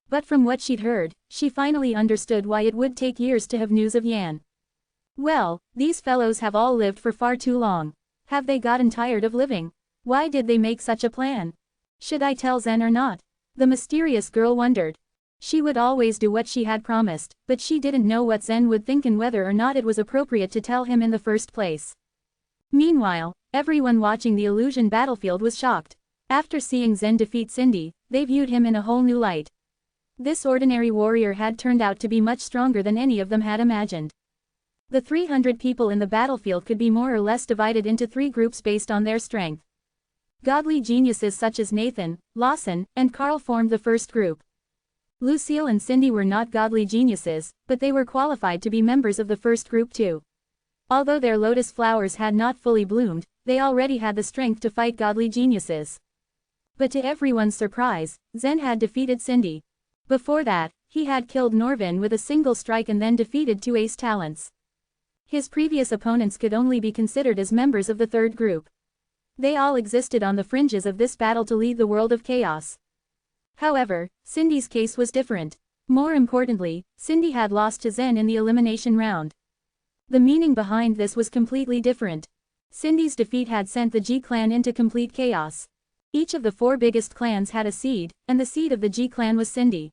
But from what she'd heard, she finally understood why it would take years to have news of Yan. Well, these fellows have all lived for far too long. Have they gotten tired of living? Why did they make such a plan? Should I tell Zen or not? The mysterious girl wondered. She would always do what she had promised, but she didn't know what Zen would think and whether or not it was appropriate to tell him in the first place. Meanwhile, everyone watching the illusion battlefield was shocked. After seeing Zen defeat Cindy, they viewed him in a whole new light. This ordinary warrior had turned out to be much stronger than any of them had imagined. The 300 people in the battlefield could be more or less divided into 3 groups based on their strength. Godly geniuses such as Nathan, Lawson, and Carl formed the first group. Lucille and Cindy were not godly geniuses, but they were qualified to be members of the first group too. Although their lotus flowers had not fully bloomed, they already had the strength to fight godly geniuses. But to everyone's surprise, Zen had defeated Cindy. Before that, he had killed Norvin with a single strike and then defeated 2 ace talents. His previous opponents could only be considered as members of the third group. They all existed on the fringes of this battle to lead the world of chaos. However, Cindy's case was different. More importantly, Cindy had lost to Zen in the elimination round. The meaning behind this was completely different. Cindy's defeat had sent the G clan into complete chaos. Each of the 4 biggest clans had a seed, and the seed of the G clan was Cindy.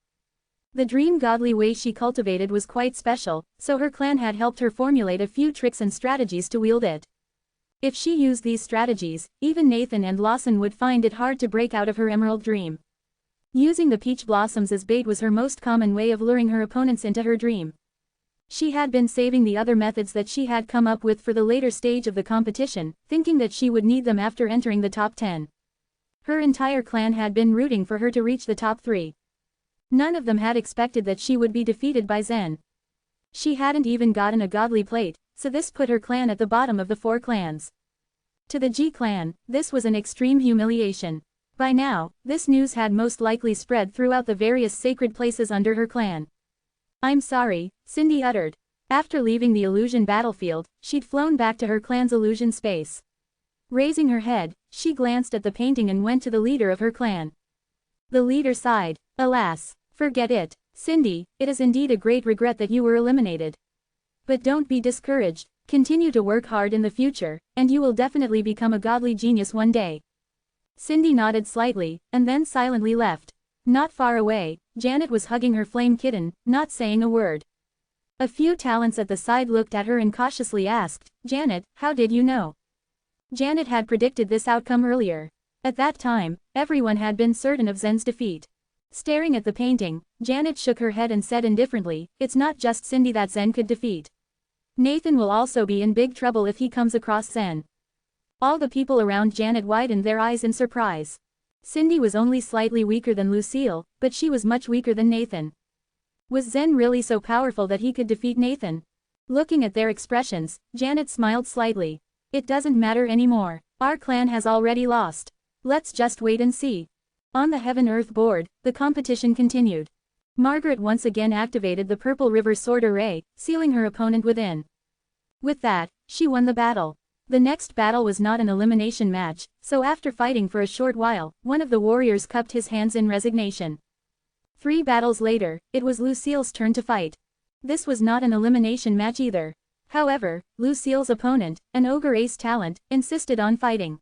The dream godly way she cultivated was quite special, so her clan had helped her formulate a few tricks and strategies to wield it. If she used these strategies, even Nathan and Lawson would find it hard to break out of her emerald dream. Using the peach blossoms as bait was her most common way of luring her opponents into her dream. She had been saving the other methods that she had come up with for the later stage of the competition, thinking that she would need them after entering the top 10. Her entire clan had been rooting for her to reach the top 3. None of them had expected that she would be defeated by Zen. She hadn't even gotten a godly plate, so this put her clan at the bottom of the 4 clans. To the G clan, this was an extreme humiliation. By now, this news had most likely spread throughout the various sacred places under her clan. "I'm sorry," Cindy uttered. After leaving the illusion battlefield, she'd flown back to her clan's illusion space. Raising her head, she glanced at the painting and went to the leader of her clan. The leader sighed. "Alas, forget it, Cindy, it is indeed a great regret that you were eliminated. But don't be discouraged, continue to work hard in the future, and you will definitely become a godly genius one day." Cindy nodded slightly, and then silently left. Not far away, Janet was hugging her flame kitten, not saying a word. A few talents at the side looked at her and cautiously asked, "Janet, how did you know?" Janet had predicted this outcome earlier. At that time, everyone had been certain of Zen's defeat. Staring at the painting, Janet shook her head and said indifferently, "It's not just Cindy that Zen could defeat. Nathan will also be in big trouble if he comes across Zen." All the people around Janet widened their eyes in surprise. Cindy was only slightly weaker than Lucille, but she was much weaker than Nathan. Was Zen really so powerful that he could defeat Nathan? Looking at their expressions, Janet smiled slightly. "It doesn't matter anymore. Our clan has already lost. Let's just wait and see." On the Heaven-Earth board, the competition continued. Margaret once again activated the Purple River Sword Array, sealing her opponent within. With that, she won the battle. The next battle was not an elimination match, so after fighting for a short while, one of the warriors cupped his hands in resignation. 3 battles later, it was Lucille's turn to fight. This was not an elimination match either. However, Lucille's opponent, an ogre ace talent, insisted on fighting.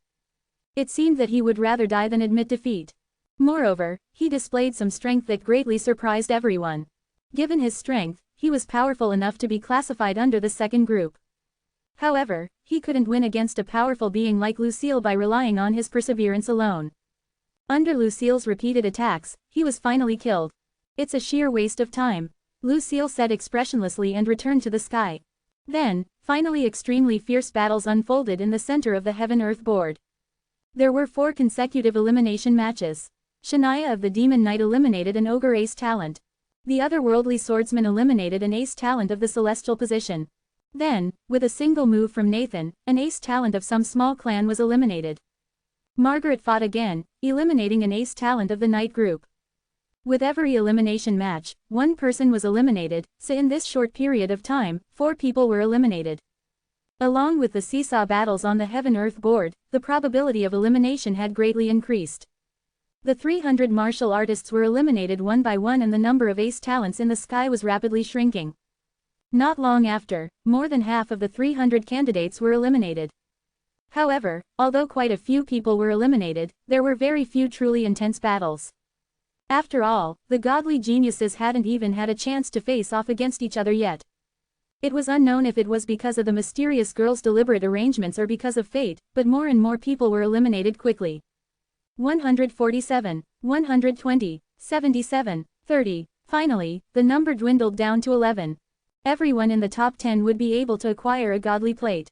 It seemed that he would rather die than admit defeat. Moreover, he displayed some strength that greatly surprised everyone. Given his strength, he was powerful enough to be classified under the second group. However, he couldn't win against a powerful being like Lucille by relying on his perseverance alone. Under Lucille's repeated attacks, he was finally killed. "It's a sheer waste of time," Lucille said expressionlessly and returned to the sky. Then, finally extremely fierce battles unfolded in the center of the Heaven-Earth board. There were 4 consecutive elimination matches. Shania of the Demon Knight eliminated an ogre ace talent. The otherworldly swordsman eliminated an ace talent of the celestial position. Then, with a single move from Nathan, an ace talent of some small clan was eliminated. Margaret fought again, eliminating an ace talent of the Knight group. With every elimination match, 1 person was eliminated, so in this short period of time, 4 people were eliminated. Along with the seesaw battles on the Heaven-Earth board, the probability of elimination had greatly increased. The 300 martial artists were eliminated one by one and the number of ace talents in the sky was rapidly shrinking. Not long after, more than half of the 300 candidates were eliminated. However, although quite a few people were eliminated, there were very few truly intense battles. After all, the godly geniuses hadn't even had a chance to face off against each other yet. It was unknown if it was because of the mysterious girl's deliberate arrangements or because of fate, but more and more people were eliminated quickly. 147, 120, 77, 30, finally, the number dwindled down to 11. Everyone in the top 10 would be able to acquire a godly plate.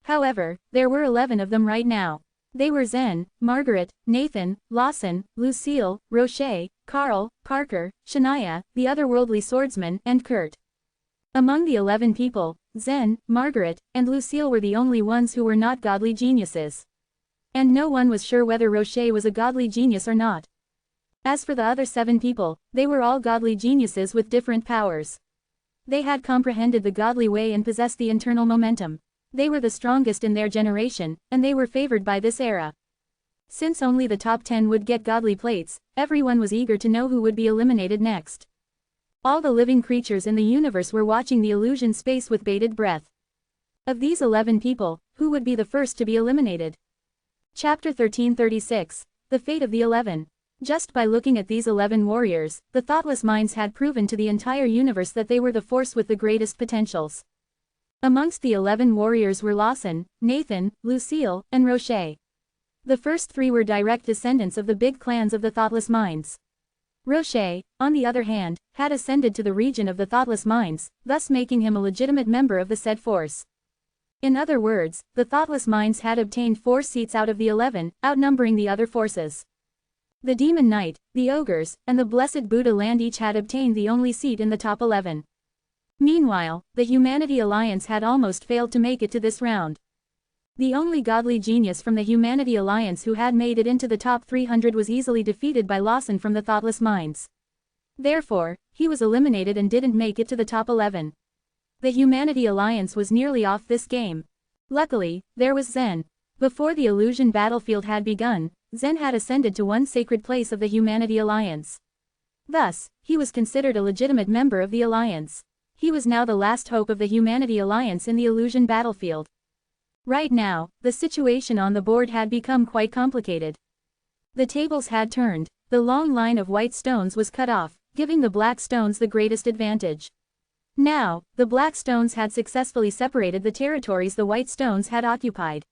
However, there were 11 of them right now. They were Zen, Margaret, Nathan, Lawson, Lucille, Roche, Carl, Parker, Shania, the otherworldly swordsman, and Kurt. Among the 11 people, Zen, Margaret, and Lucille were the only ones who were not godly geniuses. And no one was sure whether Roche was a godly genius or not. As for the other 7 people, they were all godly geniuses with different powers. They had comprehended the godly way and possessed the internal momentum. They were the strongest in their generation, and they were favored by this era. Since only the top 10 would get godly plates, everyone was eager to know who would be eliminated next. All the living creatures in the universe were watching the illusion space with bated breath. Of these 11 people, who would be the first to be eliminated? Chapter 1336, The Fate of the 11. Just by looking at these 11 warriors, the thoughtless minds had proven to the entire universe that they were the force with the greatest potentials. Amongst the 11 warriors were Lawson, Nathan, Lucille, and Roche. The first 3 were direct descendants of the big clans of the thoughtless minds. Roche, on the other hand, had ascended to the region of the thoughtless minds, thus making him a legitimate member of the said force. In other words, the thoughtless minds had obtained 4 seats out of the 11, outnumbering the other forces. The Demon Knight, the Ogres, and the Blessed Buddha Land each had obtained the only seat in the top 11. Meanwhile, the Humanity Alliance had almost failed to make it to this round. The only godly genius from the Humanity Alliance who had made it into the top 300 was easily defeated by Lawson from the Thoughtless Minds. Therefore, he was eliminated and didn't make it to the top 11. The Humanity Alliance was nearly off this game. Luckily, there was Zen. Before the illusion battlefield had begun, Zen had ascended to one sacred place of the Humanity Alliance. Thus, he was considered a legitimate member of the Alliance. He was now the last hope of the Humanity Alliance in the illusion battlefield. Right now, the situation on the board had become quite complicated. The tables had turned, the long line of white stones was cut off, giving the black stones the greatest advantage. Now, the black stones had successfully separated the territories the white stones had occupied.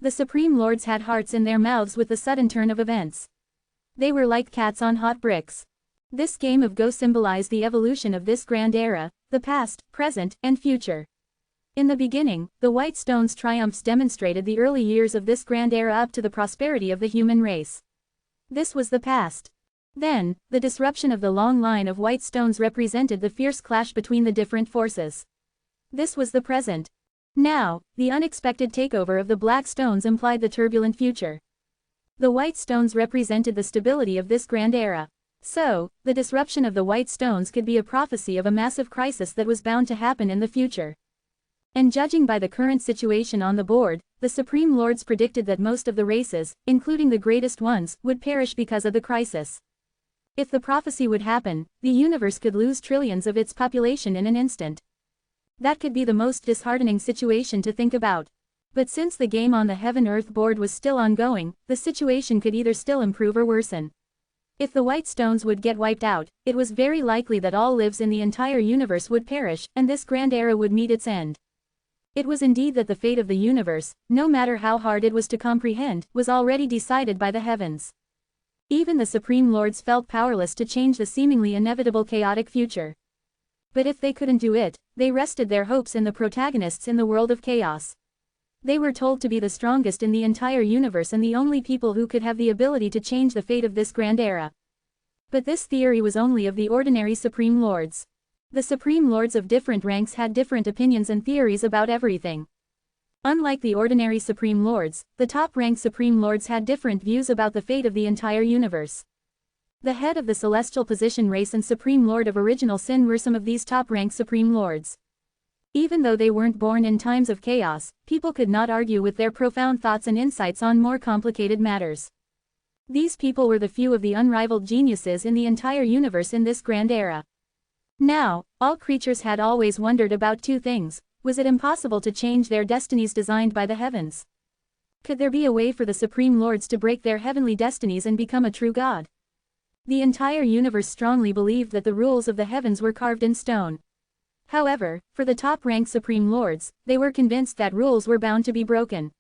The Supreme Lords had hearts in their mouths with the sudden turn of events. They were like cats on hot bricks. This game of Go symbolized the evolution of this grand era, the past, present, and future. In the beginning, the White Stone's triumphs demonstrated the early years of this grand era up to the prosperity of the human race. This was the past. Then, the disruption of the long line of white stones represented the fierce clash between the different forces. This was the present. Now, the unexpected takeover of the black stones implied the turbulent future. The white stones represented the stability of this grand era. So, the disruption of the white stones could be a prophecy of a massive crisis that was bound to happen in the future. And judging by the current situation on the board, the Supreme Lords predicted that most of the races, including the greatest ones, would perish because of the crisis. If the prophecy would happen, the universe could lose trillions of its population in an instant. That could be the most disheartening situation to think about. But since the game on the Heaven-Earth board was still ongoing, the situation could either still improve or worsen. If the white stones would get wiped out, it was very likely that all lives in the entire universe would perish, and this grand era would meet its end. It was indeed that the fate of the universe, no matter how hard it was to comprehend, was already decided by the heavens. Even the Supreme Lords felt powerless to change the seemingly inevitable chaotic future. But if they couldn't do it, they rested their hopes in the protagonists in the world of chaos. They were told to be the strongest in the entire universe and the only people who could have the ability to change the fate of this grand era. But this theory was only of the ordinary Supreme Lords. The Supreme Lords of different ranks had different opinions and theories about everything. Unlike the ordinary Supreme Lords, the top-ranked Supreme Lords had different views about the fate of the entire universe. The head of the Celestial Position Race and Supreme Lord of Original Sin were some of these top-ranked Supreme Lords. Even though they weren't born in times of chaos, people could not argue with their profound thoughts and insights on more complicated matters. These people were the few of the unrivaled geniuses in the entire universe in this grand era. Now, all creatures had always wondered about two things: was it impossible to change their destinies designed by the heavens? Could there be a way for the Supreme Lords to break their heavenly destinies and become a true god? The entire universe strongly believed that the rules of the heavens were carved in stone. However, for the top-ranked Supreme Lords, they were convinced that rules were bound to be broken.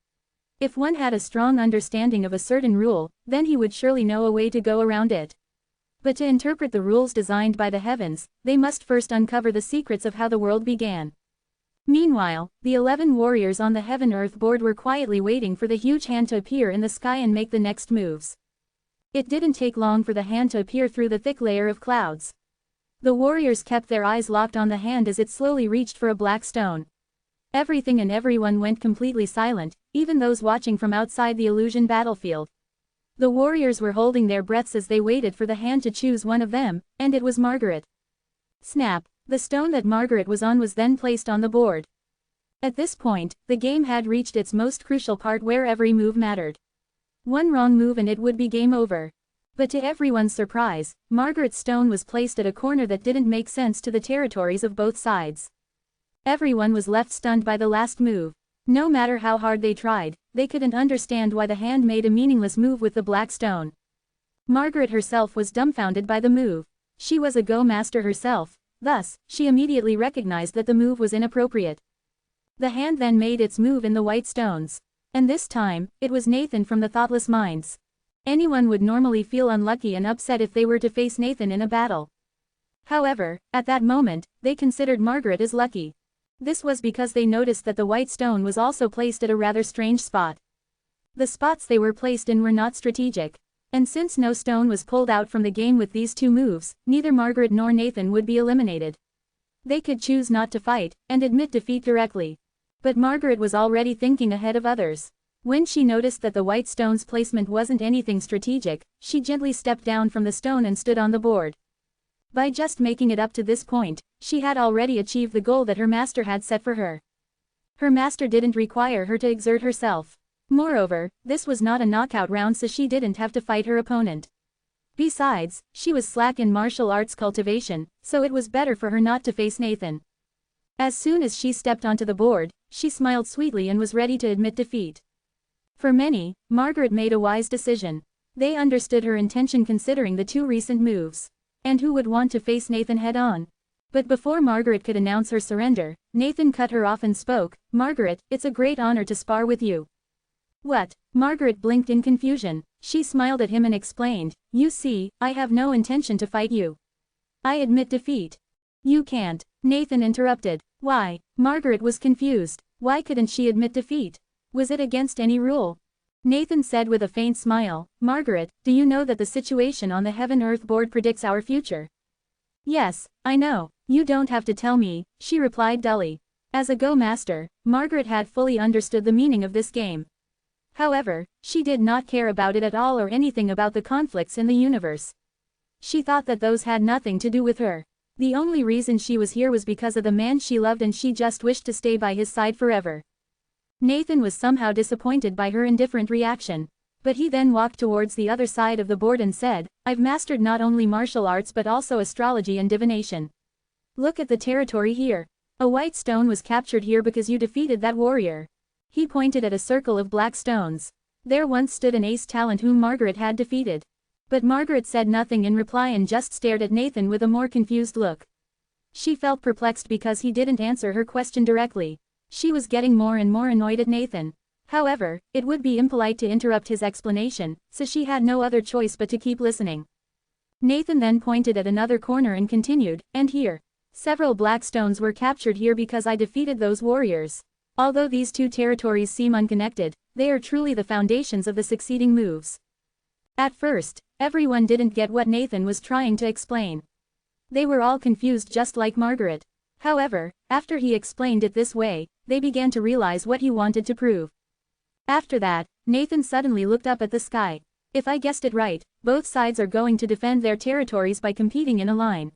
If one had a strong understanding of a certain rule, then he would surely know a way to go around it. But to interpret the rules designed by the heavens, they must first uncover the secrets of how the world began. Meanwhile, the 11 warriors on the Heaven-Earth board were quietly waiting for the huge hand to appear in the sky and make the next moves. It didn't take long for the hand to appear through the thick layer of clouds. The warriors kept their eyes locked on the hand as it slowly reached for a black stone. Everything and everyone went completely silent, even those watching from outside the illusion battlefield. The warriors were holding their breaths as they waited for the hand to choose one of them, and it was Margaret. Snap! The stone that Margaret was on was then placed on the board. At this point, the game had reached its most crucial part where every move mattered. One wrong move and it would be game over. But to everyone's surprise, Margaret's stone was placed at a corner that didn't make sense to the territories of both sides. Everyone was left stunned by the last move. No matter how hard they tried, they couldn't understand why the hand made a meaningless move with the black stone. Margaret herself was dumbfounded by the move. She was a Go master herself, thus, she immediately recognized that the move was inappropriate. The hand then made its move in the white stones. And this time, it was Nathan from the Thoughtless Minds. Anyone would normally feel unlucky and upset if they were to face Nathan in a battle. However, at that moment, they considered Margaret as lucky. This was because they noticed that the white stone was also placed at a rather strange spot. The spots they were placed in were not strategic. And since no stone was pulled out from the game with these two moves, neither Margaret nor Nathan would be eliminated. They could choose not to fight, and admit defeat directly. But Margaret was already thinking ahead of others. When she noticed that the white stone's placement wasn't anything strategic, she gently stepped down from the stone and stood on the board. By just making it up to this point, she had already achieved the goal that her master had set for her. Her master didn't require her to exert herself. Moreover, this was not a knockout round, so she didn't have to fight her opponent. Besides, she was slack in martial arts cultivation, so it was better for her not to face Nathan. As soon as she stepped onto the board, she smiled sweetly and was ready to admit defeat. For many, Margaret made a wise decision. They understood her intention considering the two recent moves. And who would want to face Nathan head-on? But before Margaret could announce her surrender, Nathan cut her off and spoke, "Margaret, it's a great honor to spar with you." What? Margaret blinked in confusion. She smiled at him and explained, "You see, I have no intention to fight you. I admit defeat." "You can't," Nathan interrupted. "Why?" Margaret was confused. Why couldn't she admit defeat? Was it against any rule? Nathan said with a faint smile, "Margaret, do you know that the situation on the Heaven-Earth board predicts our future?" "Yes, I know. You don't have to tell me," she replied dully. As a Go master, Margaret had fully understood the meaning of this game. However, she did not care about it at all or anything about the conflicts in the universe. She thought that those had nothing to do with her. The only reason she was here was because of the man she loved and she just wished to stay by his side forever. Nathan was somehow disappointed by her indifferent reaction. But he then walked towards the other side of the board and said, "I've mastered not only martial arts but also astrology and divination. Look at the territory here. A white stone was captured here because you defeated that warrior." He pointed at a circle of black stones. There once stood an ace talent whom Margaret had defeated. But Margaret said nothing in reply and just stared at Nathan with a more confused look. She felt perplexed because he didn't answer her question directly. She was getting more and more annoyed at Nathan. However, it would be impolite to interrupt his explanation, so she had no other choice but to keep listening. Nathan then pointed at another corner and continued, "And here. Several black stones were captured here because I defeated those warriors. Although these two territories seem unconnected, they are truly the foundations of the succeeding moves." At first, everyone didn't get what Nathan was trying to explain. They were all confused just like Margaret. However, after he explained it this way, they began to realize what he wanted to prove. After that, Nathan suddenly looked up at the sky. "If I guessed it right, both sides are going to defend their territories by competing in a line.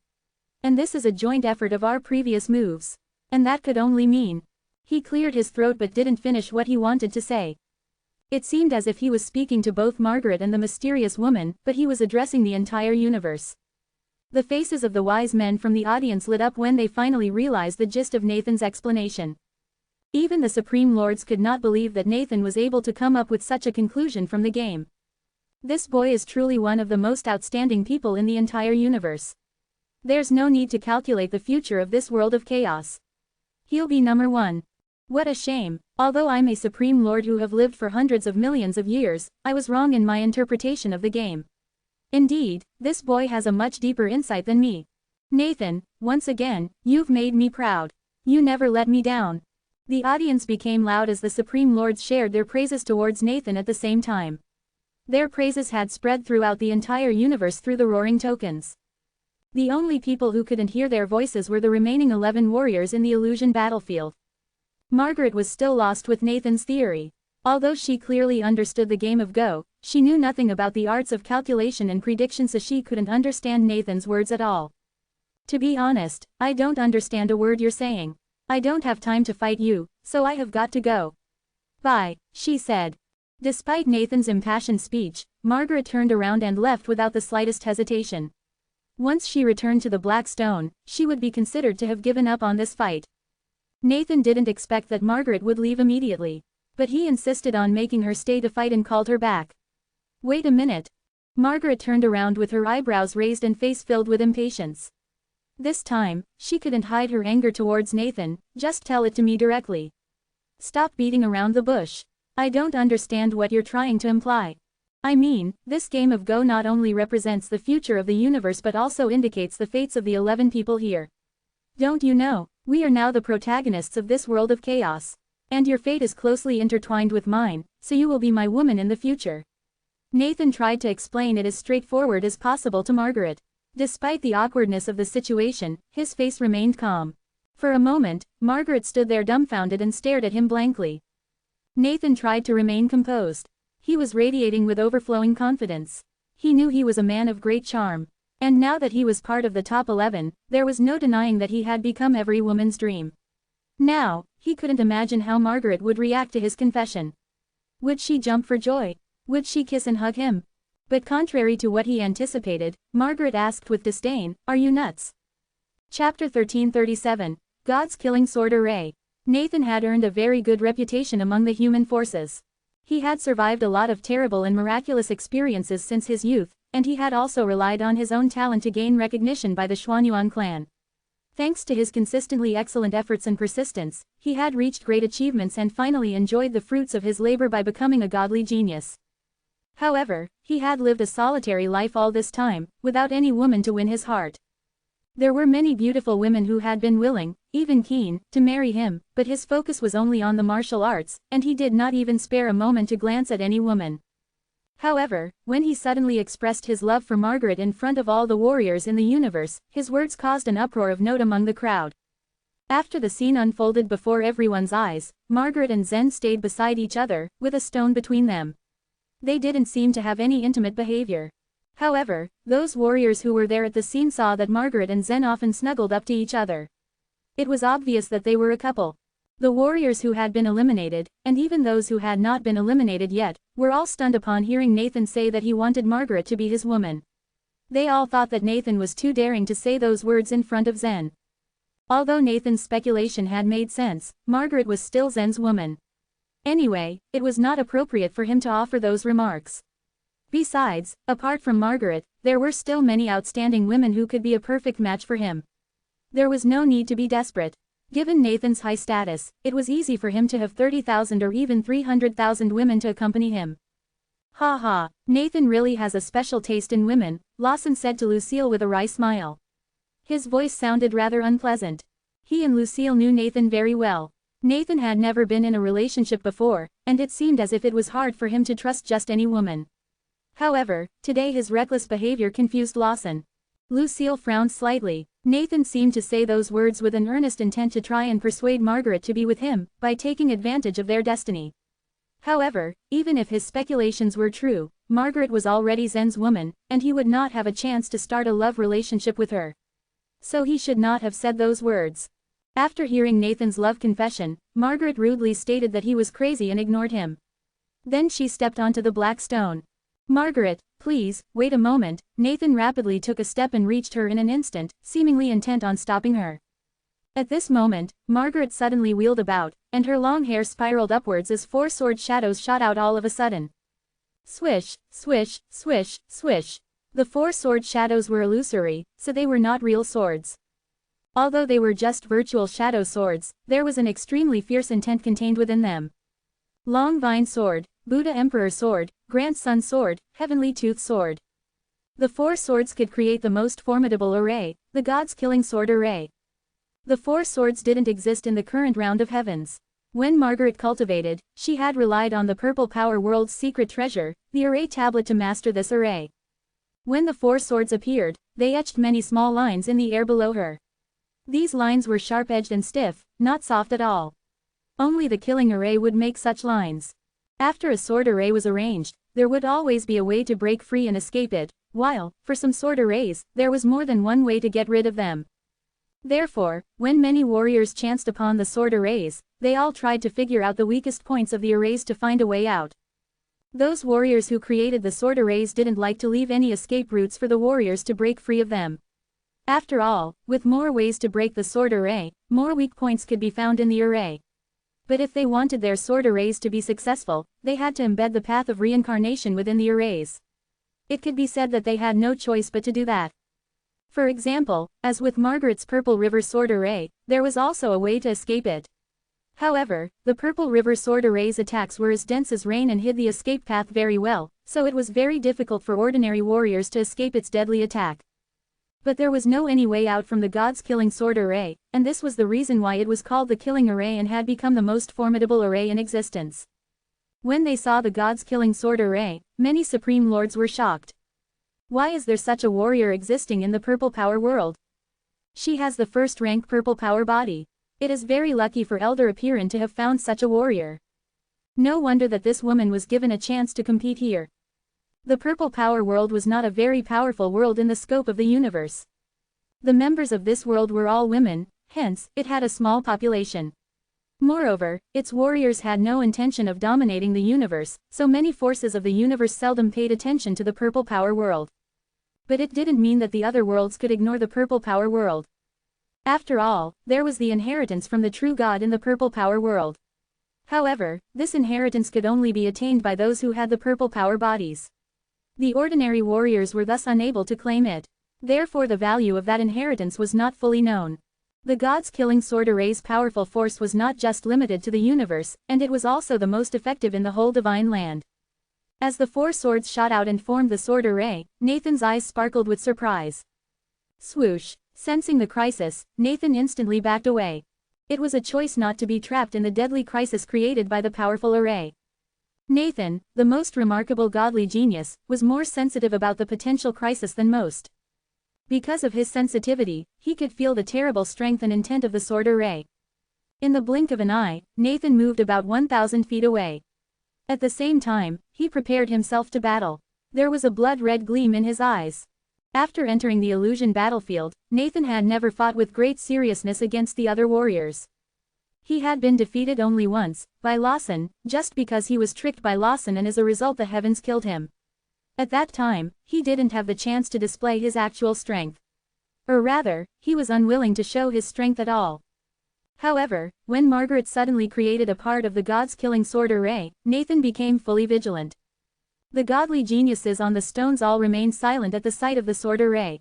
And this is a joint effort of our previous moves. And that could only mean..." He cleared his throat but didn't finish what he wanted to say. It seemed as if he was speaking to both Margaret and the mysterious woman, but he was addressing the entire universe. The faces of the wise men from the audience lit up when they finally realized the gist of Nathan's explanation. Even the Supreme Lords could not believe that Nathan was able to come up with such a conclusion from the game. This boy is truly one of the most outstanding people in the entire universe. There's no need to calculate the future of this world of chaos. He'll be number one. What a shame. Although I'm a Supreme Lord who have lived for hundreds of millions of years, I was wrong in my interpretation of the game. Indeed, this boy has a much deeper insight than me. Nathan, once again, you've made me proud. You never let me down." The audience became loud as the Supreme Lords shared their praises towards Nathan at the same time. Their praises had spread throughout the entire universe through the roaring tokens. The only people who couldn't hear their voices were the remaining 11 warriors in the illusion battlefield. Margaret was still lost with Nathan's theory. Although she clearly understood the game of Go, she knew nothing about the arts of calculation and prediction, so she couldn't understand Nathan's words at all. "To be honest, I don't understand a word you're saying. I don't have time to fight you, so I have got to go. Bye," she said. Despite Nathan's impassioned speech, Margaret turned around and left without the slightest hesitation. Once she returned to the Black Stone, she would be considered to have given up on this fight. Nathan didn't expect that Margaret would leave immediately. But he insisted on making her stay to fight and called her back. "Wait a minute." Margaret turned around with her eyebrows raised and face filled with impatience. This time, she couldn't hide her anger towards Nathan. "Just tell it to me directly. Stop beating around the bush. I don't understand what you're trying to imply. I mean, this game of Go not only represents the future of the universe but also indicates the fates of the 11 people here. Don't you know, we are now the protagonists of this world of chaos. And your fate is closely intertwined with mine, so you will be my woman in the future." Nathan tried to explain it as straightforward as possible to Margaret. Despite the awkwardness of the situation, his face remained calm. For a moment, Margaret stood there dumbfounded and stared at him blankly. Nathan tried to remain composed. He was radiating with overflowing confidence. He knew he was a man of great charm. And now that he was part of the top 11, there was no denying that he had become every woman's dream. Now, he couldn't imagine how Margaret would react to his confession. Would she jump for joy? Would she kiss and hug him? But contrary to what he anticipated, Margaret asked with disdain, "Are you nuts?" Chapter 1337, God's Killing Sword Array. Nathan had earned a very good reputation among the human forces. He had survived a lot of terrible and miraculous experiences since his youth, and he had also relied on his own talent to gain recognition by the Xuanyuan clan. Thanks to his consistently excellent efforts and persistence, he had reached great achievements and finally enjoyed the fruits of his labor by becoming a godly genius. However, he had lived a solitary life all this time, without any woman to win his heart. There were many beautiful women who had been willing, even keen, to marry him, but his focus was only on the martial arts, and he did not even spare a moment to glance at any woman. However, when he suddenly expressed his love for Margaret in front of all the warriors in the universe, his words caused an uproar of note among the crowd. After the scene unfolded before everyone's eyes, Margaret and Zen stayed beside each other, with a stone between them. They didn't seem to have any intimate behavior. However, those warriors who were there at the scene saw that Margaret and Zen often snuggled up to each other. It was obvious that they were a couple. The warriors who had been eliminated, and even those who had not been eliminated yet, were all stunned upon hearing Nathan say that he wanted Margaret to be his woman. They all thought that Nathan was too daring to say those words in front of Zen. Although Nathan's speculation had made sense, Margaret was still Zen's woman. Anyway, it was not appropriate for him to offer those remarks. Besides, apart from Margaret, there were still many outstanding women who could be a perfect match for him. There was no need to be desperate. Given Nathan's high status, it was easy for him to have 30,000 or even 300,000 women to accompany him. Ha ha, Nathan really has a special taste in women, Lawson said to Lucille with a wry smile. His voice sounded rather unpleasant. He and Lucille knew Nathan very well. Nathan had never been in a relationship before, and it seemed as if it was hard for him to trust just any woman. However, today his reckless behavior confused Lawson. Lucille frowned slightly. Nathan seemed to say those words with an earnest intent to try and persuade Margaret to be with him, by taking advantage of their destiny. However, even if his speculations were true, Margaret was already Zen's woman, and he would not have a chance to start a love relationship with her. So he should not have said those words. After hearing Nathan's love confession, Margaret rudely stated that he was crazy and ignored him. Then she stepped onto the black stone. Margaret, please, wait a moment. Nathan rapidly took a step and reached her in an instant, seemingly intent on stopping her. At this moment, Margaret suddenly wheeled about, and her long hair spiraled upwards as four sword shadows shot out all of a sudden. Swish, swish, swish, swish. The four sword shadows were illusory, so they were not real swords. Although they were just virtual shadow swords, there was an extremely fierce intent contained within them. Long Vine Sword, Buddha Emperor Sword, Grandson Sword, Heavenly Tooth Sword. The four swords could create the most formidable array, the God's Killing Sword array. The four swords didn't exist in the current round of heavens. When Margaret cultivated, she had relied on the Purple Power World's secret treasure, the array tablet, to master this array. When the four swords appeared, they etched many small lines in the air below her. These lines were sharp-edged and stiff, not soft at all. Only the killing array would make such lines. After a sword array was arranged, there would always be a way to break free and escape it, while, for some sword arrays, there was more than one way to get rid of them. Therefore, when many warriors chanced upon the sword arrays, they all tried to figure out the weakest points of the arrays to find a way out. Those warriors who created the sword arrays didn't like to leave any escape routes for the warriors to break free of them. After all, with more ways to break the sword array, more weak points could be found in the array. But if they wanted their sword arrays to be successful, they had to embed the path of reincarnation within the arrays. It could be said that they had no choice but to do that. For example, as with Margaret's Purple River Sword Array, there was also a way to escape it. However, the Purple River Sword Array's attacks were as dense as rain and hid the escape path very well, so it was very difficult for ordinary warriors to escape its deadly attack. But there was no any way out from the God's Killing Sword Array, and this was the reason why it was called the Killing Array and had become the most formidable array in existence. When they saw the God's Killing Sword Array, many Supreme Lords were shocked. Why is there such a warrior existing in the Purple Power world? She has the first-rank Purple Power body. It is very lucky for Elder Apiran to have found such a warrior. No wonder that this woman was given a chance to compete here. The Purple Power world was not a very powerful world in the scope of the universe. The members of this world were all women, hence, it had a small population. Moreover, its warriors had no intention of dominating the universe, so many forces of the universe seldom paid attention to the Purple Power world. But it didn't mean that the other worlds could ignore the Purple Power world. After all, there was the inheritance from the true God in the Purple Power world. However, this inheritance could only be attained by those who had the Purple Power bodies. The ordinary warriors were thus unable to claim it. Therefore the value of that inheritance was not fully known. The gods killing sword array's powerful force was not just limited to the universe, and it was also the most effective in the whole divine land. As the 4 swords shot out and formed the sword array, Nathan's eyes sparkled with surprise. Swoosh! Sensing the crisis, Nathan instantly backed away. It was a choice not to be trapped in the deadly crisis created by the powerful array. Nathan, the most remarkable godly genius, was more sensitive about the potential crisis than most. Because of his sensitivity, he could feel the terrible strength and intent of the sword array. In the blink of an eye, Nathan moved about 1,000 feet away. At the same time, he prepared himself to battle. There was a blood-red gleam in his eyes. After entering the illusion battlefield, Nathan had never fought with great seriousness against the other warriors. He had been defeated only once, by Lawson, just because he was tricked by Lawson and as a result the heavens killed him. At that time, he didn't have the chance to display his actual strength. Or rather, he was unwilling to show his strength at all. However, when Margaret suddenly created a part of the gods killing sword array, Nathan became fully vigilant. The godly geniuses on the stones all remained silent at the sight of the sword array.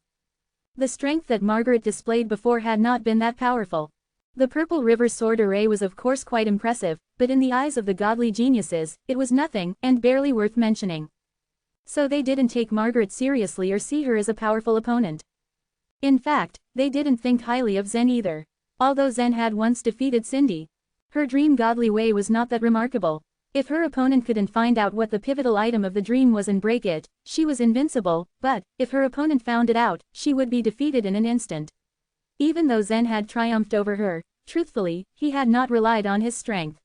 The strength that Margaret displayed before had not been that powerful. The Purple River sword array was of course quite impressive, but in the eyes of the godly geniuses, it was nothing, and barely worth mentioning. So they didn't take Margaret seriously or see her as a powerful opponent. In fact, they didn't think highly of Zen either. Although Zen had once defeated Cindy, her dream godly way was not that remarkable. If her opponent couldn't find out what the pivotal item of the dream was and break it, she was invincible, but, if her opponent found it out, she would be defeated in an instant. Even though Zen had triumphed over her, truthfully, he had not relied on his strength.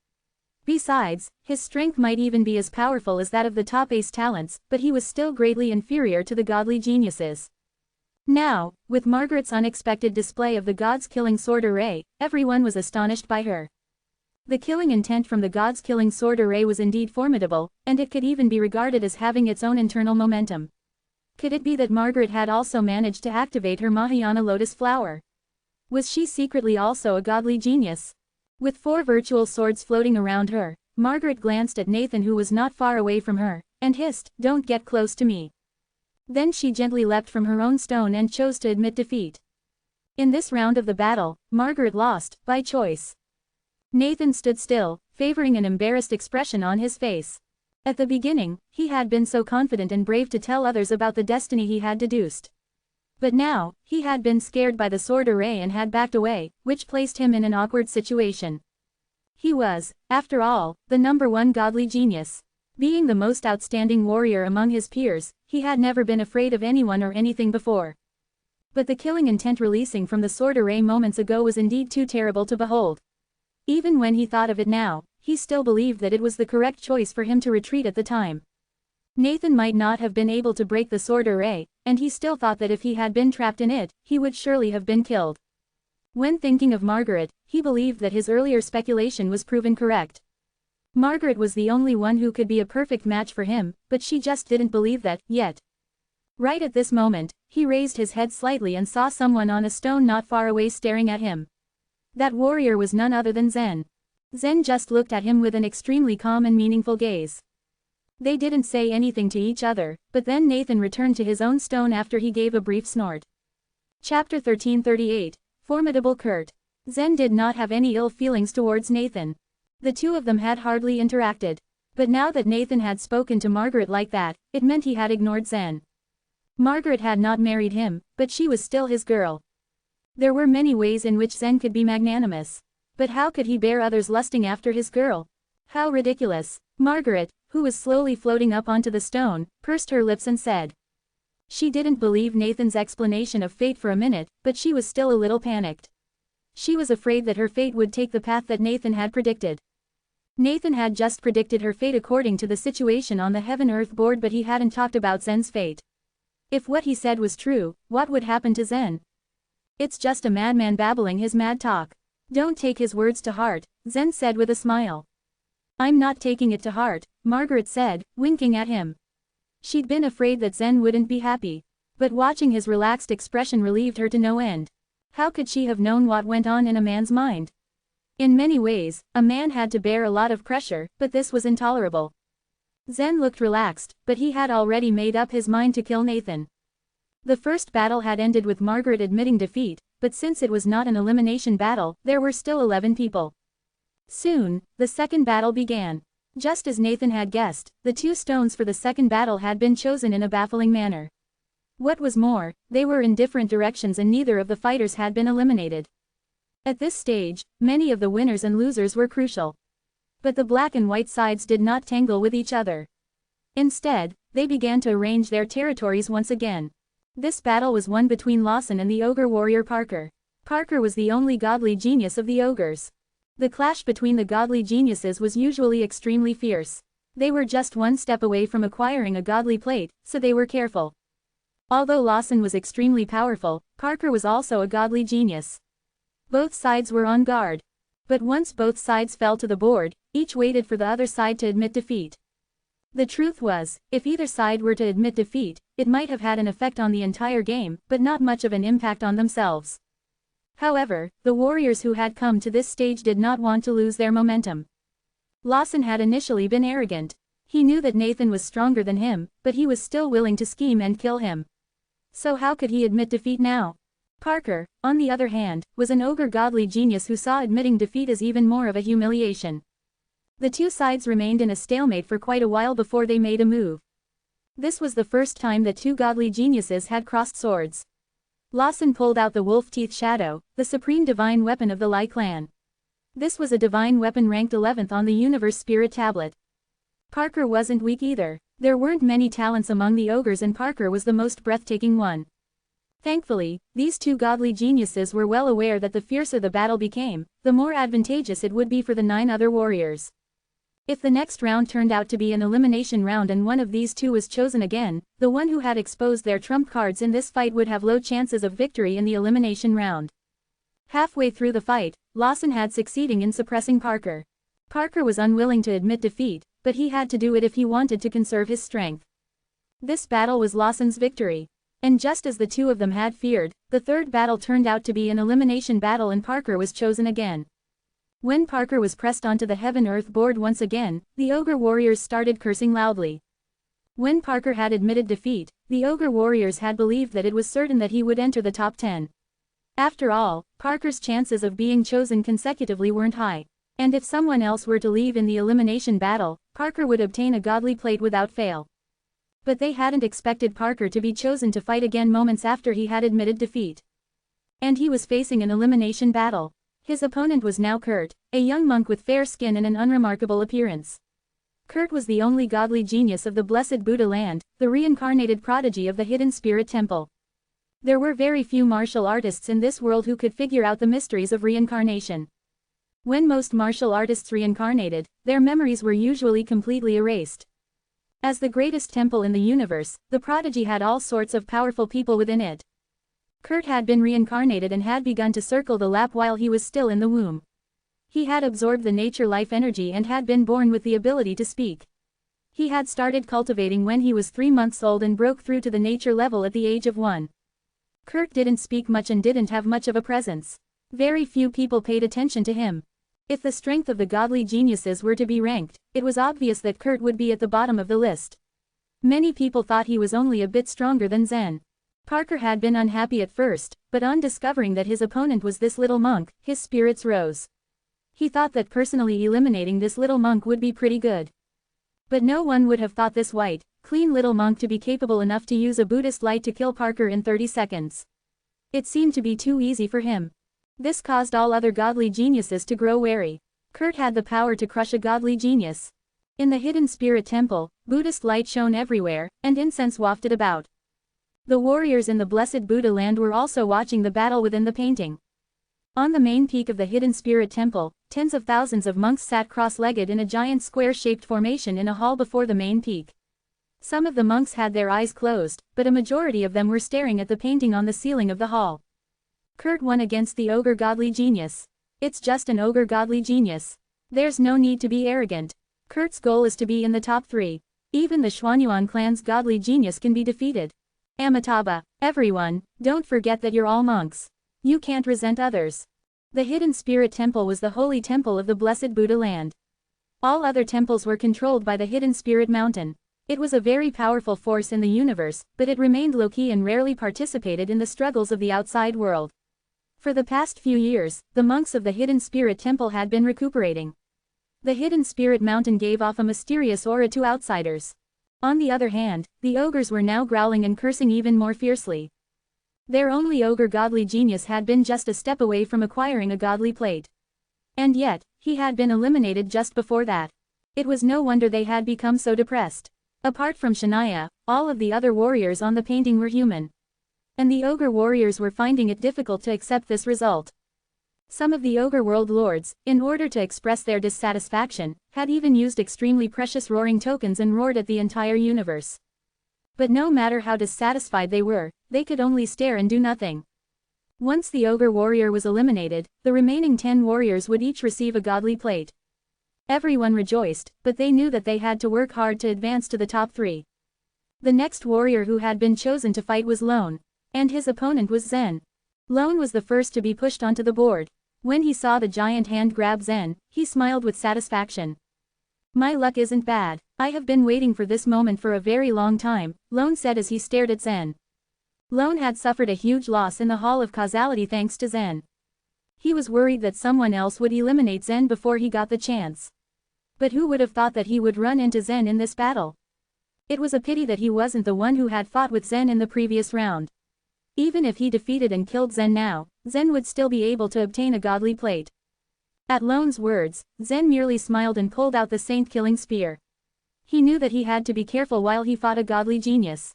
Besides, his strength might even be as powerful as that of the top ace talents, but he was still greatly inferior to the godly geniuses. Now, with Margaret's unexpected display of the gods killing sword array, everyone was astonished by her. The killing intent from the gods killing sword array was indeed formidable, and it could even be regarded as having its own internal momentum. Could it be that Margaret had also managed to activate her Mahayana lotus flower? Was she secretly also a godly genius? With 4 virtual swords floating around her, Margaret glanced at Nathan, who was not far away from her, and hissed, "Don't get close to me." Then she gently leapt from her own stone and chose to admit defeat. In this round of the battle, Margaret lost, by choice. Nathan stood still, favoring an embarrassed expression on his face. At the beginning, he had been so confident and brave to tell others about the destiny he had deduced. But now, he had been scared by the sword array and had backed away, which placed him in an awkward situation. He was, after all, the #1 godly genius. Being the most outstanding warrior among his peers, he had never been afraid of anyone or anything before. But the killing intent releasing from the sword array moments ago was indeed too terrible to behold. Even when he thought of it now, he still believed that it was the correct choice for him to retreat at the time. Nathan might not have been able to break the sword array, and he still thought that if he had been trapped in it, he would surely have been killed. When thinking of Margaret, he believed that his earlier speculation was proven correct. Margaret was the only one who could be a perfect match for him, but she just didn't believe that, yet. Right at this moment, he raised his head slightly and saw someone on a stone not far away staring at him. That warrior was none other than Zen. Zen just looked at him with an extremely calm and meaningful gaze. They didn't say anything to each other, but then Nathan returned to his own stone after he gave a brief snort. Chapter 1338, Formidable Qart. Zen did not have any ill feelings towards Nathan. The two of them had hardly interacted. But now that Nathan had spoken to Margaret like that, it meant he had ignored Zen. Margaret had not married him, but she was still his girl. There were many ways in which Zen could be magnanimous. But how could he bear others lusting after his girl? How ridiculous. Margaret, who was slowly floating up onto the stone, pursed her lips and said. She didn't believe Nathan's explanation of fate for a minute, but she was still a little panicked. She was afraid that her fate would take the path that Nathan had predicted. Nathan had just predicted her fate according to the situation on the Heaven-Earth board, but he hadn't talked about Zen's fate. If what he said was true, what would happen to Zen? It's just a madman babbling his mad talk. Don't take his words to heart, Zen said with a smile. I'm not taking it to heart, Margaret said, winking at him. She'd been afraid that Zen wouldn't be happy. But watching his relaxed expression relieved her to no end. How could she have known what went on in a man's mind? In many ways, a man had to bear a lot of pressure, but this was intolerable. Zen looked relaxed, but he had already made up his mind to kill Nathan. The first battle had ended with Margaret admitting defeat, but since it was not an elimination battle, there were still 11 people. Soon, the second battle began. Just as Nathan had guessed, the 2 stones for the second battle had been chosen in a baffling manner. What was more, they were in different directions and neither of the fighters had been eliminated. At this stage, many of the winners and losers were crucial. But the black and white sides did not tangle with each other. Instead, they began to arrange their territories once again. This battle was won between Lawson and the ogre warrior Parker. Parker was the only godly genius of the ogres. The clash between the godly geniuses was usually extremely fierce. They were just one step away from acquiring a godly plate, so they were careful. Although Lawson was extremely powerful, Parker was also a godly genius. Both sides were on guard. But once both sides fell to the board, each waited for the other side to admit defeat. The truth was, if either side were to admit defeat, it might have had an effect on the entire game, but not much of an impact on themselves. However, the warriors who had come to this stage did not want to lose their momentum. Lawson had initially been arrogant. He knew that Nathan was stronger than him, but he was still willing to scheme and kill him. So how could he admit defeat now? Parker, on the other hand, was an ogre godly genius who saw admitting defeat as even more of a humiliation. The 2 sides remained in a stalemate for quite a while before they made a move. This was the first time that 2 godly geniuses had crossed swords. Lawson pulled out the wolf teeth shadow, the supreme divine weapon of the Lai clan. This was a divine weapon ranked 11th on the universe spirit tablet. Parker wasn't weak either. There weren't many talents among the ogres and Parker was the most breathtaking one. Thankfully, these 2 godly geniuses were well aware that the fiercer the battle became, the more advantageous it would be for the 9 other warriors. If the next round turned out to be an elimination round and one of these 2 was chosen again, the one who had exposed their trump cards in this fight would have low chances of victory in the elimination round. Halfway through the fight, Lawson had succeeding in suppressing Parker. Parker was unwilling to admit defeat, but he had to do it if he wanted to conserve his strength. This battle was Lawson's victory. And just as the 2 of them had feared, the third battle turned out to be an elimination battle and Parker was chosen again. When Parker was pressed onto the heaven-earth board once again, the ogre warriors started cursing loudly. When Parker had admitted defeat, the ogre warriors had believed that it was certain that he would enter the top 10. After all, Parker's chances of being chosen consecutively weren't high. And if someone else were to leave in the elimination battle, Parker would obtain a godly plate without fail. But they hadn't expected Parker to be chosen to fight again moments after he had admitted defeat. And he was facing an elimination battle. His opponent was now Qart, a young monk with fair skin and an unremarkable appearance. Qart was the only godly genius of the blessed Buddha land, the reincarnated prodigy of the hidden spirit temple. There were very few martial artists in this world who could figure out the mysteries of reincarnation. When most martial artists reincarnated, their memories were usually completely erased. As the greatest temple in the universe, the prodigy had all sorts of powerful people within it. Qart had been reincarnated and had begun to circle the lap while he was still in the womb. He had absorbed the nature life energy and had been born with the ability to speak. He had started cultivating when he was 3 months old and broke through to the nature level at the age of 1. Qart didn't speak much and didn't have much of a presence. Very few people paid attention to him. If the strength of the godly geniuses were to be ranked, it was obvious that Qart would be at the bottom of the list. Many people thought he was only a bit stronger than Zen. Parker had been unhappy at first, but on discovering that his opponent was this little monk, his spirits rose. He thought that personally eliminating this little monk would be pretty good. But no one would have thought this white, clean little monk to be capable enough to use a Buddhist light to kill Parker in 30 seconds. It seemed to be too easy for him. This caused all other godly geniuses to grow wary. Qart had the power to crush a godly genius. In the hidden spirit temple, Buddhist light shone everywhere, and incense wafted about. The warriors in the blessed Buddha land were also watching the battle within the painting. On the main peak of the hidden spirit temple, tens of thousands of monks sat cross-legged in a giant square-shaped formation in a hall before the main peak. Some of the monks had their eyes closed, but a majority of them were staring at the painting on the ceiling of the hall. Qart won against the ogre godly genius. It's just an ogre godly genius. There's no need to be arrogant. Qart's goal is to be in the top 3. Even the Xuanyuan clan's godly genius can be defeated. Amitabha, everyone, don't forget that you're all monks. You can't resent others. The hidden spirit temple was the holy temple of the blessed Buddha land. All other temples were controlled by the hidden spirit mountain. It was a very powerful force in the universe, but it remained low-key and rarely participated in the struggles of the outside world. For the past few years, the monks of the Hidden Spirit Temple had been recuperating. The Hidden Spirit Mountain gave off a mysterious aura to outsiders. On the other hand, the ogres were now growling and cursing even more fiercely. Their only ogre godly genius had been just a step away from acquiring a godly plate. And yet, he had been eliminated just before that. It was no wonder they had become so depressed. Apart from Shania, all of the other warriors on the painting were human. And the ogre warriors were finding it difficult to accept this result. Some of the ogre world lords, in order to express their dissatisfaction, had even used extremely precious roaring tokens and roared at the entire universe. But no matter how dissatisfied they were, they could only stare and do nothing. Once the ogre warrior was eliminated, the remaining 10 warriors would each receive a godly plate. Everyone rejoiced, but they knew that they had to work hard to advance to the top 3. The next warrior who had been chosen to fight was Lone, and his opponent was Zen. Lone was the first to be pushed onto the board. When he saw the giant hand grab Zen, he smiled with satisfaction. "My luck isn't bad. I have been waiting for this moment for a very long time," Lone said as he stared at Zen. Lone had suffered a huge loss in the Hall of Causality thanks to Zen. He was worried that someone else would eliminate Zen before he got the chance. But who would have thought that he would run into Zen in this battle? It was a pity that he wasn't the one who had fought with Zen in the previous round. Even if he defeated and killed Zen now, Zen would still be able to obtain a godly plate. At Lone's words, Zen merely smiled and pulled out the saint-killing spear. He knew that he had to be careful while he fought a godly genius.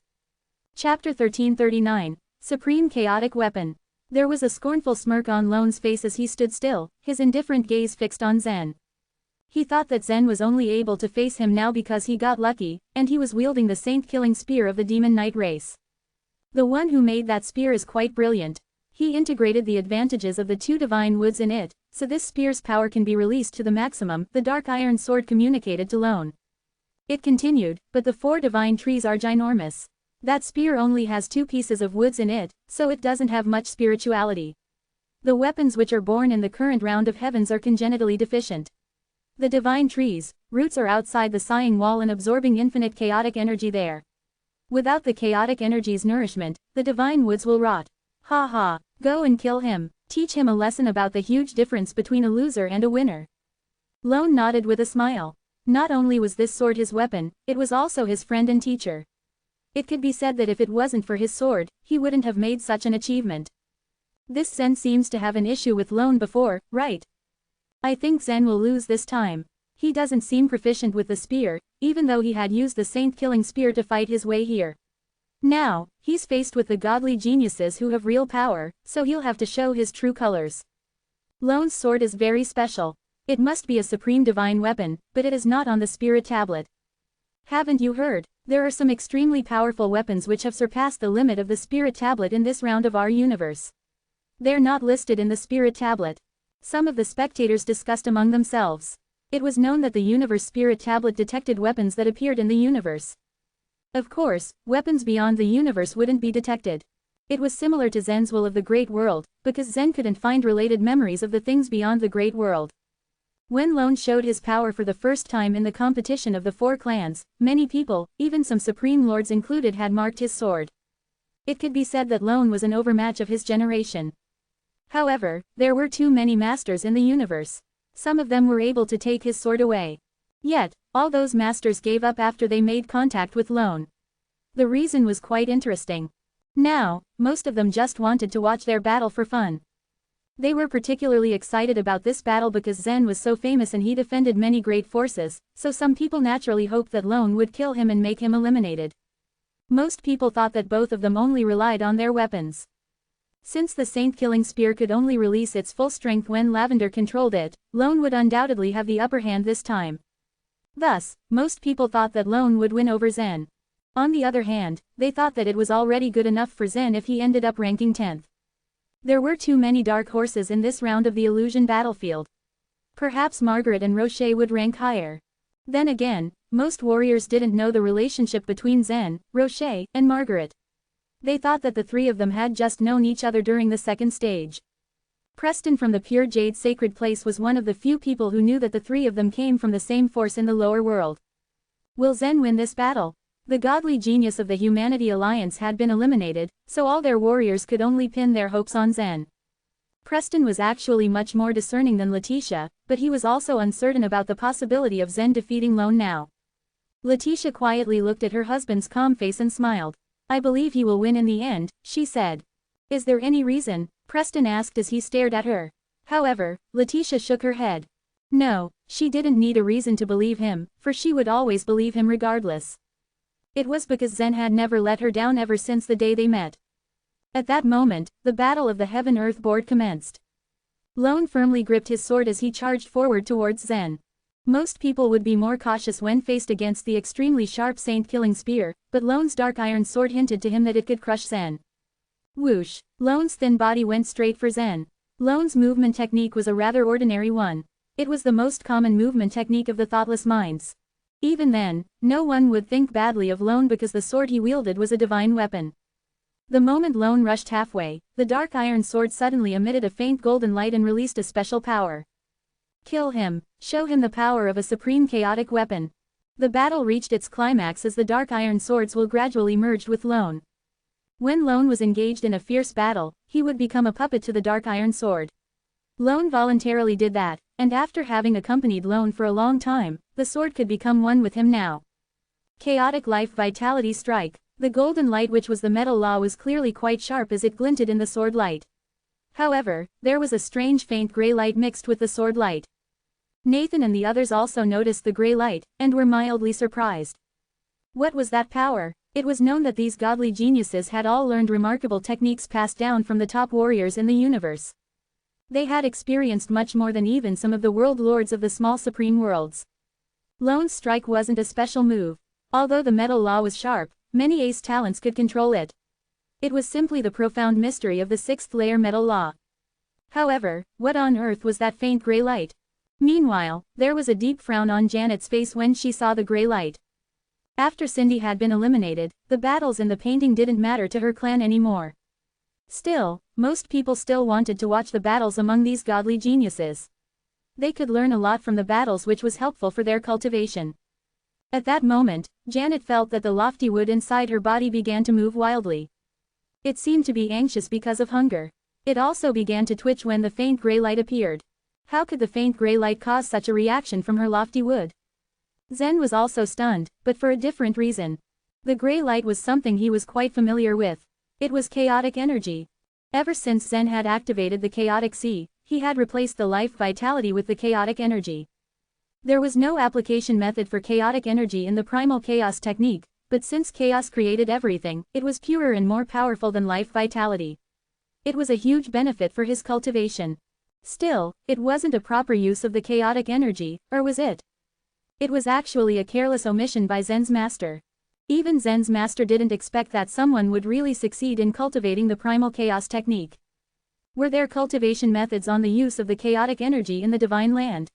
Chapter 1339, Supreme Chaotic Weapon. There was a scornful smirk on Lone's face as he stood still, his indifferent gaze fixed on Zen. He thought that Zen was only able to face him now because he got lucky, and he was wielding the saint-killing spear of the Demon Knight race. The one who made that spear is quite brilliant. He integrated the advantages of the 2 divine woods in it, so this spear's power can be released to the maximum, the dark iron sword communicated to Lone. It continued, but the 4 divine trees are ginormous. That spear only has 2 pieces of woods in it, so it doesn't have much spirituality. The weapons which are born in the current round of heavens are congenitally deficient. The divine trees' roots are outside the sighing wall and absorbing infinite chaotic energy there. Without the chaotic energy's nourishment, the divine woods will rot. Ha ha, go and kill him, teach him a lesson about the huge difference between a loser and a winner. Lone nodded with a smile. Not only was this sword his weapon, it was also his friend and teacher. It could be said that if it wasn't for his sword, he wouldn't have made such an achievement. This Zen seems to have an issue with Lone before, right? I think Zen will lose this time. He doesn't seem proficient with the spear, even though he had used the saint-killing spear to fight his way here. Now, he's faced with the godly geniuses who have real power, so he'll have to show his true colors. Lone's sword is very special. It must be a supreme divine weapon, but it is not on the spirit tablet. Haven't you heard? There are some extremely powerful weapons which have surpassed the limit of the spirit tablet in this round of our universe. They're not listed in the spirit tablet. Some of the spectators discussed among themselves. It was known that the universe spirit tablet detected weapons that appeared in the universe. Of course, weapons beyond the universe wouldn't be detected. It was similar to Zen's will of the great world, because Zen couldn't find related memories of the things beyond the great world. When Lone showed his power for the first time in the competition of the 4 clans, many people, even some supreme lords included, had marked his sword. It could be said that Lone was an overmatch of his generation. However, there were too many masters in the universe. Some of them were able to take his sword away. Yet, all those masters gave up after they made contact with Lone. The reason was quite interesting. Now, most of them just wanted to watch their battle for fun. They were particularly excited about this battle because Zen was so famous and he defended many great forces, so some people naturally hoped that Lone would kill him and make him eliminated. Most people thought that both of them only relied on their weapons. Since the saint-killing spear could only release its full strength when Lavender controlled it, Lone would undoubtedly have the upper hand this time. Thus, most people thought that Lone would win over Zen. On the other hand, they thought that it was already good enough for Zen if he ended up ranking 10th. There were too many dark horses in this round of the illusion battlefield. Perhaps Margaret and Rocher would rank higher. Then again, most warriors didn't know the relationship between Zen, Rocher, and Margaret. They thought that the 3 of them had just known each other during the 2nd stage. Preston from the Pure Jade Sacred Place was one of the few people who knew that the 3 of them came from the same force in the lower world. Will Zen win this battle? The godly genius of the Humanity Alliance had been eliminated, so all their warriors could only pin their hopes on Zen. Preston was actually much more discerning than Letitia, but he was also uncertain about the possibility of Zen defeating Lone now. Letitia quietly looked at her husband's calm face and smiled. "I believe he will win in the end," she said. "Is there any reason?" Preston asked as he stared at her. However, Letitia shook her head. No, she didn't need a reason to believe him, for she would always believe him regardless. It was because Zen had never let her down ever since the day they met. At that moment, the battle of the Heaven-Earth board commenced. Lone firmly gripped his sword as he charged forward towards Zen. Most people would be more cautious when faced against the extremely sharp saint-killing spear, but Lone's dark iron sword hinted to him that it could crush Zen. Whoosh! Lone's thin body went straight for Zen. Lone's movement technique was a rather ordinary one. It was the most common movement technique of the thoughtless minds. Even then, no one would think badly of Lone because the sword he wielded was a divine weapon. The moment Lone rushed halfway, the dark iron sword suddenly emitted a faint golden light and released a special power. Kill him. Show him the power of a supreme chaotic weapon. The battle reached its climax as the dark iron swords will gradually merged with Lone. When Lone was engaged in a fierce battle, he would become a puppet to the dark iron sword. Lone voluntarily did that, and after having accompanied Lone for a long time, the sword could become one with him now. Chaotic life vitality strike. The golden light which was the metal law was clearly quite sharp as it glinted in the sword light. However, there was a strange faint gray light mixed with the sword light. Nathan and the others also noticed the gray light, and were mildly surprised. What was that power? It was known that these godly geniuses had all learned remarkable techniques passed down from the top warriors in the universe. They had experienced much more than even some of the world lords of the small supreme worlds. Lone's strike wasn't a special move. Although the metal law was sharp, many ace talents could control it. It was simply the profound mystery of the sixth layer metal law. However, what on earth was that faint gray light? Meanwhile, there was a deep frown on Janet's face when she saw the gray light. After Cindy had been eliminated, the battles and the painting didn't matter to her clan anymore. Still, most people still wanted to watch the battles among these godly geniuses. They could learn a lot from the battles, which was helpful for their cultivation. At that moment, Janet felt that the lofty wood inside her body began to move wildly. It seemed to be anxious because of hunger. It also began to twitch when the faint gray light appeared. How could the faint gray light cause such a reaction from her lofty wood? Zen was also stunned, but for a different reason. The gray light was something he was quite familiar with. It was chaotic energy. Ever since Zen had activated the chaotic sea, he had replaced the life vitality with the chaotic energy. There was no application method for chaotic energy in the primal chaos technique, but since chaos created everything, it was purer and more powerful than life vitality. It was a huge benefit for his cultivation. Still, it wasn't a proper use of the chaotic energy, or was it? It was actually a careless omission by Zen's master. Even Zen's master didn't expect that someone would really succeed in cultivating the primal chaos technique. Were there cultivation methods on the use of the chaotic energy in the divine land?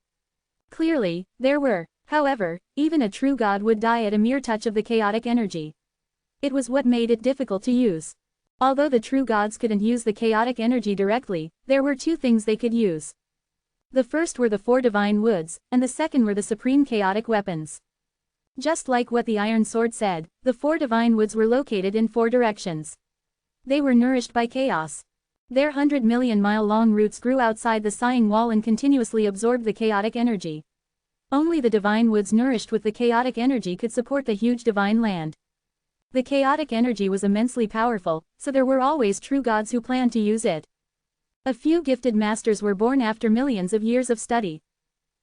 Clearly, there were. However, even a true god would die at a mere touch of the chaotic energy. It was what made it difficult to use. Although the true gods couldn't use the chaotic energy directly, there were two things they could use. The first were the four divine woods, and the second were the supreme chaotic weapons. Just like what the iron sword said, the four divine woods were located in four directions. They were nourished by chaos. Their 100-million-mile-long roots grew outside the sighing wall and continuously absorbed the chaotic energy. Only the divine woods nourished with the chaotic energy could support the huge divine land. The chaotic energy was immensely powerful, so there were always true gods who planned to use it. A few gifted masters were born after millions of years of study.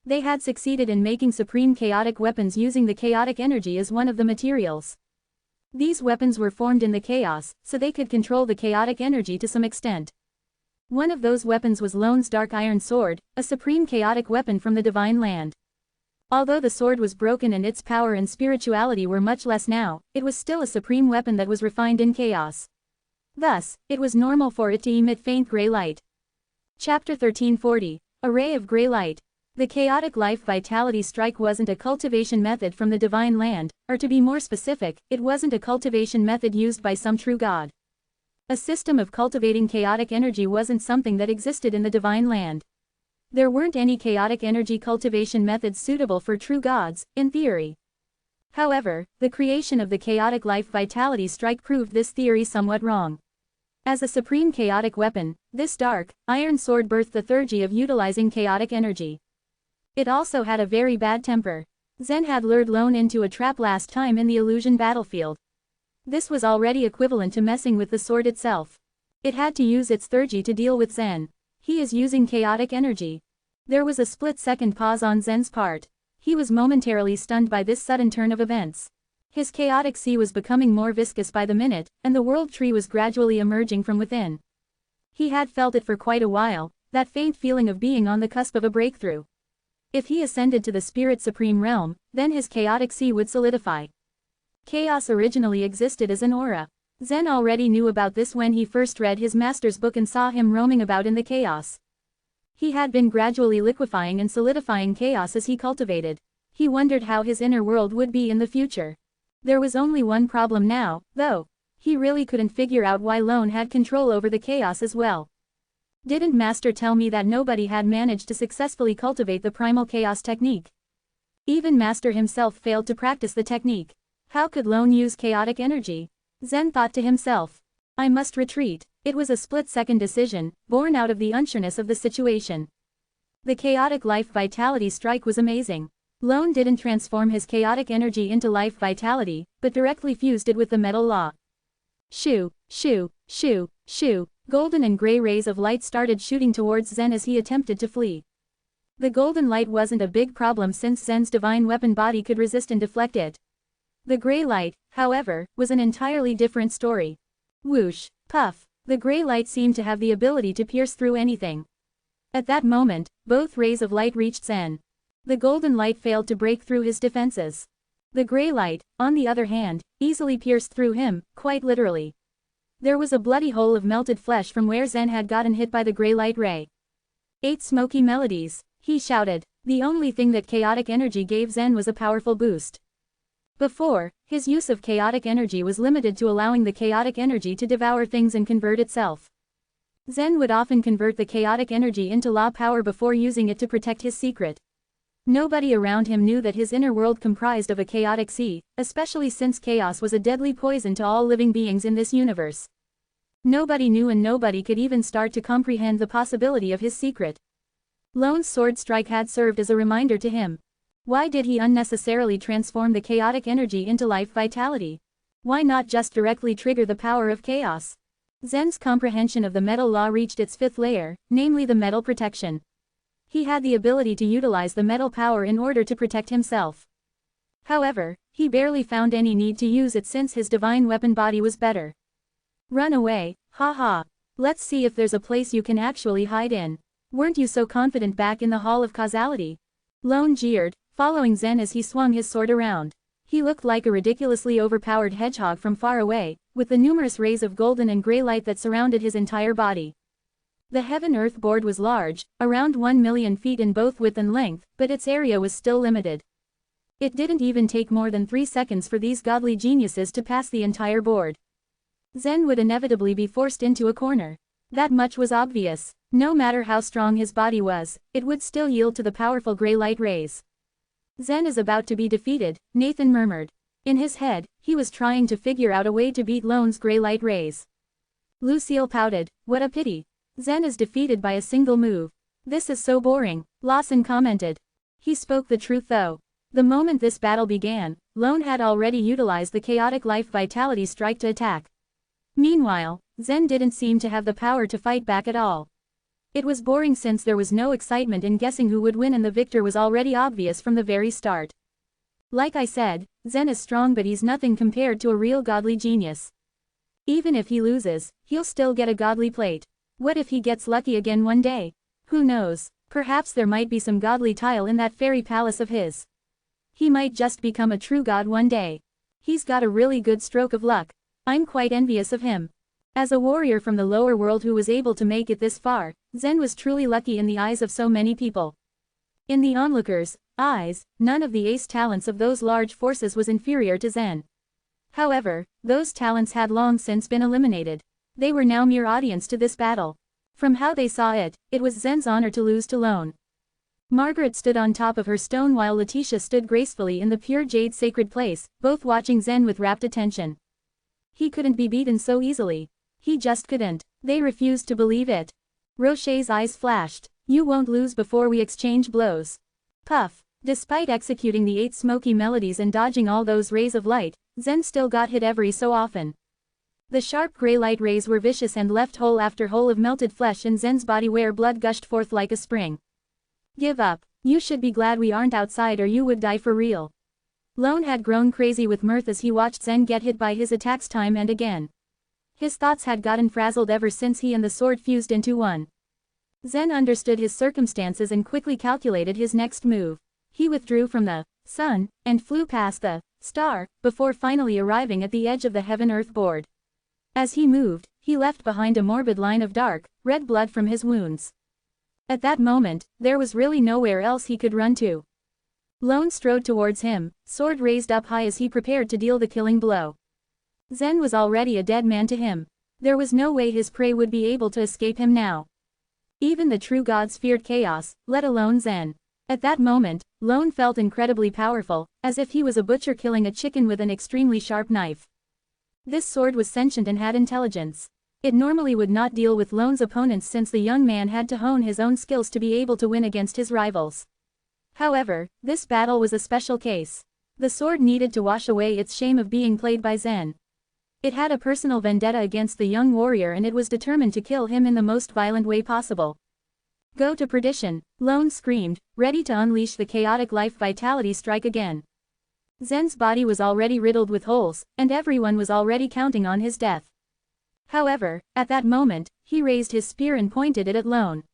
They had succeeded in making supreme chaotic weapons using the chaotic energy as one of the materials. These weapons were formed in the chaos, so they could control the chaotic energy to some extent. One of those weapons was Lone's dark iron sword, a supreme chaotic weapon from the divine land. Although the sword was broken and its power and spirituality were much less now, it was still a supreme weapon that was refined in chaos. Thus, it was normal for it to emit faint gray light. Chapter 1340, A Ray of Gray Light. The chaotic life vitality strike wasn't a cultivation method from the divine land, or to be more specific, it wasn't a cultivation method used by some true god. A system of cultivating chaotic energy wasn't something that existed in the divine land. There weren't any chaotic energy cultivation methods suitable for true gods, in theory. However, the creation of the chaotic life vitality strike proved this theory somewhat wrong. As a supreme chaotic weapon, this dark, iron sword birthed the theurgy of utilizing chaotic energy. It also had a very bad temper. Zen had lured Lone into a trap last time in the illusion battlefield. This was already equivalent to messing with the sword itself. It had to use its theurgy to deal with Zen. He is using chaotic energy. There was a split-second pause on Zen's part. He was momentarily stunned by this sudden turn of events. His chaotic sea was becoming more viscous by the minute, and the world tree was gradually emerging from within. He had felt it for quite a while, that faint feeling of being on the cusp of a breakthrough. If he ascended to the Spirit Supreme realm, then his chaotic sea would solidify. Chaos originally existed as an aura. Zen already knew about this when he first read his master's book and saw him roaming about in the chaos. He had been gradually liquefying and solidifying chaos as he cultivated. He wondered how his inner world would be in the future. There was only one problem now, though. He really couldn't figure out why Lone had control over the chaos as well. Didn't Master tell me that nobody had managed to successfully cultivate the primal chaos technique? Even Master himself failed to practice the technique. How could Lone use chaotic energy? Zen thought to himself. I must retreat. It was a split-second decision, born out of the unsureness of the situation. The chaotic life vitality strike was amazing. Lone didn't transform his chaotic energy into life vitality, but directly fused it with the metal law. Shoo, shoo, shoo, shoo, golden and gray rays of light started shooting towards Zen as he attempted to flee. The golden light wasn't a big problem since Zen's divine weapon body could resist and deflect it. The gray light, however, was an entirely different story. Whoosh, puff, the gray light seemed to have the ability to pierce through anything. At that moment, both rays of light reached Zen. The golden light failed to break through his defenses. The gray light, on the other hand, easily pierced through him, quite literally. There was a bloody hole of melted flesh from where Zen had gotten hit by the gray light ray. 8 smoky melodies, he shouted. The only thing that chaotic energy gave Zen was a powerful boost. Before, his use of chaotic energy was limited to allowing the chaotic energy to devour things and convert itself. Zen would often convert the chaotic energy into law power before using it to protect his secret. Nobody around him knew that his inner world comprised of a chaotic sea, especially since chaos was a deadly poison to all living beings in this universe. Nobody knew and nobody could even start to comprehend the possibility of his secret. Lone's sword strike had served as a reminder to him. Why did he unnecessarily transform the chaotic energy into life vitality? Why not just directly trigger the power of chaos? Zen's comprehension of the metal law reached its 5th layer, namely the metal protection. He had the ability to utilize the metal power in order to protect himself. However, he barely found any need to use it since his divine weapon body was better. Run away, haha. Let's see if there's a place you can actually hide in. Weren't you so confident back in the Hall of Causality? Lone jeered, following Zen as he swung his sword around. He looked like a ridiculously overpowered hedgehog from far away, with the numerous rays of golden and gray light that surrounded his entire body. The heaven-earth board was large, around 1 million feet in both width and length, but its area was still limited. It didn't even take more than 3 seconds for these godly geniuses to pass the entire board. Zen would inevitably be forced into a corner. That much was obvious. No matter how strong his body was, it would still yield to the powerful gray light rays. Zen is about to be defeated, Nathan murmured. In his head, he was trying to figure out a way to beat Lone's gray light rays. Lucille pouted, what a pity. Zen is defeated by a single move. This is so boring, Lawson commented. He spoke the truth though. The moment this battle began, Lone had already utilized the chaotic life vitality strike to attack. Meanwhile, Zen didn't seem to have the power to fight back at all. It was boring since there was no excitement in guessing who would win and the victor was already obvious from the very start. Like I said, Zen is strong but he's nothing compared to a real godly genius. Even if he loses, he'll still get a godly plate. What if he gets lucky again one day? Who knows, perhaps there might be some godly tile in that fairy palace of his. He might just become a true god one day. He's got a really good stroke of luck. I'm quite envious of him. As a warrior from the lower world who was able to make it this far, Zen was truly lucky in the eyes of so many people. In the onlookers' eyes, none of the ace talents of those large forces was inferior to Zen. However, those talents had long since been eliminated. They were now mere audience to this battle. From how they saw it, it was Zen's honor to lose to Lone. Margaret stood on top of her stone while Letitia stood gracefully in the pure jade sacred place, both watching Zen with rapt attention. He couldn't be beaten so easily. He just couldn't. They refused to believe it. Rocher's eyes flashed. You won't lose before we exchange blows. Puff. Despite executing the 8 smoky melodies and dodging all those rays of light, Zen still got hit every so often. The sharp gray light rays were vicious and left hole after hole of melted flesh in Zen's body where blood gushed forth like a spring. Give up. You should be glad we aren't outside or you would die for real. Lone had grown crazy with mirth as he watched Zen get hit by his attacks time and again. His thoughts had gotten frazzled ever since he and the sword fused into one. Zen understood his circumstances and quickly calculated his next move. He withdrew from the sun and flew past the star before finally arriving at the edge of the heaven-earth board. As he moved, he left behind a morbid line of dark, red blood from his wounds. At that moment, there was really nowhere else he could run to. Lone strode towards him, sword raised up high as he prepared to deal the killing blow. Zen was already a dead man to him. There was no way his prey would be able to escape him now. Even the true gods feared chaos, let alone Zen. At that moment, Lone felt incredibly powerful, as if he was a butcher killing a chicken with an extremely sharp knife. This sword was sentient and had intelligence. It normally would not deal with Lone's opponents since the young man had to hone his own skills to be able to win against his rivals. However, this battle was a special case. The sword needed to wash away its shame of being played by Zen. It had a personal vendetta against the young warrior and it was determined to kill him in the most violent way possible. Go to perdition, Lone screamed, ready to unleash the chaotic life vitality strike again. Zen's body was already riddled with holes, and everyone was already counting on his death. However, at that moment, he raised his spear and pointed it at Lone.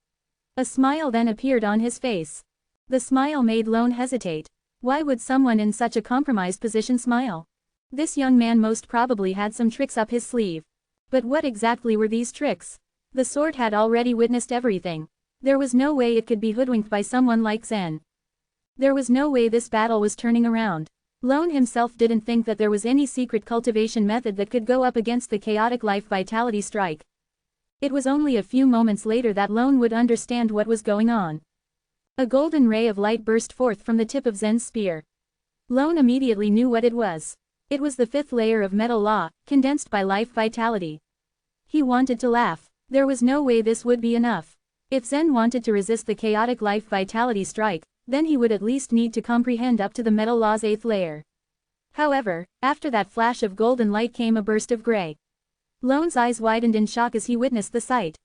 A smile then appeared on his face. The smile made Lone hesitate. Why would someone in such a compromised position smile? This young man most probably had some tricks up his sleeve. But what exactly were these tricks? The sword had already witnessed everything. There was no way it could be hoodwinked by someone like Zen. There was no way this battle was turning around. Lone himself didn't think that there was any secret cultivation method that could go up against the chaotic life vitality strike. It was only a few moments later that Lone would understand what was going on. A golden ray of light burst forth from the tip of Zen's spear. Lone immediately knew what it was. It was the 5th layer of metal law, condensed by life vitality. He wanted to laugh. There was no way this would be enough. If Zen wanted to resist the chaotic life vitality strike, then he would at least need to comprehend up to the metal law's 8th layer. However, after that flash of golden light came a burst of gray. Lone's eyes widened in shock as he witnessed the sight.